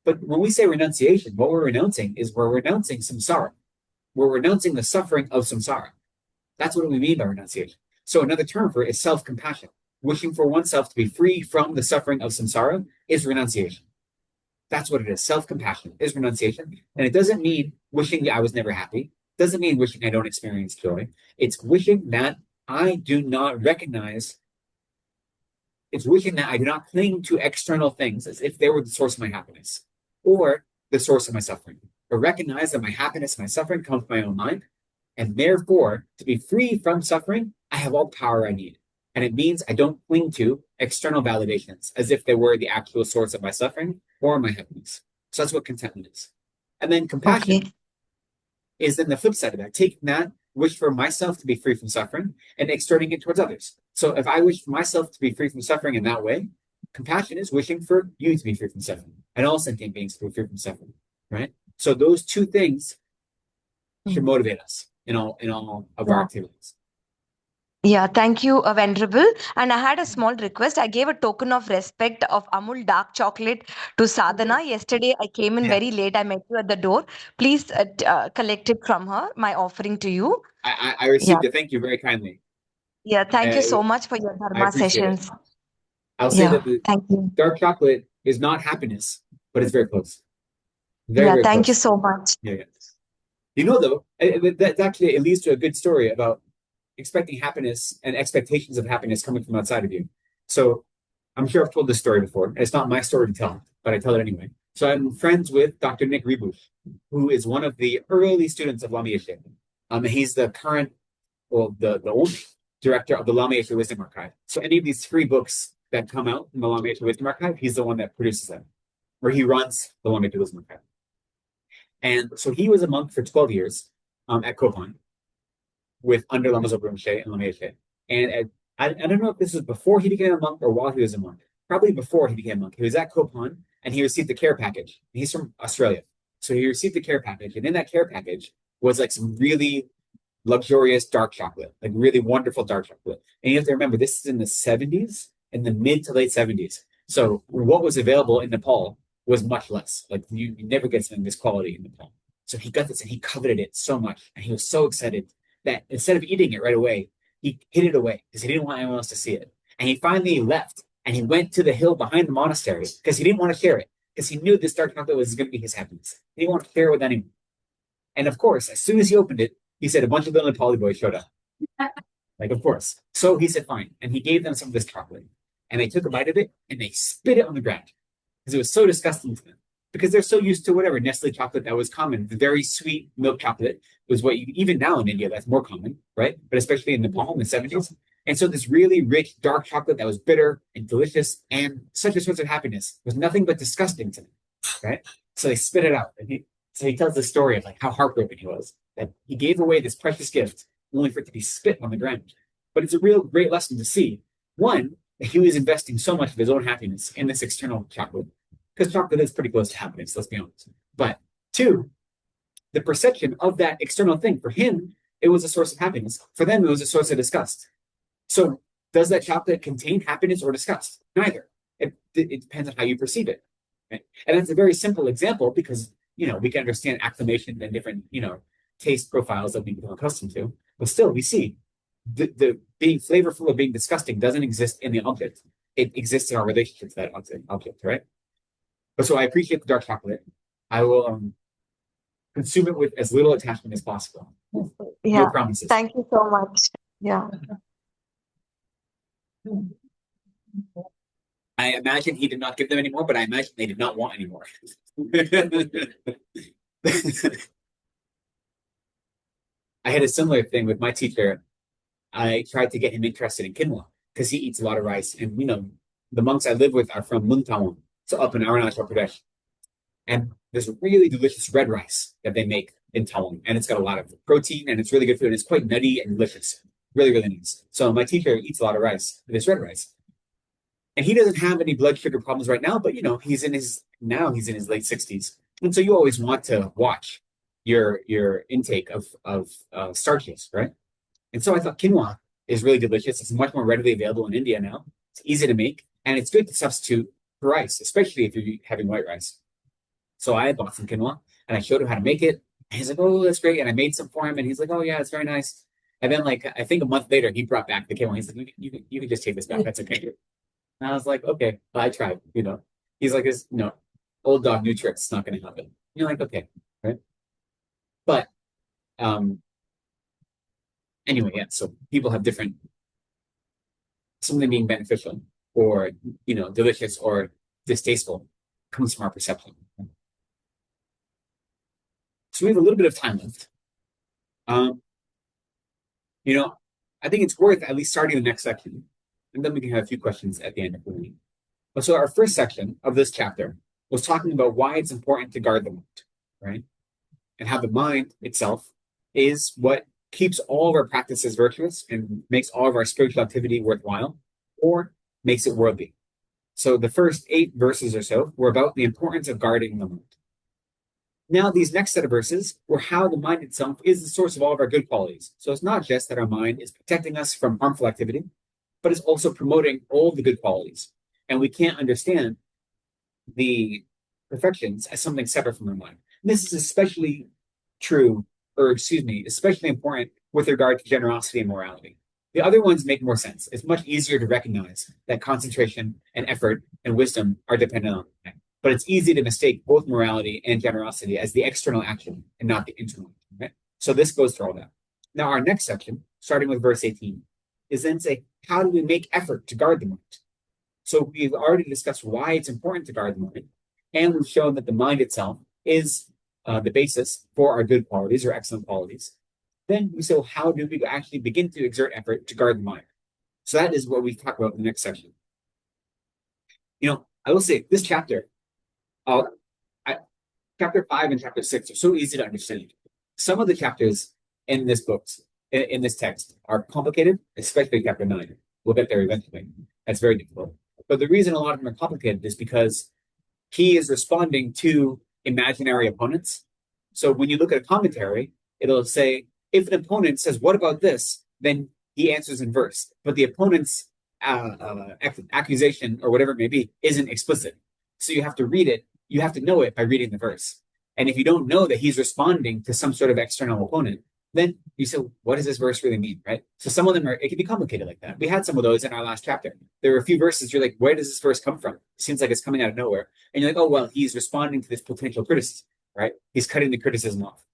But when we say renunciation, what we're renouncing is we're renouncing samsara. We're renouncing the suffering of samsara. That's what we mean by renunciation. So another term for it is self-compassion. Wishing for oneself to be free from the suffering of samsara is renunciation. That's what it is. Self-compassion is renunciation. And it doesn't mean wishing I was never happy. It doesn't mean wishing I don't experience joy. It's wishing that I do not recognize. It's wishing that I do not cling to external things as if they were the source of my happiness or the source of my suffering, but recognize that my happiness and my suffering come from my own mind. And therefore, to be free from suffering, I have all the power I need. And it means I don't cling to external validations as if they were the actual source of my suffering or my happiness. So that's what contentment is. And then compassion is then the flip side of that, taking that wish for myself to be free from suffering and extending it towards others. So if I wish for myself to be free from suffering in that way, compassion is wishing for you to be free from suffering and all sentient beings to be free from suffering, right? So those two things should motivate us in all of our activities. Yeah, thank you, Venerable. And I had a small request. I gave a token of respect of Amul dark chocolate to Sadhana. Yesterday, I came in very late. I met you at the door. Please collect it from her, my offering to you. I received it. Thank you very kindly. Yeah, thank you so much for your Dharma sessions. I'll say that the thank you. dark chocolate is not happiness, but it's very close. Very thank you so much. Yeah. You know, though, that actually it leads to a good story about expecting happiness and expectations of happiness coming from outside of you. So I'm sure I've told this story before, and it's not my story to tell, but I tell it anyway. So I'm friends with Dr. Nick Rebush, who is one of the early students of Lama Yeshe. He's the current, the only director of the Lama Yeshe Wisdom Archive. So any of these free books that come out in the Lama Yeshe Wisdom Archive, he's the one that produces them, or he runs the Lama Yeshe Wisdom Archive. And so he was a monk for 12 years at Kopan with under Lama Zopa Rinpoche and Lama Yeshe. And I don't know if this was before he became a monk or while he was a monk. Probably before he became a monk. He was at Kopan and he received the care package. He's from Australia. So he received the care package. And in that care package was like some really luxurious dark chocolate, like really wonderful dark chocolate. And you have to remember, this is in the 70s, in the mid to late 70s. So what was available in Nepal was much less. Like you never get something this quality in Nepal. So he got this and he coveted it so much. And he was so excited that instead of eating it right away, he hid it away because he didn't want anyone else to see it. And he finally left and he went to the hill behind the monastery because he didn't want to share it because he knew this dark chocolate was going to be his happiness. He didn't want to share it with anyone. And of course, as soon as he opened it, he said a bunch of little Nepali boys showed up. Like, of course. So he said, fine. And he gave them some of this chocolate. And they took a bite of it and they spit it on the ground because it was so disgusting to them. Because they're so used to whatever Nestle chocolate that was common. The very sweet milk chocolate was what even now in India, that's more common, right? But especially in Nepal in the 70s. And so this really rich, dark chocolate that was bitter and delicious and such a source of happiness was nothing but disgusting to them, right? So they spit it out. And so he tells the story of like how heartbroken he was, that he gave away this precious gift only for it to be spit on the ground. But it's a real great lesson to see. One, that he was investing so much of his own happiness in this external chocolate, because chocolate is pretty close to happiness, let's be honest. But two, the perception of that external thing, for him, it was a source of happiness. For them, it was a source of disgust. So does that chocolate contain happiness or disgust? Neither. It depends on how you perceive it. Right? And that's a very simple example because, we can understand acclimation and different, taste profiles that we become accustomed to. But still, we see the being flavorful or being disgusting doesn't exist in the object. It exists in our relationship to that object, right? But so I appreciate the dark chocolate. I will consume it with as little attachment as possible. No Yeah. promises. Thank you so much. Yeah. I imagine he did not give them anymore, but I imagine they did not want anymore. I had a similar thing with my teacher. I tried to get him interested in quinoa because he eats a lot of rice. And, the monks I live with are from Muntawan, so up in Arunachal Pradesh. And there's really delicious red rice that they make in Tawang. And it's got a lot of protein and it's really good food. And it's quite nutty and delicious. Really, really nice. So my teacher eats a lot of rice, this red rice. And he doesn't have any blood sugar problems right now, but he's in his late 60s. And so you always want to watch your intake of starches, right? And so I thought quinoa is really delicious. It's much more readily available in India now. It's easy to make, and it's good to substitute for rice, especially if you're having white rice. So I bought some quinoa, and I showed him how to make it. And he's like, "Oh, that's great!" And I made some for him, and he's like, "Oh yeah, it's very nice." And then, I think a month later, he brought back the quinoa. He's like, "You can just take this back. That's okay." And I was like, "Okay, well, I tried." He's like, "This old dog, new tricks. It's not going to happen." You're like, "Okay, right?" But anyway, yeah. So people have different something being beneficial or delicious or distasteful comes from our perception. So we have a little bit of time left. I think it's worth at least starting the next section, and then we can have a few questions at the end of the meeting. So our first section of this chapter was talking about why it's important to guard the mind, right? And how the mind itself is what keeps all of our practices virtuous and makes all of our spiritual activity worthwhile, or makes it worldly. So the first 8 verses or so were about the importance of guarding the mind. Now, these next set of verses were how the mind itself is the source of all of our good qualities. So it's not just that our mind is protecting us from harmful activity, but it's also promoting all the good qualities. And we can't understand the perfections as something separate from our mind. And this is especially especially important with regard to generosity and morality. The other ones make more sense. It's much easier to recognize that concentration and effort and wisdom are dependent on it. But it's easy to mistake both morality and generosity as the external action and not the internal action. Right? So this goes through all that. Now, our next section, starting with verse 18, is then say, how do we make effort to guard the mind? So we've already discussed why it's important to guard the mind, and we've shown that the mind itself is the basis for our good qualities or excellent qualities. Then we say, well, how do we actually begin to exert effort to guard the mind? So that is what we talk about in the next section. I will say this chapter, chapter 5 and chapter 6 are so easy to understand. Some of the chapters in this book, in this text, are complicated, especially chapter 9. We'll get there eventually. That's very difficult. But the reason a lot of them are complicated is because he is responding to imaginary opponents. So when you look at a commentary, it'll say, if an opponent says, "What about this?" then he answers in verse. But the opponent's accusation or whatever it may be isn't explicit. So you have to read it. You have to know it by reading the verse. And if you don't know that he's responding to some sort of external opponent, then you say, what does this verse really mean, right? So some of them it can be complicated like that. We had some of those in our last chapter. There were a few verses you're like, where does this verse come from? It seems like it's coming out of nowhere. And you're like, oh, well, he's responding to this potential criticism, right? He's cutting the criticism off.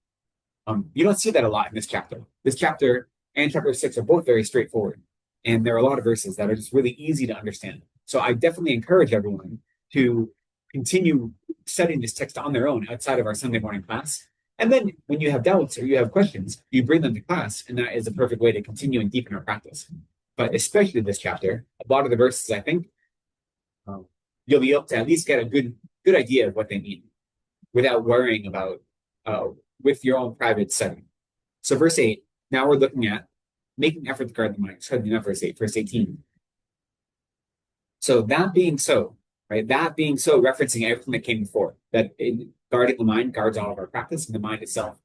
You don't see that a lot in this chapter. This chapter and chapter 6 are both very straightforward. And there are a lot of verses that are just really easy to understand. So I definitely encourage everyone to continue studying this text on their own outside of our Sunday morning class. And then when you have doubts or you have questions, you bring them to class, and that is a perfect way to continue and deepen our practice. But especially this chapter, a lot of the verses, I think, you'll be able to at least get a good idea of what they mean without worrying about with your own private study. So verse 8, now we're looking at making effort to guard the mind. Sorry, not verse 8, verse 18. So that being so, right? That being so, referencing everything that came before, that guarding the mind guards all of our practice, and the mind itself,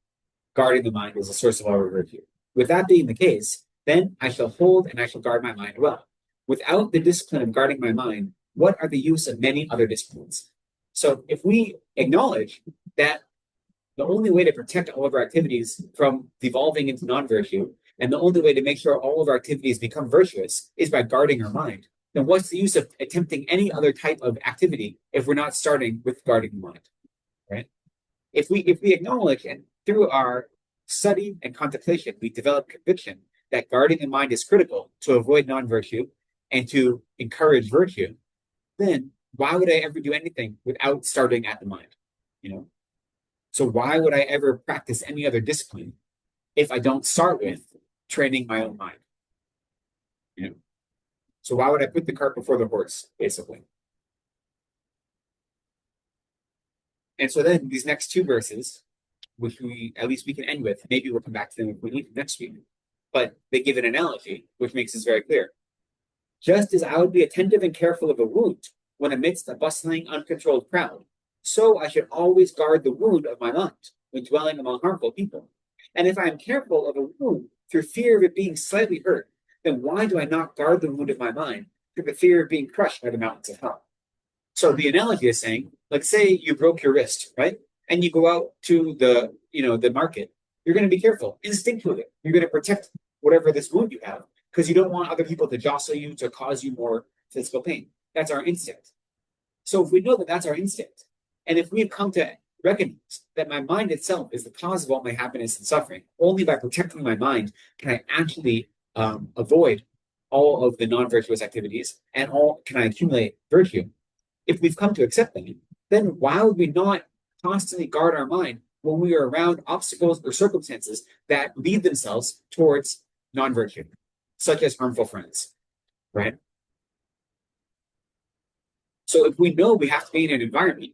guarding the mind is a source of all our virtue. With that being the case, then I shall hold and I shall guard my mind well. Without the discipline of guarding my mind, what are the use of many other disciplines? So if we acknowledge that the only way to protect all of our activities from devolving into non-virtue, and the only way to make sure all of our activities become virtuous is by guarding our mind, then what's the use of attempting any other type of activity if we're not starting with guarding the mind, right? If we acknowledge, and through our study and contemplation, we develop conviction that guarding the mind is critical to avoid non-virtue and to encourage virtue, then why would I ever do anything without starting at the mind? You know? So why would I ever practice any other discipline if I don't start with training my own mind? You know? So why would I put the cart before the horse, basically? And so then these next two verses, which we at least we can end with, maybe we'll come back to them if we need next week, but they give an analogy which makes this very clear. Just as I would be attentive and careful of a wound when amidst a bustling, uncontrolled crowd, so I should always guard the wound of my mind when dwelling among harmful people. And if I am careful of a wound through fear of it being slightly hurt, then why do I not guard the wound of my mind through the fear of being crushed by the mountains of hell? So the analogy is saying, like, say you broke your wrist, right? And you go out to the market, you're going to be careful, instinctively. You're going to protect whatever this wound you have because you don't want other people to jostle you, to cause you more physical pain. That's our instinct. So if we know that that's our instinct, and if we've come to recognize that my mind itself is the cause of all my happiness and suffering, only by protecting my mind can I actually avoid all of the non-virtuous activities and can I accumulate virtue. If we've come to accept that, then why would we not constantly guard our mind when we are around obstacles or circumstances that lead themselves towards non-virtue, such as harmful friends, right? So if we know we have to be in an environment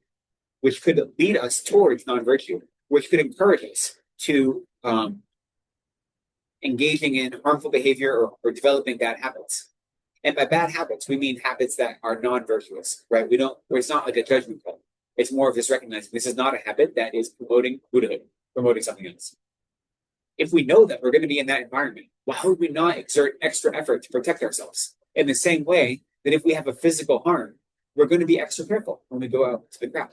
which could lead us towards non-virtue, which could encourage us to engaging in harmful behavior or developing bad habits. And by bad habits, we mean habits that are non-virtuous, right? It's not like a judgment call. It's more of just recognizing this is not a habit that is promoting Buddhahood, promoting something else. If we know that we're going to be in that environment, why would we not exert extra effort to protect ourselves? In the same way that if we have a physical harm, we're going to be extra careful when we go out to the crowd.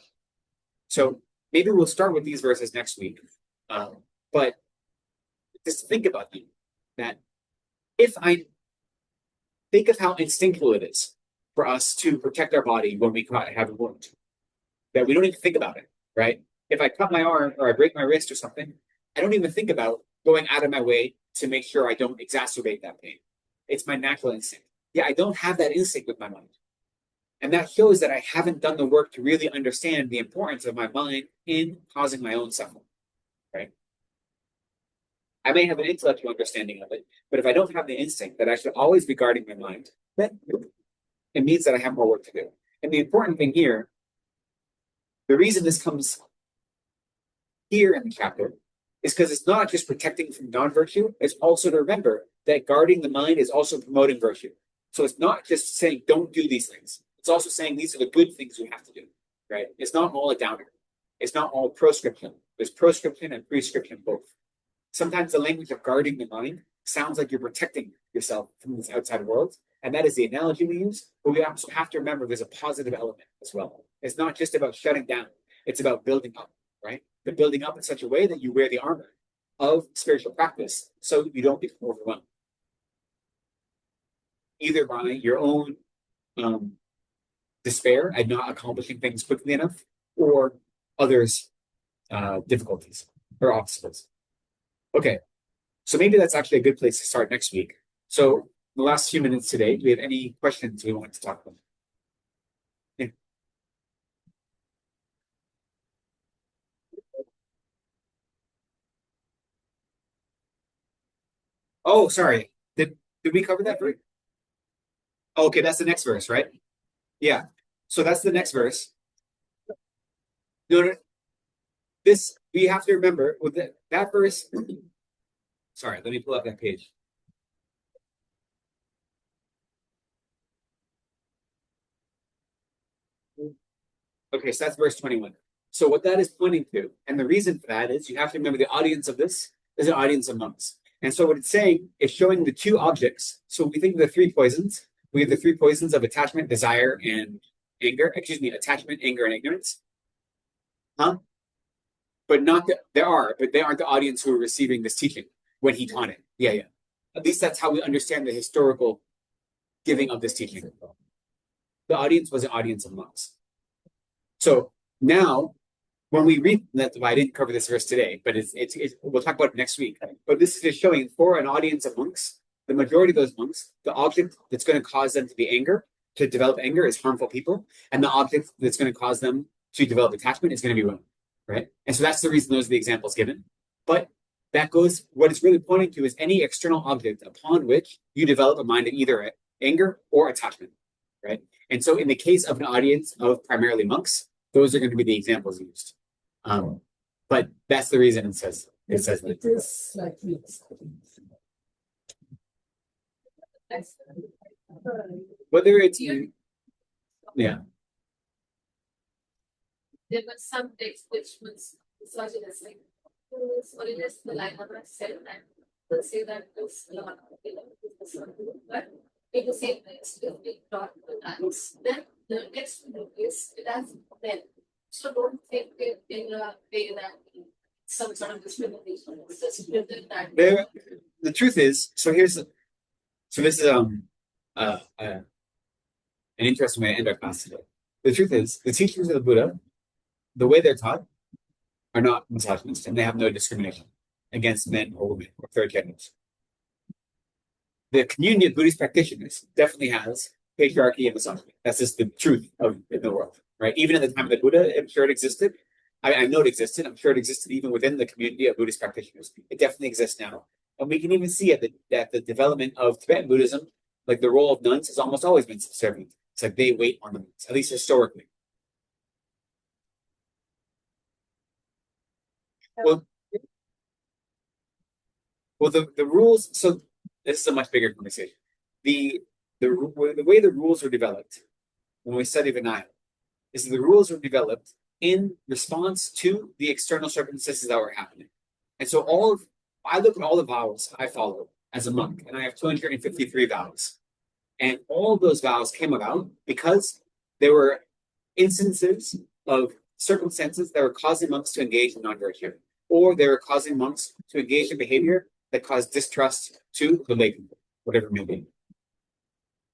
So maybe we'll start with these verses next week. But just think about them, that if I think of how instinctual it is for us to protect our body when we have a wound, that we don't even think about it, right? If I cut my arm or I break my wrist or something, I don't even think about going out of my way to make sure I don't exacerbate that pain. It's my natural instinct. Yeah, I don't have that instinct with my mind. And that shows that I haven't done the work to really understand the importance of my mind in causing my own suffering, right? I may have an intellectual understanding of it, but if I don't have the instinct that I should always be guarding my mind, then it means that I have more work to do. And the important thing here, the reason this comes here in the chapter is because it's not just protecting from non-virtue, it's also to remember that guarding the mind is also promoting virtue. So it's not just saying don't do these things. It's also saying these are the good things we have to do, right? It's not all a downer. It's not all proscription. There's proscription and prescription both. Sometimes the language of guarding the mind sounds like you're protecting yourself from this outside world. And that is the analogy we use. But we also have to remember there's a positive element as well. It's not just about shutting down. It's about building up, right? But building up in such a way that you wear the armor of spiritual practice so you don't become overwhelmed. Either by your own despair at not accomplishing things quickly enough or others' difficulties or obstacles. Okay, so maybe that's actually a good place to start next week. So the last few minutes today, do we have any questions we want to talk about? Yeah. Oh, sorry. Did we cover that verse? Oh, okay, that's the next verse, right? Yeah. So that's the next verse. No, this we have to remember with that verse. Sorry, let me pull up that page. Okay, so that's verse 21. So what that is pointing to, and the reason for that is you have to remember the audience of this is an audience of monks. And so what it's saying is showing the two objects. So we think of the three poisons. We have the three poisons of attachment, desire, and attachment, anger, and ignorance. Huh? But not that but they aren't the audience who are receiving this teaching when he taught it. Yeah, yeah. At least that's how we understand the historical giving of this teaching. The audience was an audience of monks. So now, when we read that, I didn't cover this verse today, but we'll talk about it next week. But this is just showing for an audience of monks, the majority of those monks, the object that's going to cause them to be to develop anger is harmful people, and the object that's going to cause them to develop attachment is going to be women, right? And so that's the reason those are the examples given. But what it's really pointing to is any external object upon which you develop a mind of either anger or attachment, right? And so in the case of an audience of primarily monks, those are going to be the examples used. But that's the reason it says that. It is slightly. Whether it's yeah. There was some text which was misogynistic. What it is, the line number 7, and will say that this but in the same text, if we taught the times, then the next is it has then. So don't think it in a way that some sort of discrimination. It's just written that. The truth is, so this is an interesting way to end our class today. The truth is, the teachings of the Buddha, the way they're taught, are not misogynist, and they have no discrimination against men or women or third genders. The community of Buddhist practitioners definitely has patriarchy and misogyny. That's just the truth in the world, right? Even at the time of the Buddha, I'm sure it existed. I know it existed. I'm sure it existed even within the community of Buddhist practitioners. It definitely exists now. And we can even see at the development of Tibetan Buddhism, like the role of nuns has almost always been subservient. It's like they wait on the monks, at least historically. Well, the rules. So this is a much bigger conversation. The way the rules were developed when we study Vinaya is that the rules were developed in response to the external circumstances that were happening. And so I look at all the vows I follow as a monk, and I have 253 vows. And all of those vows came about because there were instances of circumstances that were causing monks to engage in non-virtue, or they were causing monks to engage in behavior that caused distrust to the Lekden, whatever it may be.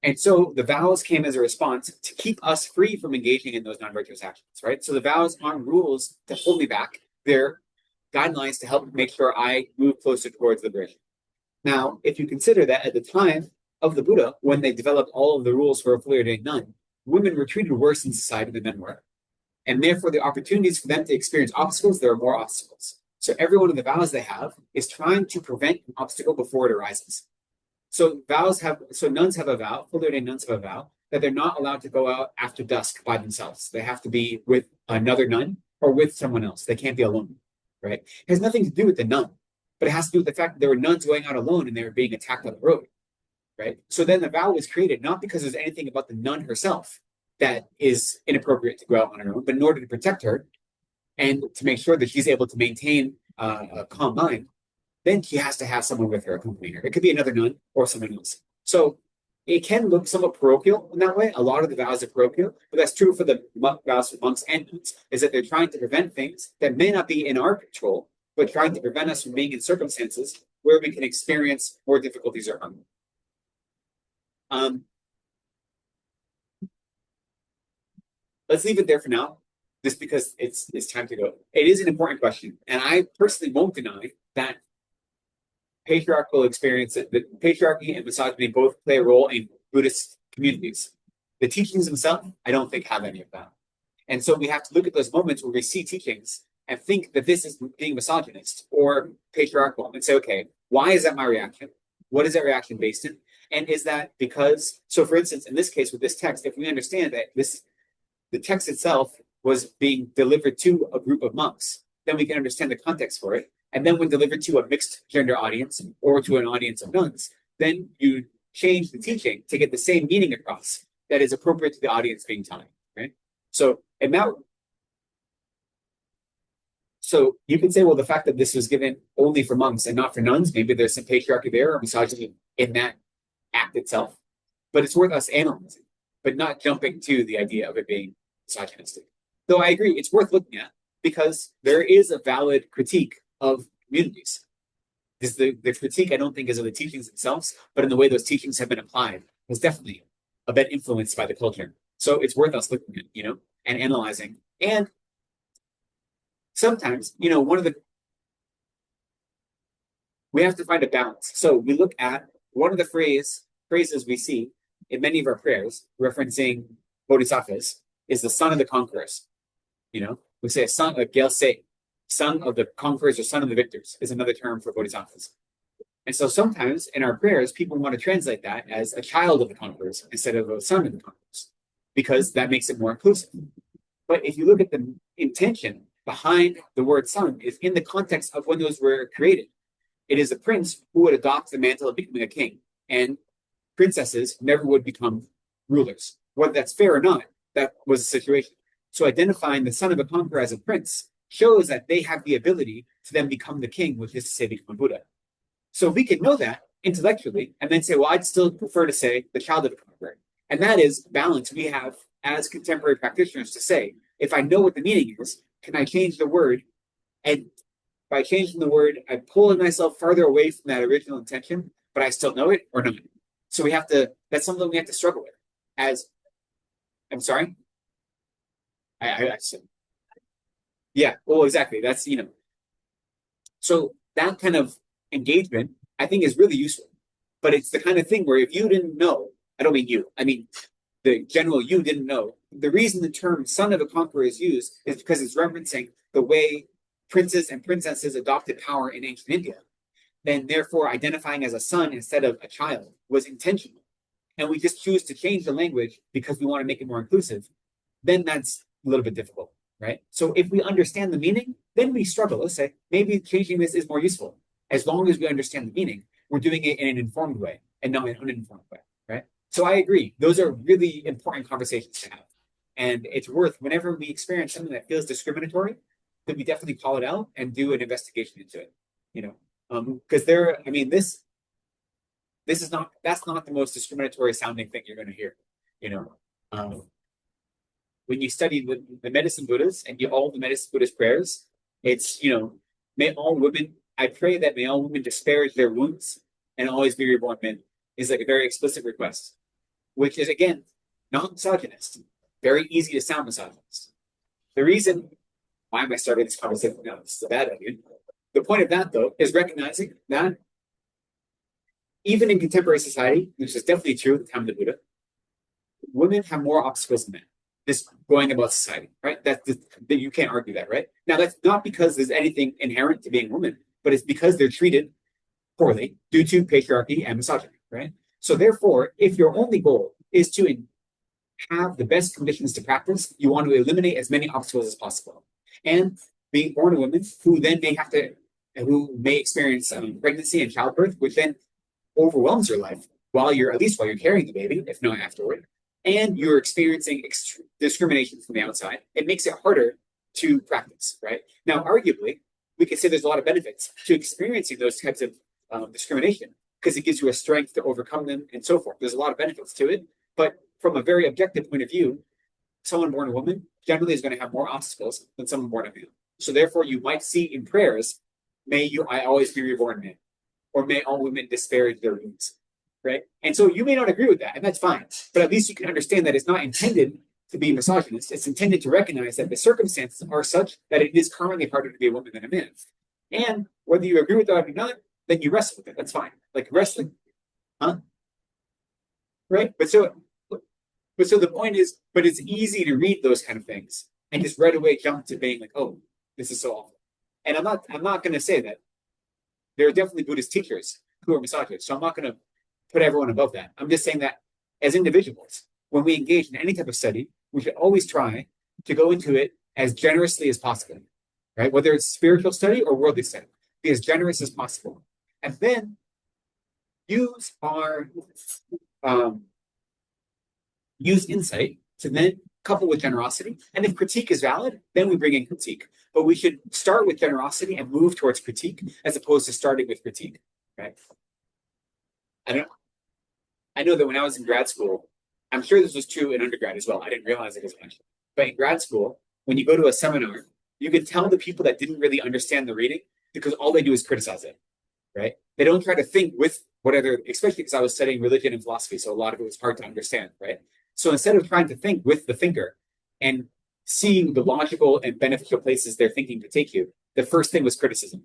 And so the vows came as a response to keep us free from engaging in those non-virtuous actions, right? So the vows aren't rules to hold me back. They're guidelines to help make sure I move closer towards liberation. Now, if you consider that at the time of the Buddha, when they developed all of the rules for a fully ordained nun, women were treated worse in society than men were. And therefore, the opportunities for them to experience obstacles, there are more obstacles. So every one of the vows they have is trying to prevent an obstacle before it arises. So nuns have a vow, fully ordained nuns have a vow, that they're not allowed to go out after dusk by themselves. They have to be with another nun or with someone else. They can't be alone, right? It has nothing to do with the nun, but it has to do with the fact that there were nuns going out alone and they were being attacked on the road, right? So then the vow was created not because there's anything about the nun herself that is inappropriate to go out on her own, but in order to protect her and to make sure that she's able to maintain a calm mind, then she has to have someone with her accompanying her. It could be another nun or someone else. So it can look somewhat parochial in that way. A lot of the vows are parochial, but that's true for the vows for monks and nuns, is that they're trying to prevent things that may not be in our control, but trying to prevent us from being in circumstances where we can experience more difficulties or harm. Let's leave it there for now, just because it's time to go. It is an important question, and I personally won't deny that patriarchal experience, that patriarchy and misogyny both play a role in Buddhist communities. The teachings themselves, I don't think, have any of that. And so we have to look at those moments where we see teachings and think that this is being misogynist or patriarchal and say, okay, why is that my reaction? What is that reaction based in? And is that because, so for instance, in this case with this text, if we understand that the text itself was being delivered to a group of monks, then we can understand the context for it. And then when delivered to a mixed gender audience or to an audience of nuns, then you change the teaching to get the same meaning across that is appropriate to the audience being taught, right? So you can say, well, the fact that this was given only for monks and not for nuns, maybe there's some patriarchy there or misogyny in that act itself. But it's worth us analyzing. but not jumping to the idea of it being misogynistic. Though I agree, it's worth looking at because there is a valid critique of communities. The critique, I don't think, is of the teachings themselves, but in the way those teachings have been applied was definitely a bit influenced by the culture. So it's worth us looking at, and analyzing. And sometimes, we have to find a balance. So we look at one of the phrases we see in many of our prayers referencing bodhisattvas is the son of the conquerors. We say a son of Gyalten, son of the conquerors or son of the victors is another term for bodhisattvas. And so sometimes in our prayers, people want to translate that as a child of the conquerors instead of a son of the conquerors, because that makes it more inclusive. But if you look at the intention behind the word son, is in the context of when those were created. It is a prince who would adopt the mantle of becoming a king, and princesses never would become rulers. Whether that's fair or not, that was the situation. So identifying the son of a conqueror as a prince shows that they have the ability to then become the king, which is to say become a Buddha. So we can know that intellectually and then say, well, I'd still prefer to say the child of a conqueror. And that is balance we have as contemporary practitioners to say, if I know what the meaning is, can I change the word? And by changing the word, I pull myself farther away from that original intention, but I still know it or not. So that's something we have to struggle with. I'm sorry? I said, yeah, well, exactly. That's, so that kind of engagement, I think, is really useful. But it's the kind of thing where if you didn't know, I don't mean you, I mean, the general you didn't know, the reason the term son of a conqueror is used is because it's referencing the way princes and princesses adopted power in ancient India. Then therefore identifying as a son instead of a child was intentional. And we just choose to change the language because we want to make it more inclusive. Then that's a little bit difficult, right? So if we understand the meaning, then we struggle. Let's say maybe changing this is more useful. As long as we understand the meaning, we're doing it in an informed way and not in an uninformed way, right? So I agree. Those are really important conversations to have. And it's worth, whenever we experience something that feels discriminatory, that we definitely call it out and do an investigation into it, because that's not the most discriminatory sounding thing you're going to hear, when you study the medicine Buddhas and all the medicine Buddhist prayers, it's, may all women, I pray that may all women disparage their wounds and always be reborn men, is like a very explicit request, which is, again, not misogynist, very easy to sound misogynist. The reason, why am I starting this conversation now? This is a bad idea. The point of that, though, is recognizing that even in contemporary society, which is definitely true at the time of the Buddha, women have more obstacles than men. This going about society, right? That you can't argue that, right? Now, that's not because there's anything inherent to being a woman, but it's because they're treated poorly due to patriarchy and misogyny, right? So therefore, if your only goal is to have the best conditions to practice, you want to eliminate as many obstacles as possible. And being born a woman who may experience pregnancy and childbirth, which then overwhelms your life while you're carrying the baby, if not afterward, and you're experiencing discrimination from the outside, it makes it harder to practice, right? Now, arguably, we could say there's a lot of benefits to experiencing those types of discrimination because it gives you a strength to overcome them and so forth. There's a lot of benefits to it, but from a very objective point of view, someone born a woman generally is going to have more obstacles than someone born a man. So therefore, you might see in prayers, I always be reborn man, or may all women disparage their wounds, right? And so you may not agree with that, and that's fine. But at least you can understand that it's not intended to be misogynist. It's intended to recognize that the circumstances are such that it is currently harder to be a woman than a man. And whether you agree with that or not, then you wrestle with it. That's fine. Like wrestling, huh? Right? But so the point is, but it's easy to read those kind of things and just right away jump to being like, oh, this is so awful. And I'm not going to say that. There are definitely Buddhist teachers who are misogynists, so I'm not going to put everyone above that. I'm just saying that as individuals, when we engage in any type of study, we should always try to go into it as generously as possible, right? Whether it's spiritual study or worldly study, be as generous as possible. And then use insight to then couple with generosity. And if critique is valid, then we bring in critique. But we should start with generosity and move towards critique as opposed to starting with critique, right? I know that when I was in grad school, I'm sure this was true in undergrad as well. I didn't realize it as much. But in grad school, when you go to a seminar, you can tell the people that didn't really understand the reading because all they do is criticize it, right? They don't try to think with whatever, especially because I was studying religion and philosophy, so a lot of it was hard to understand, right? So instead of trying to think with the thinker and seeing the logical and beneficial places they're thinking to take you, the first thing was criticism.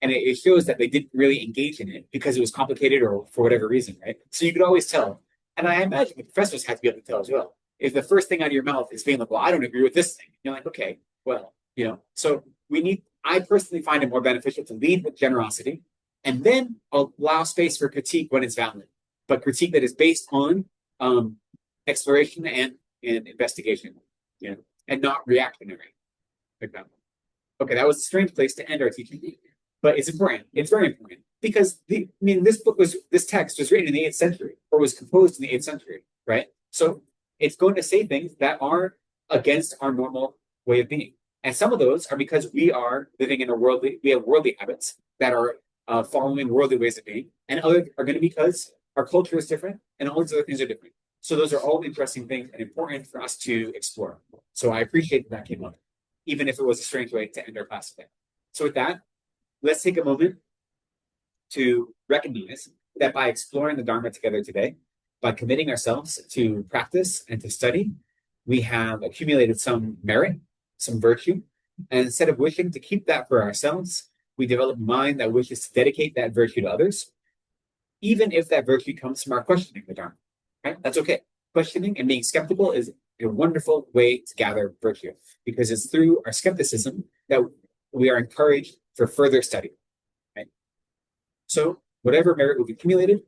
And it shows that they didn't really engage in it because it was complicated or for whatever reason, right? So you could always tell. And I imagine the professors had to be able to tell as well. If the first thing out of your mouth is being like, well, I don't agree with this thing, you're like, okay, well, so I personally find it more beneficial to lead with generosity and then allow space for critique when it's valid, but critique that is based on exploration and investigation, and not reactionary. Like that. Okay, that was a strange place to end our teaching, but it's important. It's very important because this text was written in the 8th century or was composed in the 8th century, right? So it's going to say things that are against our normal way of being. And some of those are because we are living in we have worldly habits that are following worldly ways of being. And others are going to be because our culture is different and all these other things are different. So those are all interesting things and important for us to explore. So I appreciate that came up, even if it was a strange way to end our class today. So with that, let's take a moment to recognize that by exploring the Dharma together today, by committing ourselves to practice and to study, we have accumulated some merit, some virtue, and instead of wishing to keep that for ourselves, we develop a mind that wishes to dedicate that virtue to others, even if that virtue comes from our questioning the Dharma. Right? That's okay. Questioning and being skeptical is a wonderful way to gather virtue because it's through our skepticism that we are encouraged for further study. Right? So whatever merit we've accumulated,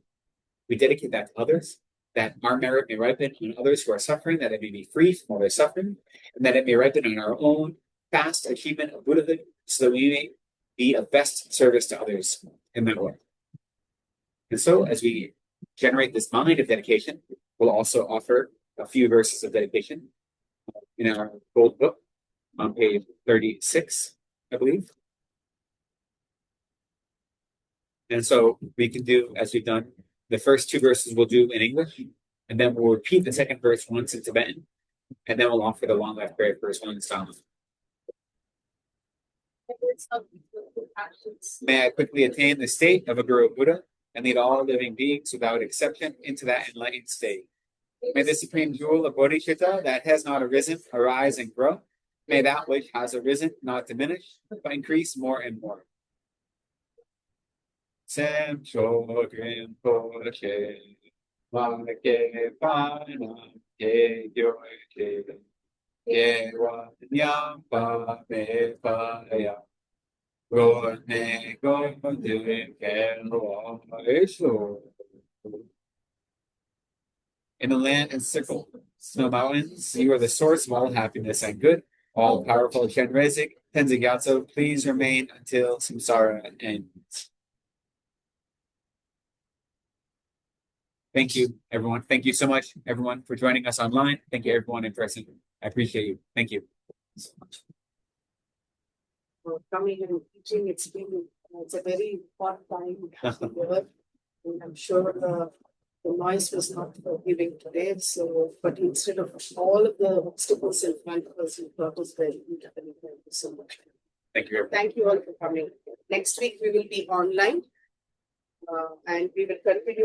we dedicate that to others, that our merit may ripen on others who are suffering, that it may be free from all their suffering, and that it may ripen on our own fast achievement of Buddhahood so that we may be of best service to others in that way. And so as we generate this mind of dedication, we'll also offer a few verses of dedication in our gold book on page 36, I believe. And so we can do, as we've done, the first 2 verses we'll do in English, and then we'll repeat the second verse once in Tibetan, and then we'll offer the long left prayer verse one in Silent. May I quickly attain the state of a Guru Buddha and lead all living beings without exception into that enlightened state. May the supreme jewel of Bodhisattva that has not arisen arise and grow. May that which has arisen not diminish, but increase more and more. Sem Choe Khor Sum In the land encircled snow mountains, you are the source of all happiness and good. All powerful Chenrezig, Tenzin Gyatso, please remain until samsara ends. Thank you, everyone. Thank you so much, everyone, for joining us online. Thank you, everyone in person. I appreciate you. Thank you so much. For coming and teaching, it's a very fun time together. And I'm sure the noise was not forgiving today. So, but instead of all of the obstacles in front of us, you brought us very good. Thank you so much. Thank you, everyone. Thank you all for coming. Next week we will be online, and we will continue.